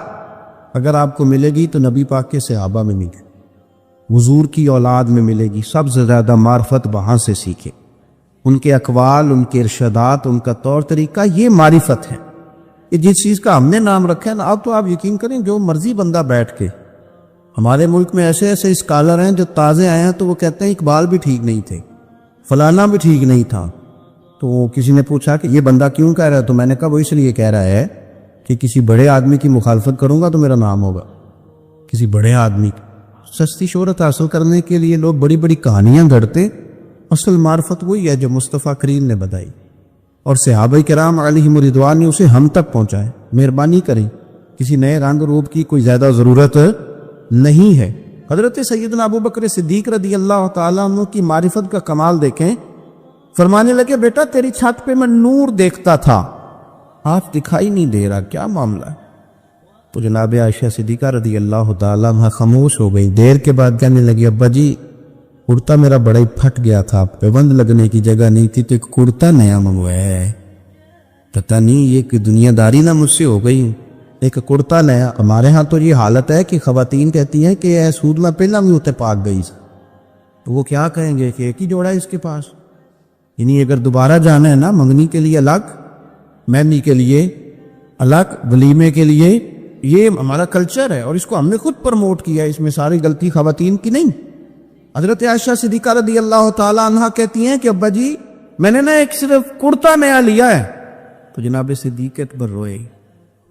اگر آپ کو ملے گی تو نبی پاک کے صحابہ میں ملے, حضور کی اولاد میں ملے گی. سب سے زیادہ معرفت وہاں سے سیکھے, ان کے اقوال, ان کے ارشادات, ان کا طور طریقہ, یہ معرفت ہے. یہ جس چیز کا ہم نے نام رکھا ہے نا, اب تو آپ یقین کریں جو مرضی بندہ بیٹھ کے, ہمارے ملک میں ایسے ایسے اسکالر ہیں جو تازے آئے ہیں تو وہ کہتے ہیں اقبال بھی ٹھیک نہیں تھے, فلانا بھی ٹھیک نہیں تھا. تو کسی نے پوچھا کہ یہ بندہ کیوں کہہ رہا ہے؟ تو میں نے کہا وہ اس لیے کہہ رہا ہے کہ کسی بڑے آدمی کی مخالفت کروں گا تو میرا نام ہوگا. کسی بڑے آدمی سستی شہرت حاصل کرنے کے لیے لوگ بڑی بڑی کہانیاں گھڑتے, اصل معرفت وہی ہے جو مصطفیٰ کریم نے بتائی اور صحابہ کرام علیہم رضوان نے اسے ہم تک پہنچائے. مہربانی کریں, کسی نئے رنگ روپ کی کوئی زیادہ ضرورت نہیں ہے. حضرت سیدنا ابو بکر صدیق رضی اللہ تعالیٰ عنہ کی معرفت کا کمال دیکھیں. فرمانے لگے بیٹا تیری چھت پہ میں نور دیکھتا تھا, آپ دکھائی نہیں دے رہا, کیا معاملہ ہے؟ تو جناب عائشہ صدیقہ رضی اللہ تعالیٰ عنہ خاموش ہو گئی. دیر کے بعد کہنے لگی ابا جی کرتا میرا بڑا ہی پھٹ گیا تھا, پیبند لگنے کی جگہ نہیں تھی تو ایک کرتا نیا منگوایا ہے, پتہ نہیں یہ کہ دنیا داری نہ مجھ سے ہو گئی, ایک کرتا نیا. ہمارے ہاں تو یہ حالت ہے کہ خواتین کہتی ہیں کہ اے سود میں پہلا بھی ہوتے پاک گئی, تو وہ کیا کہیں گے کہ ایک ہی جوڑا ہے اس کے پاس. یعنی اگر دوبارہ جانا ہے نا منگنی کے لیے الگ, مہندی کے لیے الگ, ولیمے کے لیے, یہ ہمارا کلچر ہے اور اس کو ہم نے خود پروموٹ کیا ہے, اس میں ساری غلطی خواتین کی نہیں. حضرت عائشہ صدیقہ رضی اللہ تعالیٰ عنہ کہتی ہیں کہ ابا جی میں نے نا ایک صرف کرتا نیا لیا ہے. تو جناب صدیق اکبر روئے,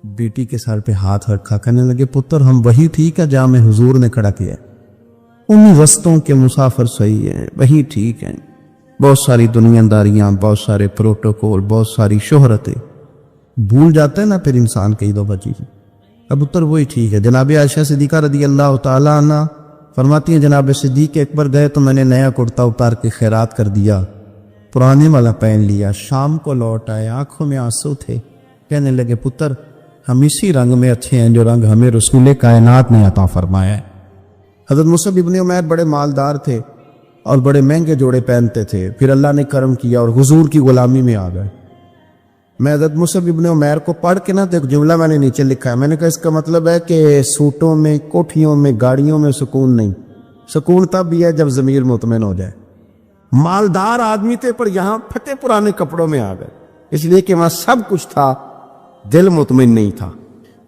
بیٹی کے سر پہ ہاتھ رکھا, کہنے لگے پتر ہم وہی ٹھیک ہے جہاں میں حضور نے کھڑا کیا, ان رستوں کے مسافر صحیح ہیں, وہی ٹھیک ہیں. بہت ساری دنیا داریاں, بہت سارے پروٹوکول, بہت ساری شہرتیں, بھول جاتے ہیں نا پھر انسان کئی دو بچی. اب اتر وہی ٹھیک ہے. جناب عائشہ صدیقہ رضی اللہ تعالیٰ عنہ فرماتی ہیں جناب صدیق اکبر گئے تو میں نے نیا کرتا اتار کے خیرات کر دیا, پرانے والا پہن لیا. شام کو لوٹ آئے, آنکھوں میں آنسو تھے. کہنے لگے پتر ہم اسی رنگ میں اچھے ہیں جو رنگ ہمیں رسول کائنات نے عطا فرمایا ہے. حضرت مصعب ابن عمیر بڑے مالدار تھے اور بڑے مہنگے جوڑے پہنتے تھے, پھر اللہ نے کرم کیا اور حضور کی غلامی میں آ گئے. میں حضرت مصعب ابن عمیر کو پڑھ کے نا تو ایک جملہ میں نے نیچے لکھا ہے, میں نے کہا اس کا مطلب ہے کہ سوٹوں میں, کوٹھیوں میں, گاڑیوں میں سکون نہیں. سکون تب بھی ہے جب ضمیر مطمئن ہو جائے. مالدار آدمی تھے پر یہاں پھٹے پرانے کپڑوں میں آ گئے, اس لیے کہ وہاں سب کچھ تھا دل مطمئن نہیں تھا.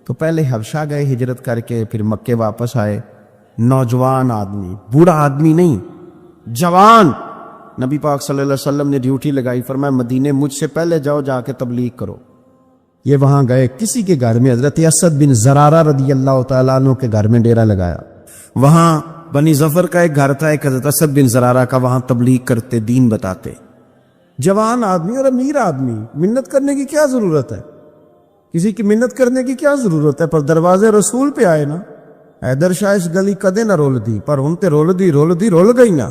تو پہلے حبشہ گئے ہجرت کر کے, پھر مکے واپس آئے. نوجوان آدمی, بوڑھا آدمی نہیں, جوان. نبی پاک صلی اللہ علیہ وسلم نے ڈیوٹی لگائی, فرمایا مدینے مجھ سے پہلے جاؤ, جا کے تبلیغ کرو. یہ وہاں گئے, کسی کے گھر میں, حضرت اسد بن زرارہ رضی اللہ تعالیٰ عنہ کے گھر میں ڈیرا لگایا. وہاں بنی ظفر کا ایک گھر تھا, ایک حضرت اسد بن زرارہ کا, وہاں تبلیغ کرتے, دین بتاتے. جوان آدمی اور امیر آدمی, منت کرنے کی کیا ضرورت ہے, کسی کی منت کرنے کی کیا ضرورت ہے, پر دروازے رسول پہ آئے نا. حیدر شاہ اس گلی کدے نہ رول دی, پر ان تے رول گئی نا.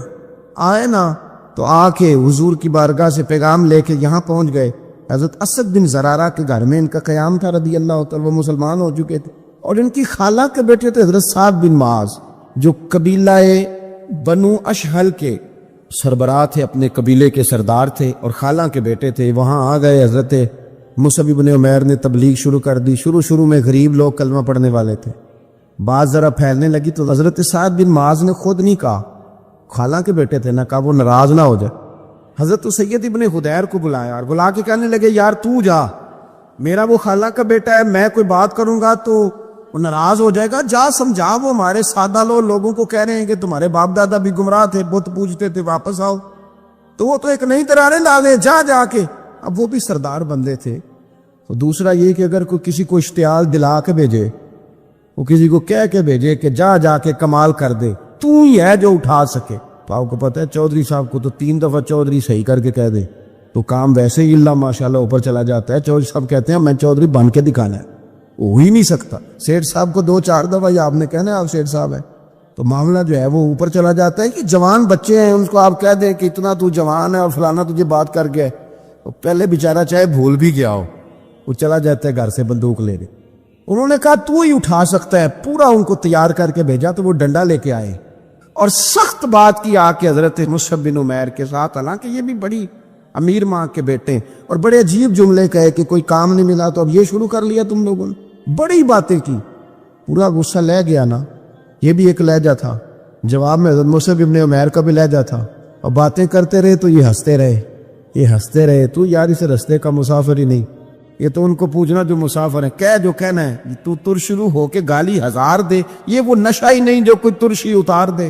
آئے نا تو آ کے حضور کی بارگاہ سے پیغام لے کے یہاں پہنچ گئے. حضرت اسد بن زرارہ کے گھر میں ان کا قیام تھا رضی اللہ تعالیٰ, وہ مسلمان ہو چکے تھے. اور ان کی خالہ کے بیٹے تھے حضرت سعد بن معاذ, جو قبیلہ بنو اشہل کے سربراہ تھے, اپنے قبیلے کے سردار تھے, اور خالہ کے بیٹے تھے. وہاں آ گئے. حضرت مصعب بن عمیر نے تبلیغ شروع کر دی. شروع میں غریب لوگ کلمہ پڑھنے والے تھے, بات ذرا پھیلنے لگی تو حضرت سعد بن معاذ نے خود نہیں کہا, خالہ کے بیٹے تھے نا, کہا وہ ناراض نہ ہو جائے. حضرت سید ابن حدیر کو بلایا اور بلا کے کہنے لگے, یار تو جا, میرا وہ خالہ کا بیٹا ہے, میں کوئی بات کروں گا تو وہ ناراض ہو جائے گا, جا سمجھا, وہ ہمارے سادہ لوگوں کو کہہ رہے ہیں کہ تمہارے باپ دادا بھی گمراہ تھے, بت پوجتے تھے, واپس آؤ. تو وہ تو ایک نئی ترانے ڈالے, جا کے. اب وہ بھی سردار بندے تھے. تو دوسرا یہ کہ اگر کوئی کسی کو اشتعال دلا کے بھیجے, وہ کسی کو کہہ کے بھیجے کہ جا کے کمال کر دے, تو ہی ہے جو اٹھا سکے. تو آپ کو پتہ ہے چودھری صاحب کو تو 3 دفعہ چودھری صحیح کر کے کہہ دے تو کام ویسے ہی اللہ ماشاءاللہ اوپر چلا جاتا ہے. چودھری صاحب کہتے ہیں میں چودھری بن کے دکھانا ہے, ہو ہی نہیں سکتا. سیٹھ صاحب کو 2-4 دفعہ آپ نے کہنا ہے آپ سیٹھ صاحب ہیں, تو معاملہ جو ہے وہ اوپر چلا جاتا ہے. کہ جوان بچے ہیں, ان کو آپ کہہ دیں کہ اتنا تو جوان ہے اور فلانا تجھے بات کر گیا, تو پہلے بیچارہ چاہے بھول بھی گیا ہو, وہ چلا جاتا ہے گھر سے بندوق لے کے. انہوں نے کہا تو ہی اٹھا سکتا ہے, پورا ان کو تیار کر کے بھیجا. تو وہ ڈنڈا لے کے آئے اور سخت بات کی آ کے حضرت مصعب بن عمیر کے ساتھ. حالانکہ یہ بھی بڑی امیر ماں کے بیٹے, اور بڑے عجیب جملے کہے کہ کوئی کام نہیں ملا تو اب یہ شروع کر لیا تم لوگوں نے, بڑی باتیں کی. پورا غصہ لے گیا نا. یہ بھی ایک لہجہ تھا, جواب میں حضرت مصعب بن عمیر کا بھی لہجہ تھا. اور باتیں کرتے رہے تو یہ ہنستے رہے. تو یار اسے رستے کا مسافر ہی نہیں, یہ تو ان کو پوچھنا جو مسافر ہیں, کہہ جو کہنا ہے. تو تر شروع ہو کے گالی 1000 دے, یہ وہ نشہ ہی نہیں جو کوئی ترشی اتار دے.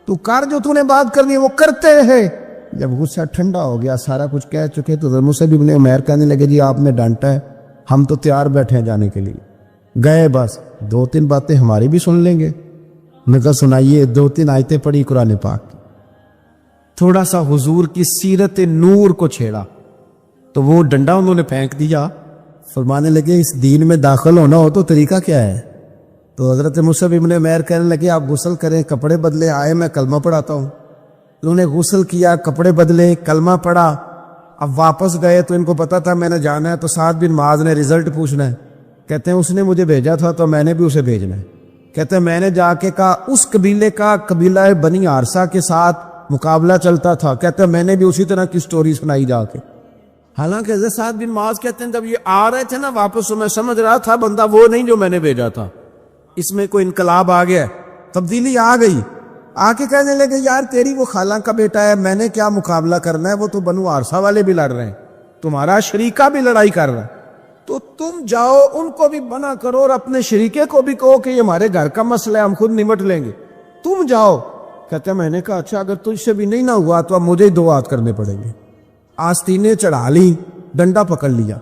تو کر جو تو نے بات کرنی ہے وہ کرتے رہے. جب غصہ ٹھنڈا ہو گیا, سارا کچھ کہہ چکے, تو مصعب بن عمیر کہنے لگے جی آپ نے ڈانٹا ہے, ہم تو تیار بیٹھے ہیں جانے کے لیے. گئے, بس 2-3 باتیں ہماری بھی سن لیں گے. میں کہا سنائیے. 2-3 آیتیں پڑھی قرآن پاک کی, تھوڑا سا حضور کی سیرت نور کو چھیڑا, تو وہ ڈنڈا انہوں نے پھینک دیا. فرمانے لگے اس دین میں داخل ہونا ہو تو طریقہ کیا ہے. تو حضرت مصعب بن عمیر کہنے لگے آپ غسل کریں, کپڑے بدلے, آئے میں کلمہ پڑھاتا ہوں. انہوں نے غسل کیا, کپڑے بدلے, کلمہ پڑھا. اب واپس گئے تو ان کو پتا تھا میں نے جانا ہے, تو سعد بن معاذ نے رزلٹ پوچھنا ہے. کہتے ہیں اس نے مجھے بھیجا تھا تو میں نے بھی اسے بھیجنا ہے. کہتے ہیں میں نے جا کے کہا اس قبیلے کا, قبیلہ بنی عارصہ کے ساتھ مقابلہ چلتا تھا. کہتے ہیں میں نے بھی اسی طرح کی سٹوری سنائی جا کے. حالانکہ حضرت سعد بن معاذ کہتے ہیں جب یہ آ رہے تھے نا واپس, تو میں سمجھ رہا تھا بندہ وہ نہیں جو میں نے بھیجا تھا, اس میں کوئی انقلاب آ گیا, تبدیلی آ گئی. آ کے کہنے لگے یار تیری وہ خالہ کا بیٹا ہے, میں نے کیا مقابلہ کرنا ہے, وہ تو بنو عارصہ والے بھی لڑ رہے ہیں, تمہارا شریکہ بھی لڑائی کر رہا ہے, تو تم جاؤ ان کو بھی منع کرو اور اپنے شریکے کو بھی کہو کہ یہ ہمارے گھر کا مسئلہ ہے, ہم خود نمٹ لیں گے, تم جاؤ. کہتے ہیں میں نے کہا اچھا اگر تجھ سے بھی نہیں نہ ہوا تو اب مجھے ہی 2 ہاتھ کرنے پڑیں گے. آستینیں چڑھا لی, ڈنڈا پکڑ لیا.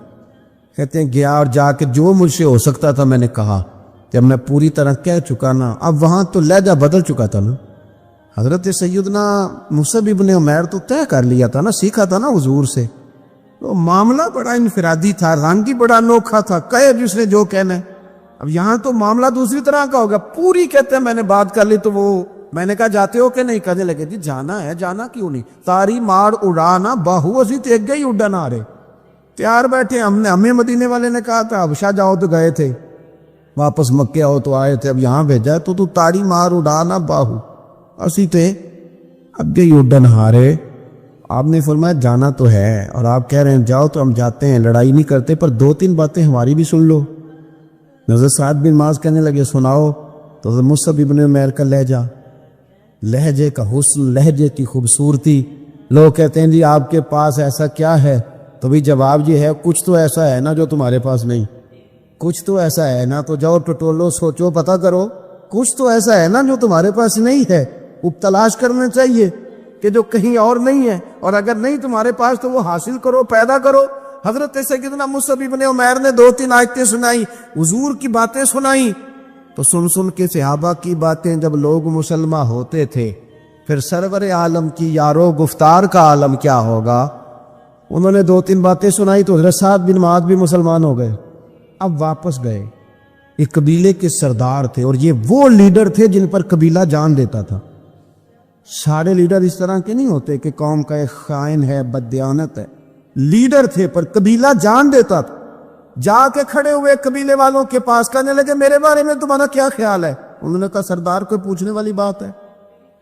کہتے ہیں گیا اور جا کے جو مجھ سے ہو سکتا تھا میں نے کہا. جب میں پوری طرح کہہ چکا نا, اب وہاں تو لہجہ بدل چکا تھا نا. حضرت سیدنا مصعب بن عمیر تو طے کر لیا تھا نا, سیکھا تھا نا حضور سے. تو معاملہ بڑا انفرادی تھا, رنگ ہی بڑا انوکھا تھا, کہے جس نے جو کہنا ہے. اب یہاں تو معاملہ دوسری طرح کا ہوگا. پوری کہتے ہیں میں نے بات کر لی, تو وہ میں نے کہا جاتے ہو کہ نہیں. کہنے لگے جی جانا ہے. جانا کیوں نہیں, تاری مار اڑانا باہو اسی تے گئی اڈن آ رہے, تیار بیٹھے. ہمیں مدینے والے نے کہا تھا حبشہ جاؤ تو گئے تھے, واپس مکے آؤ تو آئے تھے, اب یہاں بھیجا تو تاری مار اڑانا باہو اسی تے اب گئی اڈن ہارے. آپ نے فرمایا جانا تو ہے, اور آپ کہہ رہے ہیں جاؤ تو ہم جاتے ہیں, لڑائی نہیں کرتے, پر 2-3 باتیں ہماری بھی سن لو. حضرت سعد بن معاذ کہنے لگے سناؤ. تو حضرت مصعب بن عمیر کا لہجے کا حسن, لہجے کی خوبصورتی. لوگ کہتے ہیں جی آپ کے پاس ایسا کیا ہے, تو بھی جواب یہ ہے کچھ تو ایسا ہے نا جو تمہارے پاس نہیں. کچھ تو ایسا ہے نا، تو جاؤ ٹٹولو، سوچو، پتہ کرو، کچھ تو ایسا ہے نا جو تمہارے پاس نہیں ہے، وہ تلاش کرنا چاہیے کہ جو کہیں اور نہیں ہے، اور اگر نہیں تمہارے پاس تو وہ حاصل کرو، پیدا کرو۔ حضرت سیدنا مصعب بن عمیر نے 2-3 آیتیں سنائی، حضور کی باتیں سنائی، تو سن کے صحابہ کی باتیں جب لوگ مسلمہ ہوتے تھے، پھر سرور عالم کی یارو گفتار کا عالم کیا ہوگا۔ انہوں نے 2-3 باتیں سنائی تو حضرت سعد بن معاذ بھی مسلمان ہو گئے۔ اب واپس گئے، ایک قبیلے کے سردار تھے، اور یہ وہ لیڈر تھے جن پر قبیلہ جان دیتا تھا۔ سارے لیڈر اس طرح کے نہیں ہوتے کہ قوم کا ایک خائن ہے، بددیانت ہے، لیڈر تھے پر قبیلہ جان دیتا تھا۔ جا کے کھڑے ہوئے قبیلے والوں کے پاس، کہنے لگے میرے بارے میں تمہارا کیا خیال ہے؟ انہوں نے کہا سردار کو پوچھنے والی بات ہے،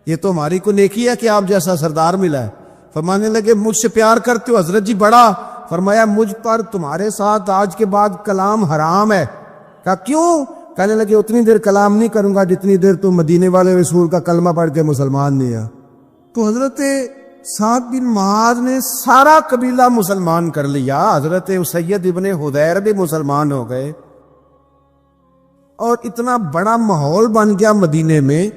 یہ تو ہماری کو نیکی ہے کہ آپ جیسا سردار ملا ہے۔ فرمانے لگے مجھ سے پیار کرتے ہو حضرت جی؟ بڑا۔ فرمایا مجھ پر تمہارے ساتھ آج کے بعد کلام حرام ہے۔ کہا کیوں؟ کہنے لگے اتنی دیر کلام نہیں کروں گا جتنی دیر تم مدینے والے رسول کا کلمہ پڑھ کے مسلمان نہیں ہے۔ تو حضرت سعد بن معاذ نے سارا قبیلہ مسلمان کر لیا، حضرت سید ابن حضیر بھی مسلمان ہو گئے، اور اتنا بڑا ماحول بن گیا مدینے میں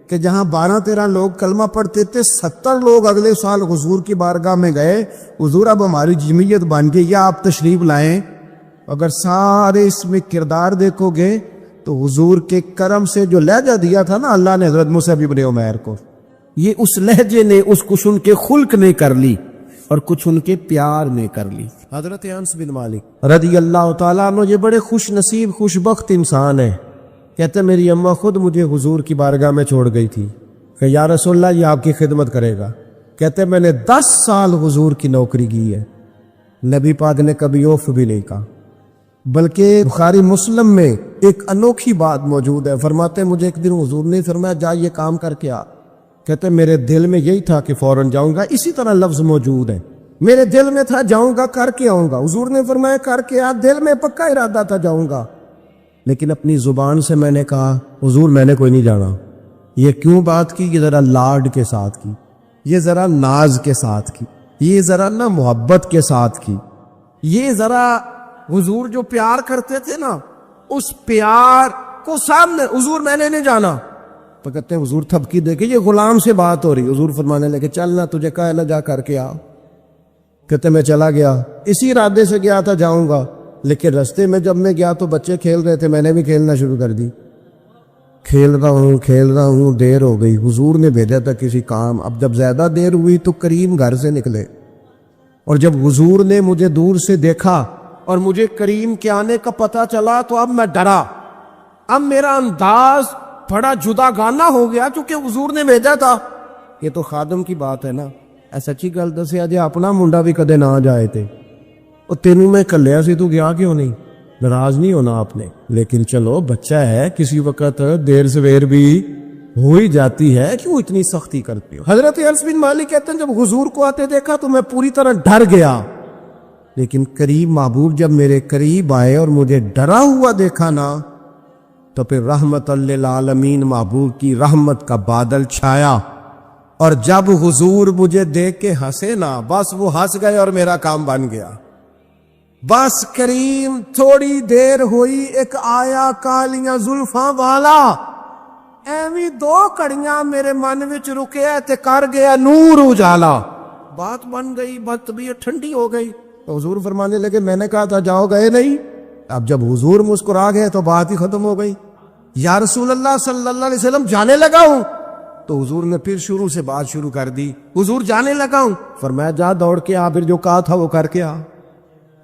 کہ جہاں 12-13 لوگ کلمہ پڑھتے تھے، 70 لوگ اگلے سال حضور کی بارگاہ میں گئے، حضور اب ہماری جمعیت بن گئی، یا آپ تشریف لائیں۔ اگر سارے اس میں کردار دیکھو گے تو حضور کے کرم سے جو لہجہ دیا تھا نا اللہ نے حضرت مصعب ابن عمیر کو، یہ اس لہجے نے اس کچھ ان کے خلق نے کر لی اور کچھ ان کے پیار نے کر لی۔ حضرت انس بن مالک رضی اللہ تعالیٰ عنہ یہ بڑے خوش نصیب خوش بخت انسان ہیں۔ کہتے میری اماں خود مجھے حضور کی بارگاہ میں چھوڑ گئی تھی کہ یا رسول اللہ یہ آپ کی خدمت کرے گا۔ کہتے میں نے 10 سال حضور کی نوکری کی ہے، نبی پاک نے کبھی اوف بھی نہیں کہا، بلکہ بخاری مسلم میں ایک انوکھی بات موجود ہے۔ فرماتے مجھے ایک دن حضور نے فرمایا جا یہ کام کر کے آ۔ کہتے میرے دل میں یہی تھا کہ فوراً جاؤں گا، اسی طرح لفظ موجود ہے، میرے دل میں تھا جاؤں گا، کر کے آؤں گا۔ حضور نے فرمایا کر کے آ، دل میں پکا ارادہ تھا جاؤں گا، لیکن اپنی زبان سے میں نے کہا حضور میں نے کوئی نہیں جانا۔ یہ کیوں بات کی؟ یہ ذرا لاڈ کے ساتھ کی، یہ ذرا ناز کے ساتھ کی، یہ ذرا نا محبت کے ساتھ کی، یہ ذرا حضور جو پیار کرتے تھے نا اس پیار کو سامنے، حضور میں نے نہیں جانا۔ تو کہتے ہیں حضور تھپکی دے کے یہ غلام سے بات ہو رہی، حضور فرمانے لگے چلنا تجھے کہا ہے نا جا کر کے آ۔ کہتے میں چلا گیا، اسی ارادے سے گیا تھا جاؤں گا، لیکن رستے میں جب میں گیا تو بچے کھیل رہے تھے، میں نے بھی کھیلنا شروع کر دی، کھیل رہا ہوں، دیر ہو گئی، حضور نے بھیجا تھا کسی کام۔ اب جب زیادہ دیر ہوئی تو کریم گھر سے نکلے، اور جب حضور نے مجھے دور سے دیکھا اور مجھے کریم کے آنے کا پتہ چلا تو اب میں ڈرا، اب میرا انداز بڑا جدا گانا ہو گیا چونکہ حضور نے بھیجا تھا۔ یہ تو خادم کی بات ہے نا، ایسا سچی گل دسیا جی اپنا منڈا بھی کدے نہ جائے تھے، اور تینوں میں کلیا سی تو گیا کیوں نہیں؟ ناراض نہیں ہونا آپ نے، لیکن چلو بچہ ہے، کسی وقت دیر سویر بھی ہو ہی جاتی ہے، کیوں اتنی سختی کرتے ہو؟ حضرت انس بن مالک کہتے ہیں جب حضور کو آتے دیکھا تو میں پوری طرح ڈر گیا، لیکن قریب محبوب جب میرے قریب آئے اور مجھے ڈرا ہوا دیکھا نا تو پھر رحمت للعالمین محبوب کی رحمت کا بادل چھایا، اور جب حضور مجھے دیکھ کے ہنسے نا بس وہ ہنس گئے اور میرا کام بن گیا۔ بس کریم تھوڑی دیر ہوئی، ایک آیا کالیاں زلفاں والا، ایویں 2 کڑیاں میرے من وچ رکے تے کر گیا نور اجالا، بات بن گئی، بات طبیعت ٹھنڈی ہو گئی۔ تو حضور فرمانے لگے میں نے کہا تھا جاؤ، گئے نہیں؟ اب جب حضور مسکرا گئے تو بات ہی ختم ہو گئی۔ یا رسول اللہ صلی اللہ علیہ وسلم جانے لگا ہوں، تو حضور نے پھر شروع سے بات شروع کر دی، حضور جانے لگا ہوں، فرمایا جا دوڑ کے آ، پھر جو کہا تھا وہ کر کے آ۔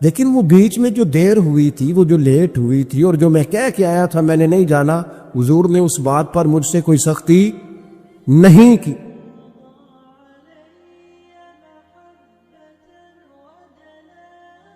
لیکن وہ بیچ میں جو دیر ہوئی تھی، وہ جو لیٹ ہوئی تھی، اور جو میں کہہ کے آیا تھا میں نے نہیں جانا، حضور نے اس بات پر مجھ سے کوئی سختی نہیں کی۔